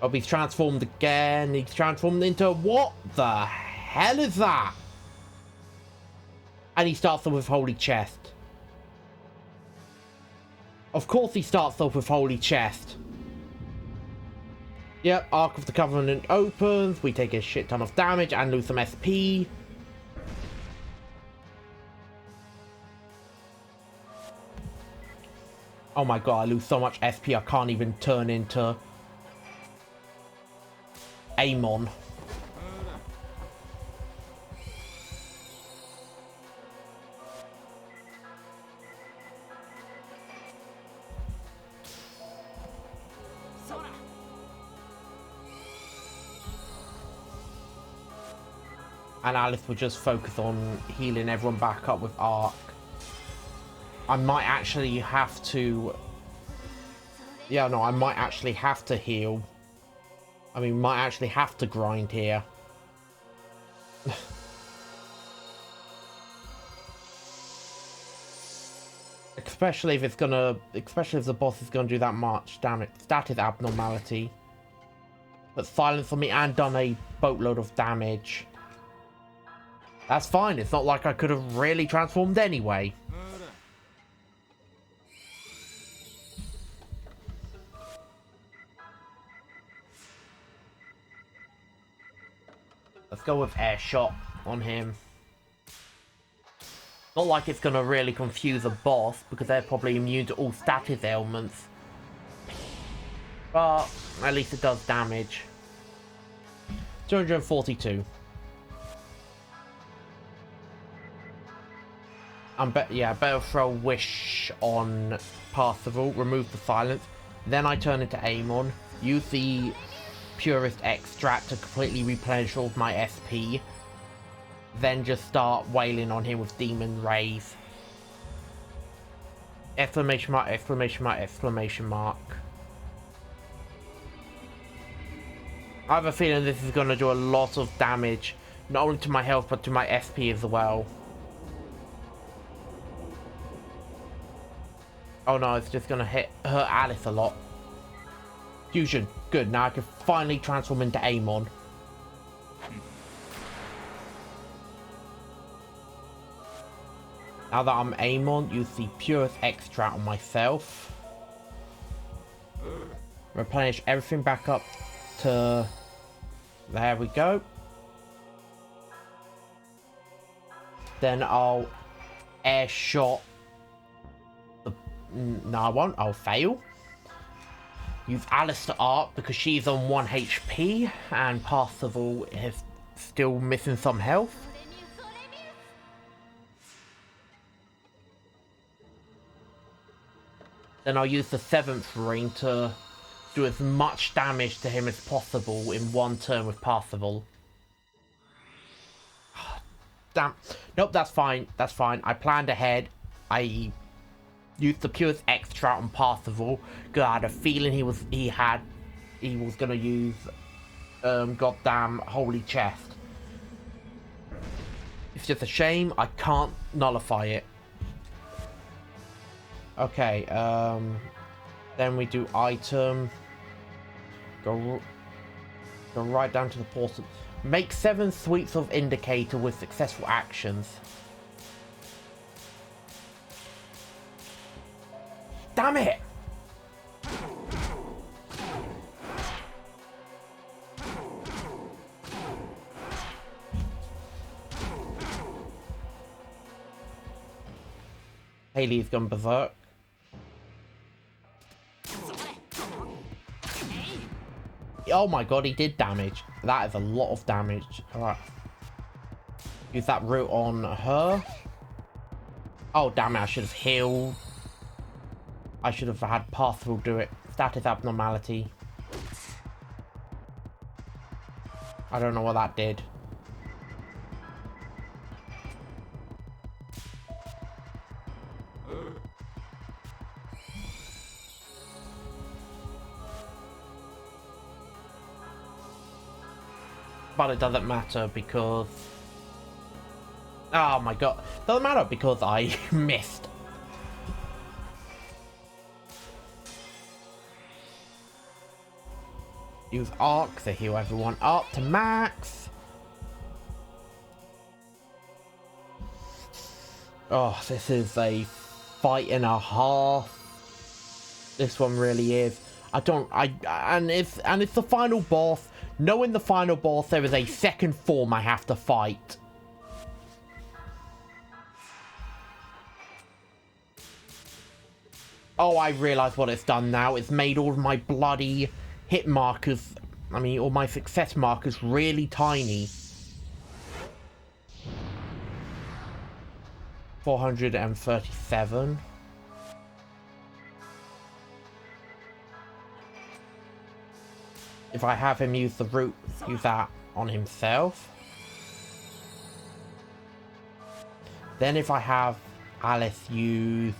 Oh, he's transformed again. He's transformed into what the hell is that? And he starts off with Holy Chest. Of course he starts off with Holy Chest. Yep, Ark of the Covenant opens. We take a shit ton of damage and lose some SP. Oh my god, I lose so much SP I can't even turn into Amon. And Alice will just focus on healing everyone back up with Arc. I might actually have to... Yeah, no, I might actually have to heal. I mean, might actually have to grind here. Especially if it's gonna... Especially if the boss is gonna do that much damage. That is abnormality. But silenced on me and done a boatload of damage. That's fine. It's not like I could have really transformed anyway. Let's go with Air Shot on him. Not like it's going to really confuse a boss, because they're probably immune to all status ailments. But at least it does damage. 242. Better throw Wish on Parsifal, remove the silence. Then I turn into Amon, use the Purest Extract to completely replenish all of my SP. Then just start wailing on him with Demon Rays. Exclamation mark, exclamation mark, exclamation mark. I have a feeling this is going to do a lot of damage, not only to my health but to my SP as well. Oh no, it's just gonna hurt Alice a lot. Fusion, good. Now I can finally transform into Amon. Now that I'm Amon, use the Purest Extract on myself. Replenish everything back up to... There we go. Then I'll Air Shot. No, I won't. I'll fail. Use Alice to Arc because she's on 1 HP and Parsifal is still missing some health. Then I'll use the 7th ring to do as much damage to him as possible in one turn with Parsifal. Damn. Nope, that's fine. That's fine. I planned ahead. I used the Purest Extract on Parsifal because I had a feeling he was gonna use goddamn Holy Chest. It's just a shame I can't nullify it. Okay, Then we do item. Go right down to the portal. Make 7 sweeps of indicator with successful actions. Damn it! Haley's gone berserk. Oh my god, he did damage. That is a lot of damage. Alright. Use that root on her. Oh damn it, I should have healed. I should have had Pathful do it. Status abnormality. I don't know what that did. But it doesn't matter because... Oh my god. Doesn't matter because I missed. Use Arc to heal everyone up to max. Oh, this is a fight and a half. This one really is. And it's the final boss. Knowing the final boss, there is a second form I have to fight. Oh, I realise what it's done now. It's made all of my bloody hit markers, I mean, all my success markers really tiny. 437. If I have him use the root, use that on himself. Then if I have Alice use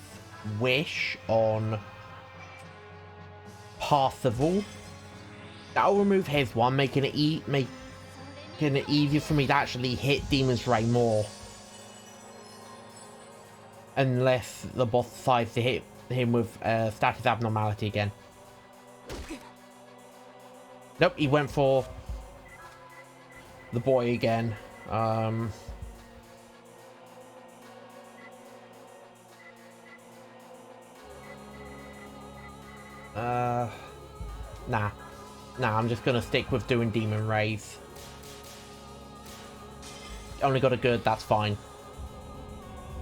Wish on Parsifal, that will remove his one, making it easier for me to actually hit Demon's Ray more. Unless the boss decides to hit him with status abnormality again. Nope, he went for the boy again. Nah, I'm just gonna stick with doing Demon Rays. Only got a good, that's fine.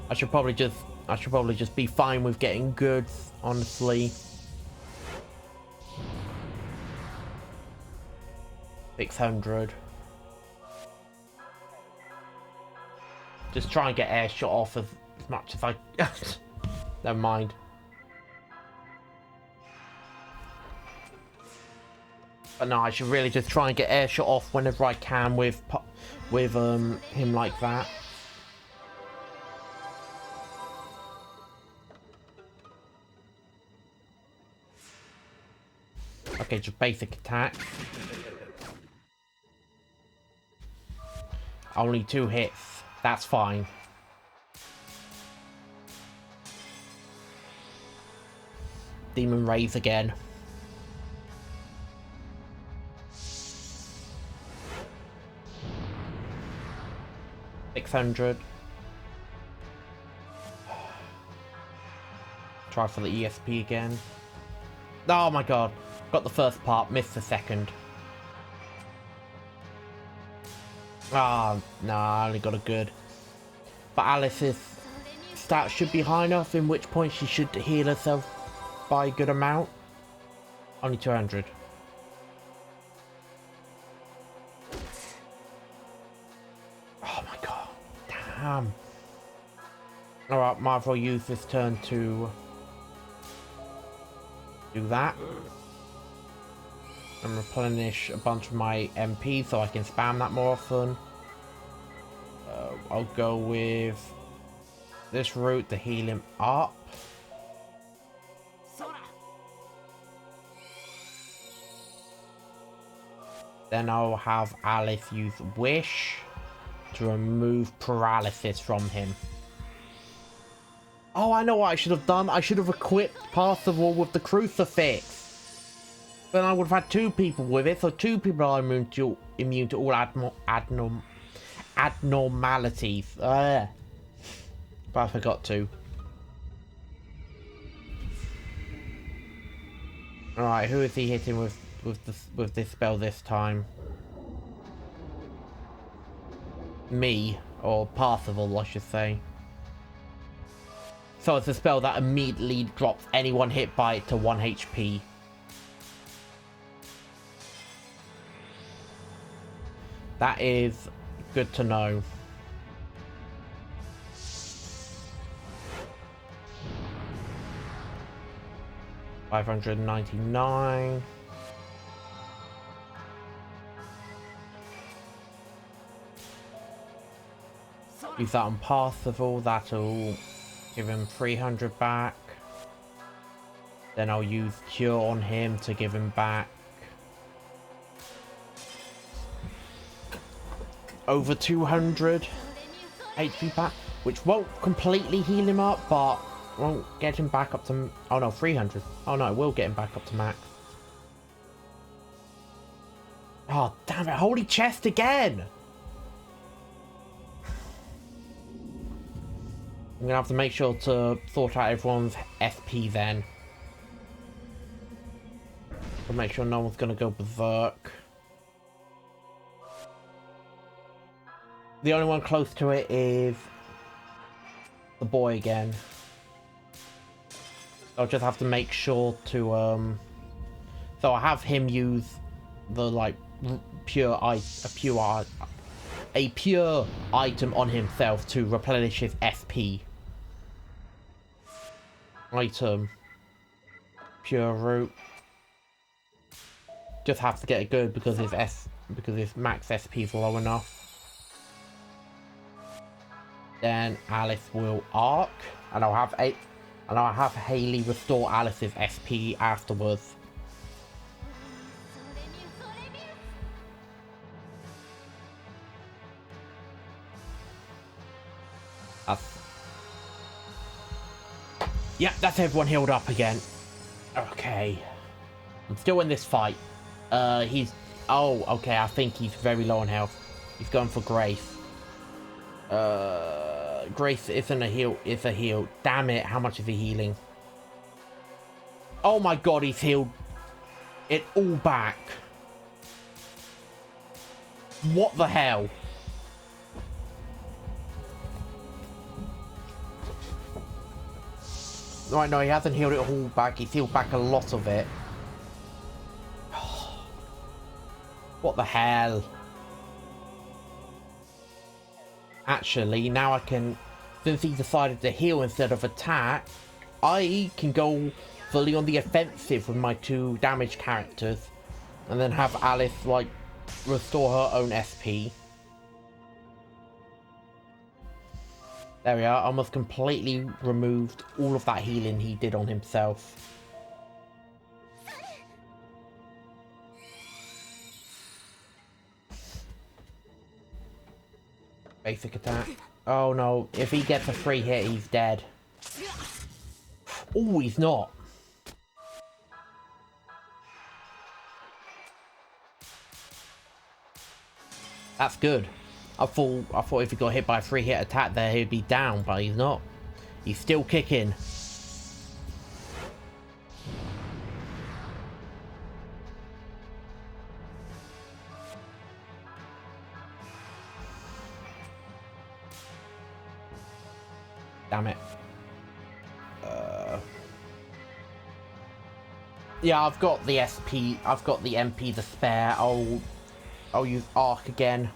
I should probably just be fine with getting goods, honestly. 600. Just try and get air shot off as much as I... Never mind. But no, I should really just try and get air shot off whenever I can with him like that. Okay, just basic attack. Only 2 hits. That's fine. Demon Rays again. $600. Try for the ESP again. Oh my god. Got the first part, missed the second. Ah, no, I only got a good. But Alice's stats should be high enough, in which point she should heal herself by a good amount. Only 200. Oh my god. Damn. Alright, might as well use this turn to do that. And replenish a bunch of my MP so I can spam that more often. I'll go with this route to heal him up. Then I'll have Alice use Wish to remove paralysis from him. Oh, I know what I should have done. I should have equipped Parzival with the crucifix. Then I would have had 2 people with it, so 2 people are immune to all abnormalities. But I forgot to. Alright, who is he hitting with this spell this time? Me, or Parzival, I should say. So it's a spell that immediately drops anyone hit by it to 1 HP. That is good to know. $599. Use that on Parzival. That'll give him 300 back. Then I'll use Cure on him to give him back over 200 HP back, which won't completely heal him up, but won't get him back up to... Oh no, 300. Oh no, it will get him back up to max. Oh, damn it. Holy chest again! I'm gonna have to make sure to sort out everyone's SP then. To make sure no one's gonna go berserk. The only one close to it is the boy again. I'll just have to make sure to so I have him use the like pure item on himself to replenish his SP. Item pure root. Just have to get it good because his max SP is low enough. Then Alice will arc, and I'll have Haley restore Alice's SP afterwards. Yep, that's everyone healed up again. Okay. I'm still in this fight. He's... Oh, okay, I think he's very low on health. He's going for Grace. Grace isn't a heal, it's a heal. Damn it, how much is he healing? Oh my god, he's healed it all back. What the hell? Right, no, he hasn't healed it all back. He's healed back a lot of it. What the hell? Actually, now I can... Since he decided to heal instead of attack, I can go fully on the offensive with my 2 damage characters. And then have Alice, like, restore her own SP. There we are. Almost completely removed all of that healing he did on himself. Basic attack. Oh no, if he gets a free hit, he's dead. Oh, he's not. That's good. I thought if he got hit by a free hit attack there, he'd be down, but he's not. He's still kicking. Damn it. Yeah, I've got the SP. I've got the MP to spare. I'll use Arc again.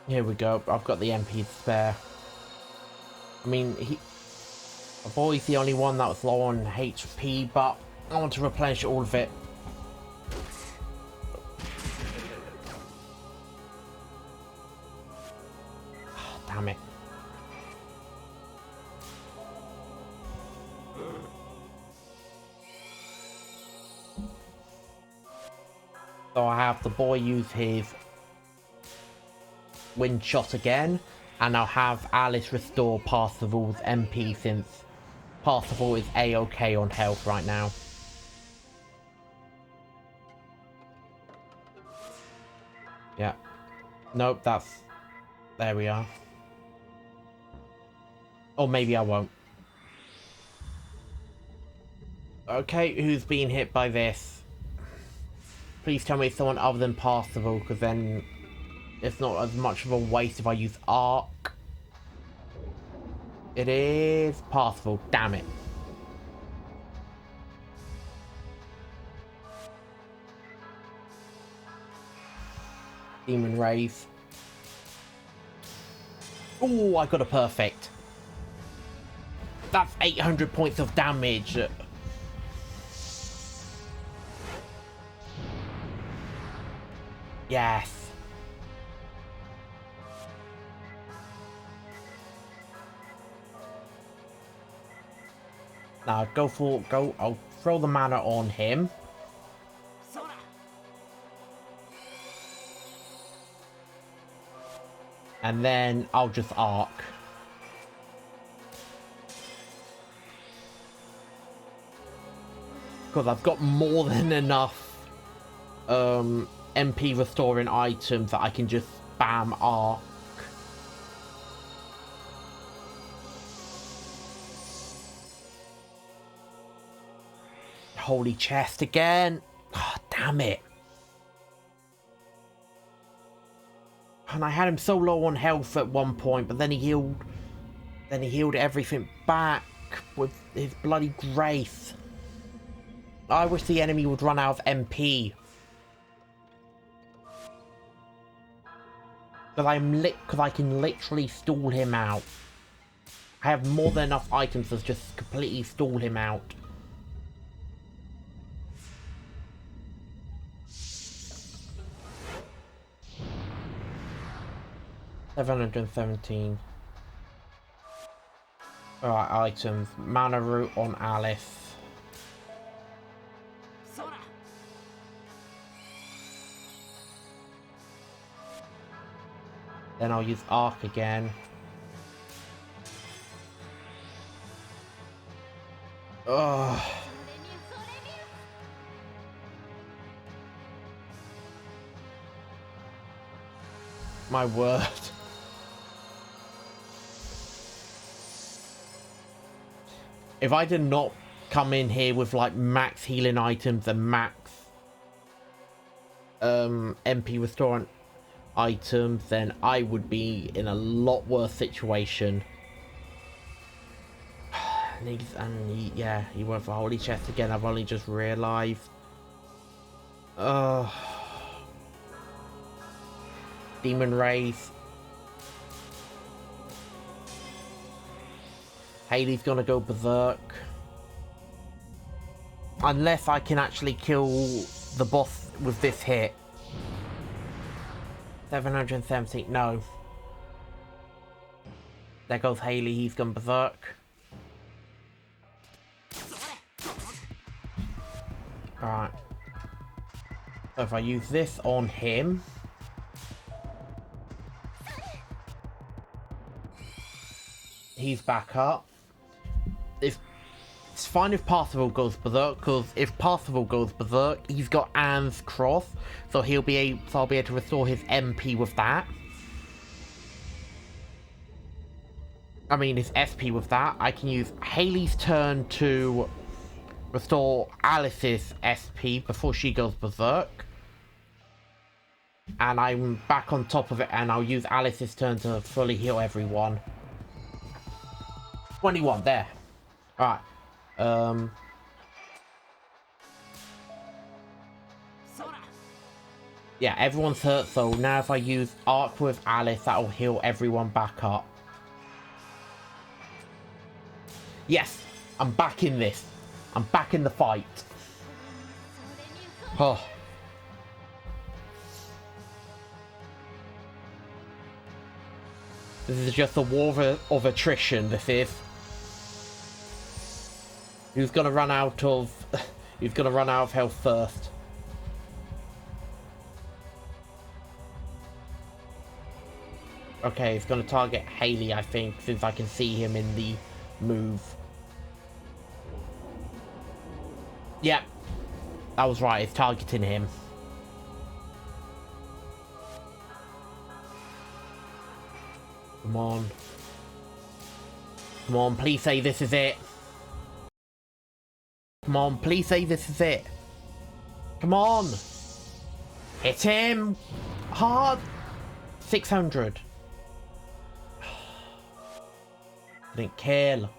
Here we go. I've got the MP to spare. I mean, the boy's the only one that was low on HP, but I want to replenish all of it. Damn it. So I have the boy use his wind shot again, and I'll have Alice restore Parsifal's MP since Parsifal is A-OK on health right now. Yeah. Nope, that's... There we are. Or maybe I won't. Okay, who's being hit by this? Please tell me it's someone other than Parsifal, because then it's not as much of a waste if I use Arc. It is Parsifal, damn it. Demon Rays. Oh, I got a perfect. That's 800 points of damage. Yes. Now I'll throw the mana on him. And then I'll just arc. Because I've got more than enough MP restoring items that I can just spam arc. Holy chest again. Oh, damn it. And I had him so low on health at one point, but then he healed everything back with his bloody grace. I wish the enemy would run out of MP. Because I can literally stall him out. I have more than enough items to just completely stall him out. $717. Alright, items. Mana root on Alice. Then I'll use Arc again. Ugh. My word. If I did not come in here with like max healing items and max MP restoring items, then I would be in a lot worse situation. Yeah, he went for Holy Chest again. I've only just realised. Demon Rays. Haley's gonna go berserk. Unless I can actually kill the boss with this hit. 770, no. There goes Haley, he's gone berserk. Alright. So if I use this on him. He's back up. It's fine if Parsifal goes berserk, because if Parsifal goes berserk, he's got Anne's cross, so I'll be able to restore his MP with that. I mean his SP with that. I can use Haley's turn to restore Alice's SP before she goes berserk. And I'm back on top of it, and I'll use Alice's turn to fully heal everyone. 21, there. Alright. Yeah, everyone's hurt, so now if I use Arc with Alice, that'll heal everyone back up. Yes, I'm back in this. I'm back in the fight. Oh. This is just a war of attrition, this is. Who's gonna run out of health first? Okay, it's gonna target Haley, I think, since I can see him in the move. Yep. That was right, it's targeting him. Come on. Come on, please say this is it. Come on, please say this is it. Come on. Hit him. Hard. 600. Didn't kill.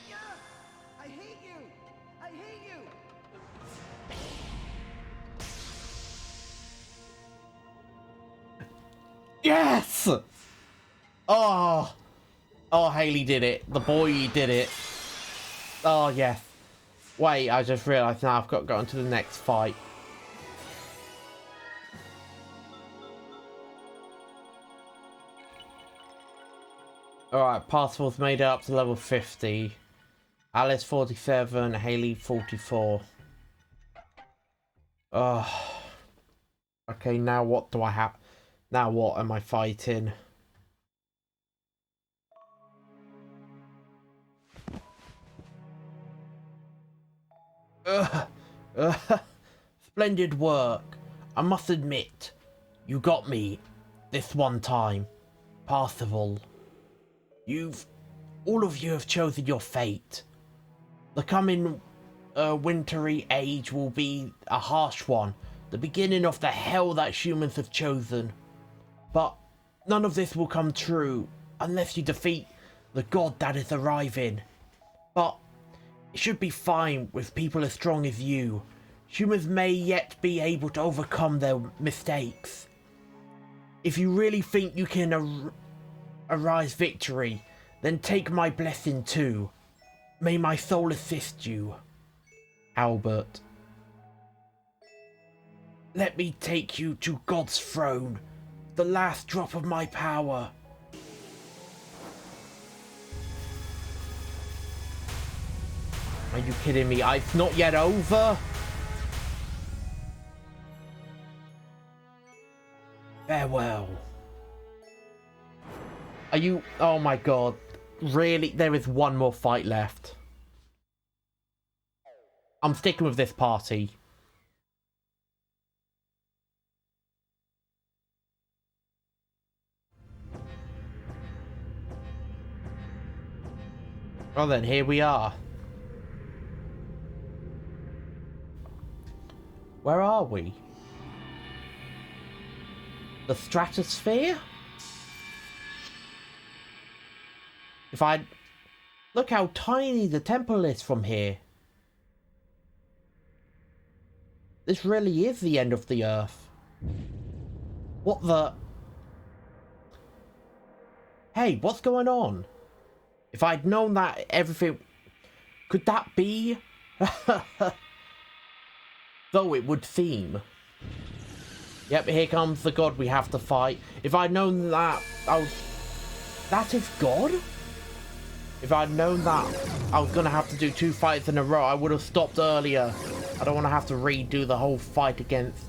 Yeah! I hate you! I hate you! Yes! Oh. Oh, Haley did it. The boy did it. Oh, yes. Wait, I just realised now I've got to go on to the next fight. Alright, Parsifal's made it up to level 50. Alice 47, Haley 44. Oh. Okay, now what do I have? Now what am I fighting? Splendid work. I must admit, you got me this one time. Parsifal. All of you have chosen your fate. The coming wintry age will be a harsh one. The beginning of the hell that humans have chosen. But none of this will come true unless you defeat the god that is arriving. But it should be fine with people as strong as you. Humans may yet be able to overcome their mistakes. If you really think you can arise victory, then take my blessing too. May my soul assist you. Albert. Let me take you to God's throne, the last drop of my power. Are you kidding me? It's not yet over? Farewell. Are you... Oh my god. Really? There is one more fight left. I'm sticking with this party. Well then, here we are. Where are we? The stratosphere? If I... Look how tiny the temple is from here. This really is the end of the earth. What the... Hey, what's going on? If I'd known that everything... Could that be? Though it would seem. Yep, here comes the god we have to fight. If I'd known that... That is God? If I'd known that I was going to have to do 2 fights in a row, I would have stopped earlier. I don't want to have to redo the whole fight against...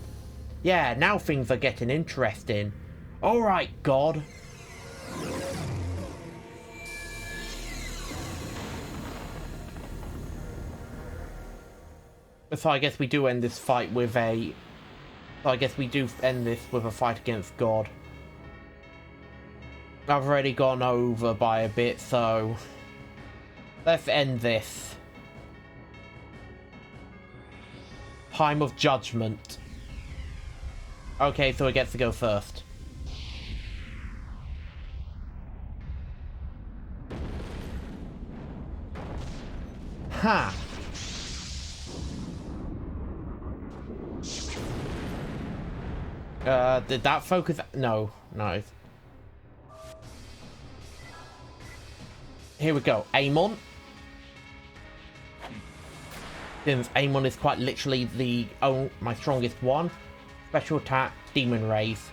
Yeah, now things are getting interesting. Alright, God. So I guess we do end this fight with a... So I guess we do end this with a fight against God. I've already gone over by a bit, so... Let's end this. Time of Judgment. Okay, so it gets to go first. Ha! Did that focus? No, no. Here we go. Amon. Since Amon is quite literally my strongest one. Special attack, Demon Rays.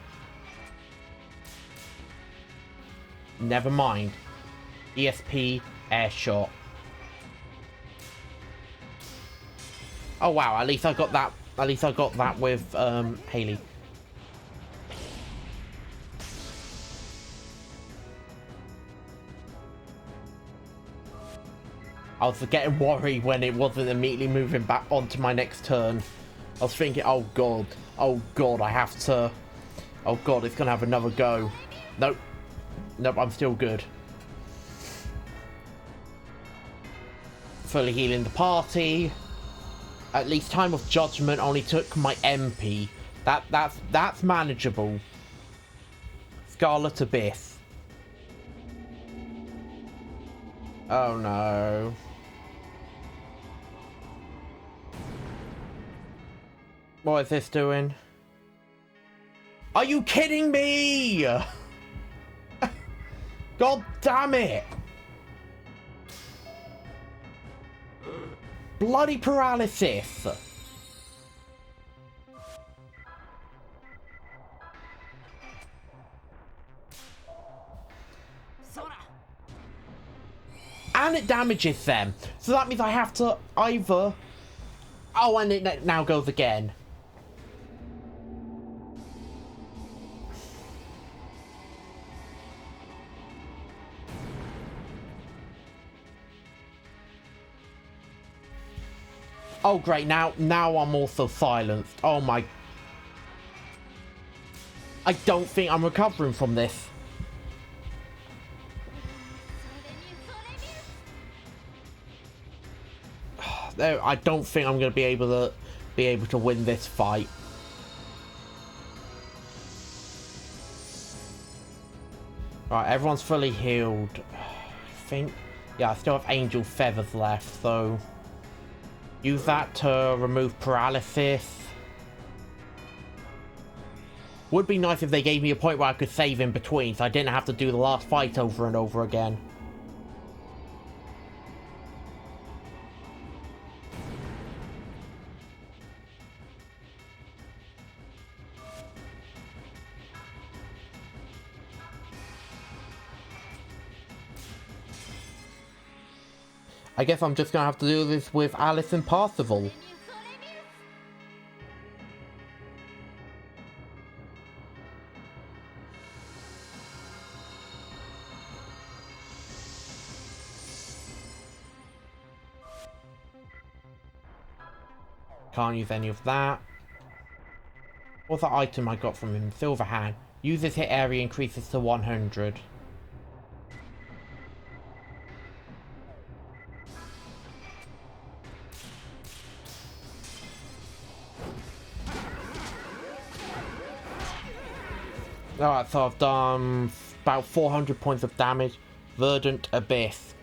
Never mind. ESP, Air Shot. Oh wow, at least I got that At least I got that with Haley. I was getting worried when it wasn't immediately moving back onto my next turn. I was thinking, oh god, I have to, oh god, it's gonna have another go. Nope, nope, I'm still good. Fully healing the party. At least Time of Judgment only took my MP. That's manageable. Scarlet Abyss. Oh no. What is this doing? Are you kidding me? God damn it. Bloody paralysis. And it damages them. So that means I have to either... Oh, and it now goes again. Oh great, now I'm also silenced. Oh my... I don't think I'm recovering from this. I don't think I'm going to be able to win this fight. Right, everyone's fully healed. I think, yeah, I still have Angel Feathers left, so use that to remove paralysis. Would be nice if they gave me a point where I could save in between, so I didn't have to do the last fight over and over again. I guess I'm just gonna have to do this with Alice and Parzival. Can't use any of that. What's the item I got from him? Silver Hand. Uses hit area increases to 100. Alright, so I've done about 400 points of damage. Verdant Abyss.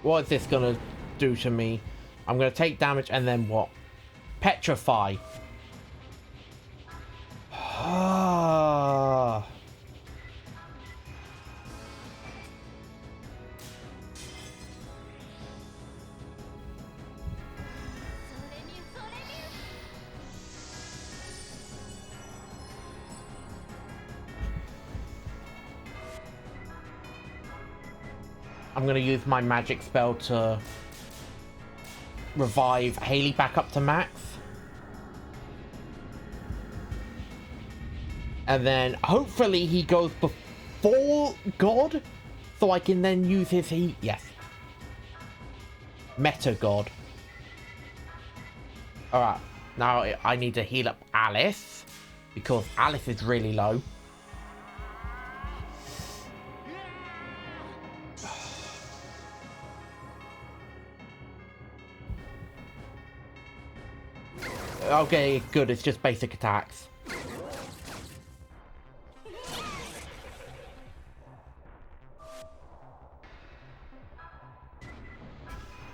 What is this gonna do to me? I'm gonna take damage and then what? Petrify. I'm going to use my magic spell to revive Haley back up to max. And then hopefully he goes before God, so I can then use his heat. Yes. Meta God. Alright, now I need to heal up Alice, because Alice is really low. Okay, good, it's just basic attacks.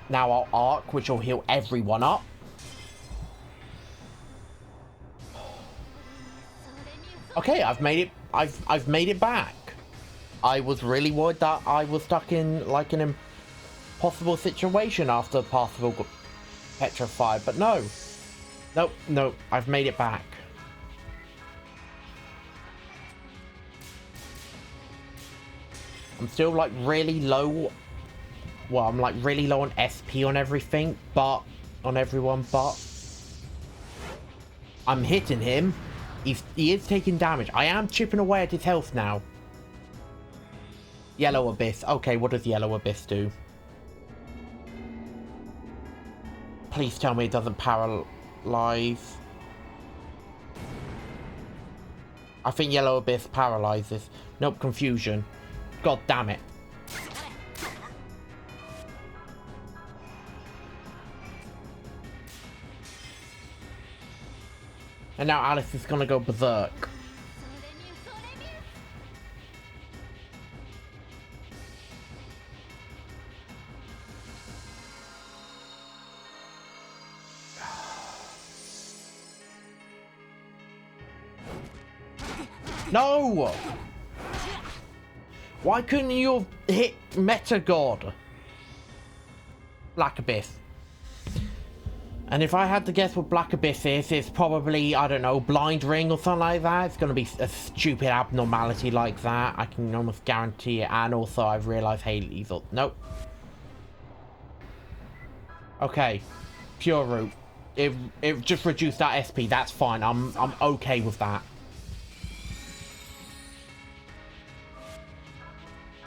Now I'll arc, which will heal everyone up. Okay, I've made it. I've made it back. I was really worried that I was stuck in like an impossible situation after Parzival got petrified, but no. Nope, I've made it back. I'm still like really low well, I'm like really low on SP on everything, but on everyone, but I'm hitting him. He is taking damage. I am chipping away at his health now. Yellow Abyss. Okay, what does Yellow Abyss do? Please tell me it doesn't paralyze. I think Yellow Abyss paralyzes. Nope, confusion. God damn it. And now Alice is gonna go berserk. No! Why couldn't you have hit Meta God? Black Abyss. And if I had to guess what Black Abyss is, it's probably, I don't know, Blind Ring or something like that. It's going to be a stupid abnormality like that. I can almost guarantee it. And also, I've realised Haley's up. Nope. Okay. Pure Root. It just reduced that SP. That's fine. I'm okay with that.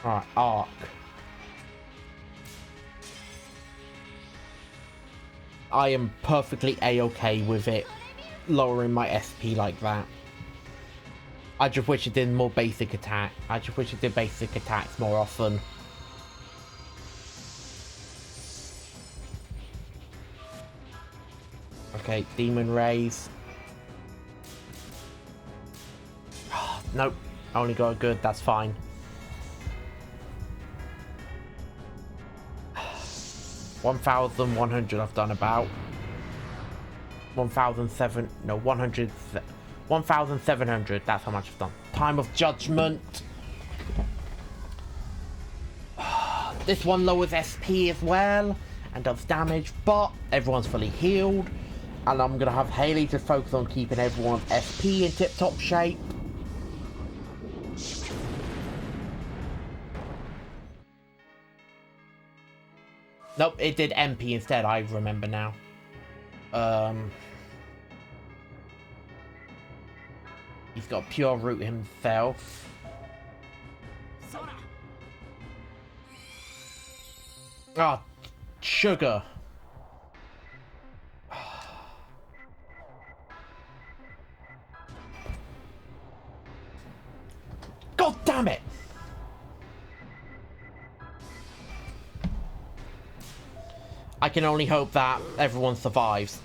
Alright, Arc. I am perfectly A-okay with it lowering my SP like that. I just wish it did more basic attack. I just wish it did basic attacks more often. Okay, Demon Rays. Nope, I only got a good, that's fine. 1,100 I've done about. 1,700, that's how much I've done. Time of Judgment. This one lowers SP as well and does damage, but everyone's fully healed. And I'm gonna have Haley to focus on keeping everyone's SP in tip-top shape. Nope, it did MP instead, I remember now. He's got Pure Root himself. Ah, oh, sugar. God damn it! I can only hope that everyone survives.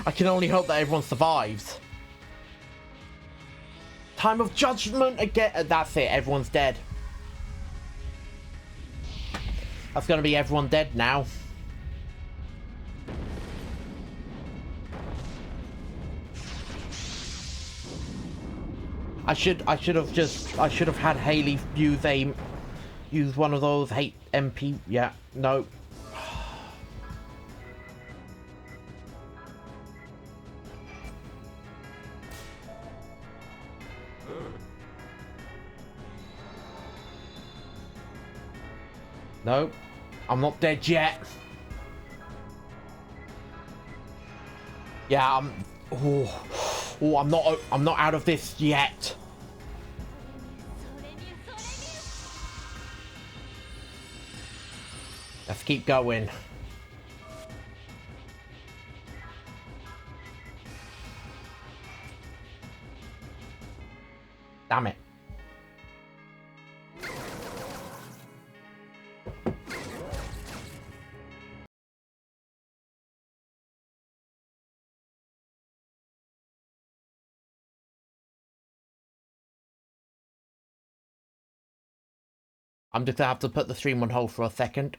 I can only hope that everyone survives. Time of Judgment again. That's it. Everyone's dead. That's gonna be everyone dead now. I should have had Haley use one of those hate MP. Yeah, no. No, I'm not dead yet. Yeah, I'm not out of this yet. Let's keep going. Damn it. I'm just gonna have to put the stream on hold for a second.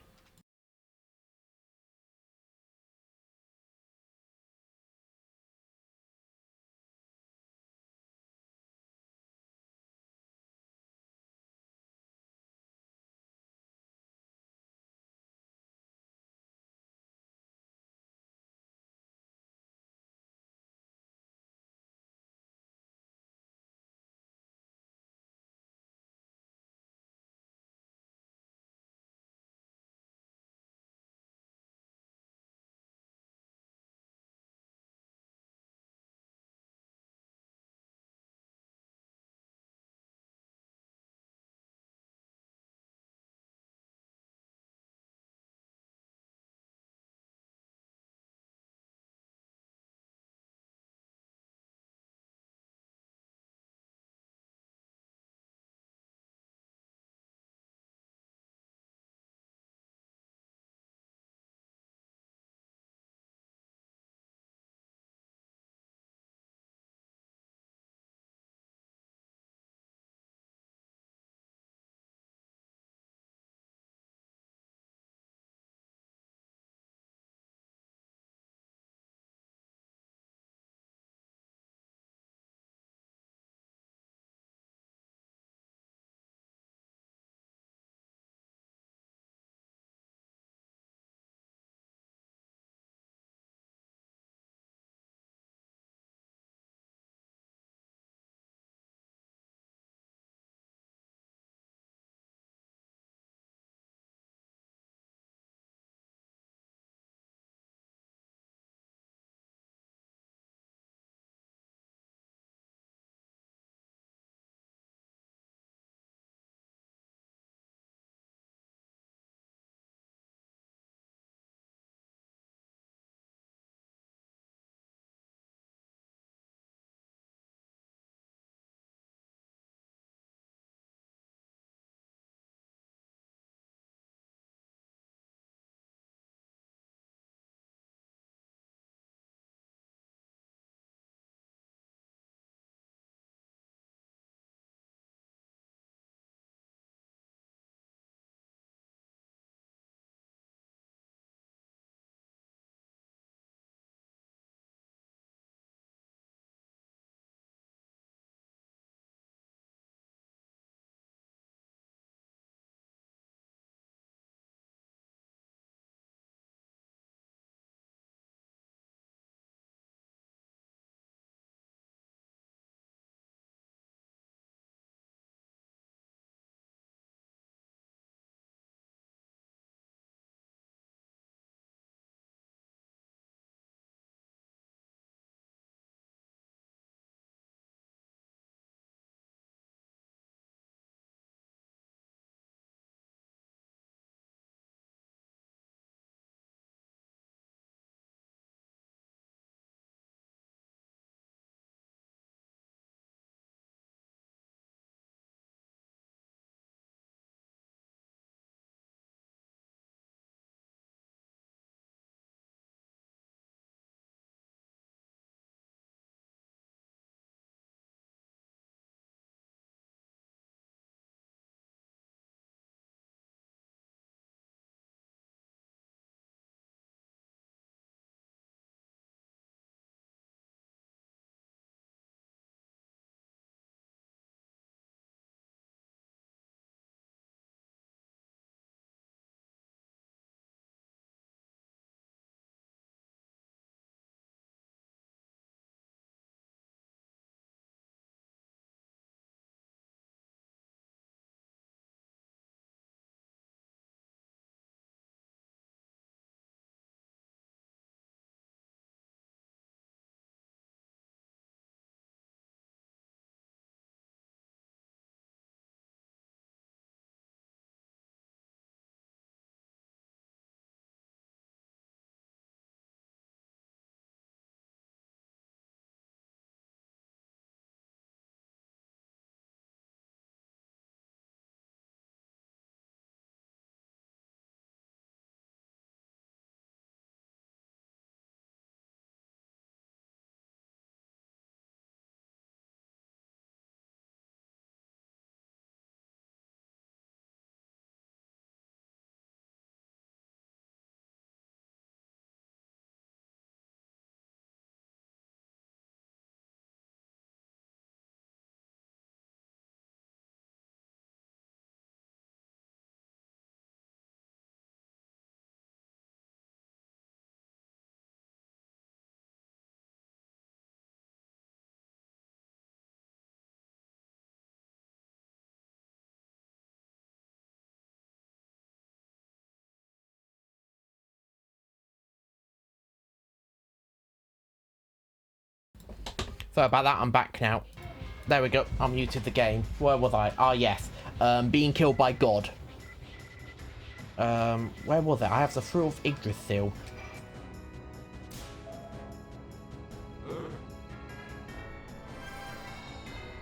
Sorry about that, I'm back now. There we go, I muted the game. Where was I? Ah, yes. Being killed by God. Where was it? I have the Thrill of Yggdrasil.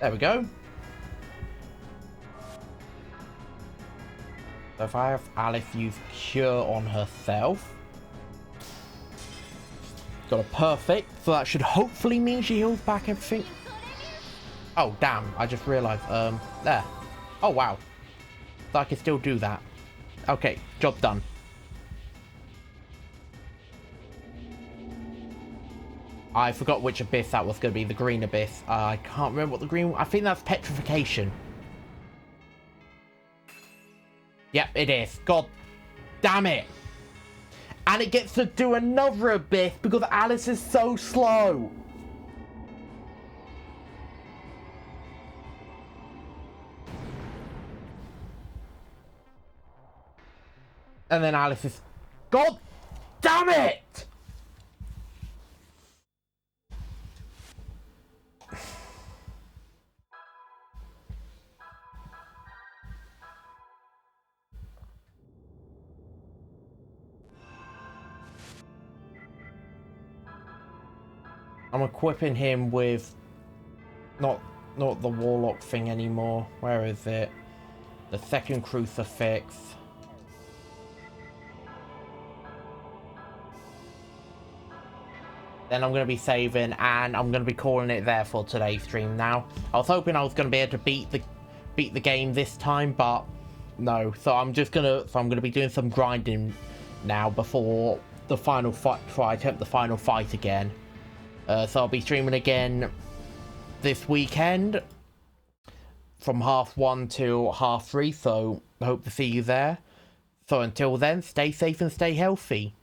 There we go. So if I have Alice use Cure on herself. Got a perfect, so that should hopefully mean she heals back everything. Oh, damn, I just realized, there. Oh, wow. So I can still do that. Okay, job done. I forgot which abyss that was going to be, the green abyss. I can't remember what the green... I think that's petrification. Yep, it is. God damn it. And it gets to do another abyss because Alice is so slow. And then Alice is... God damn it! I'm equipping him with not the warlock thing anymore. Where is it? The second crucifix. Then I'm going to be saving and I'm going to be calling it there for today's stream now. I was hoping I was going to be able to beat the game this time, but no. So I'm going to be doing some grinding now before the final fight, before I attempt the final fight again. So I'll be streaming again this weekend from 1:30 to 3:30, so I hope to see you there. So until then, stay safe and stay healthy.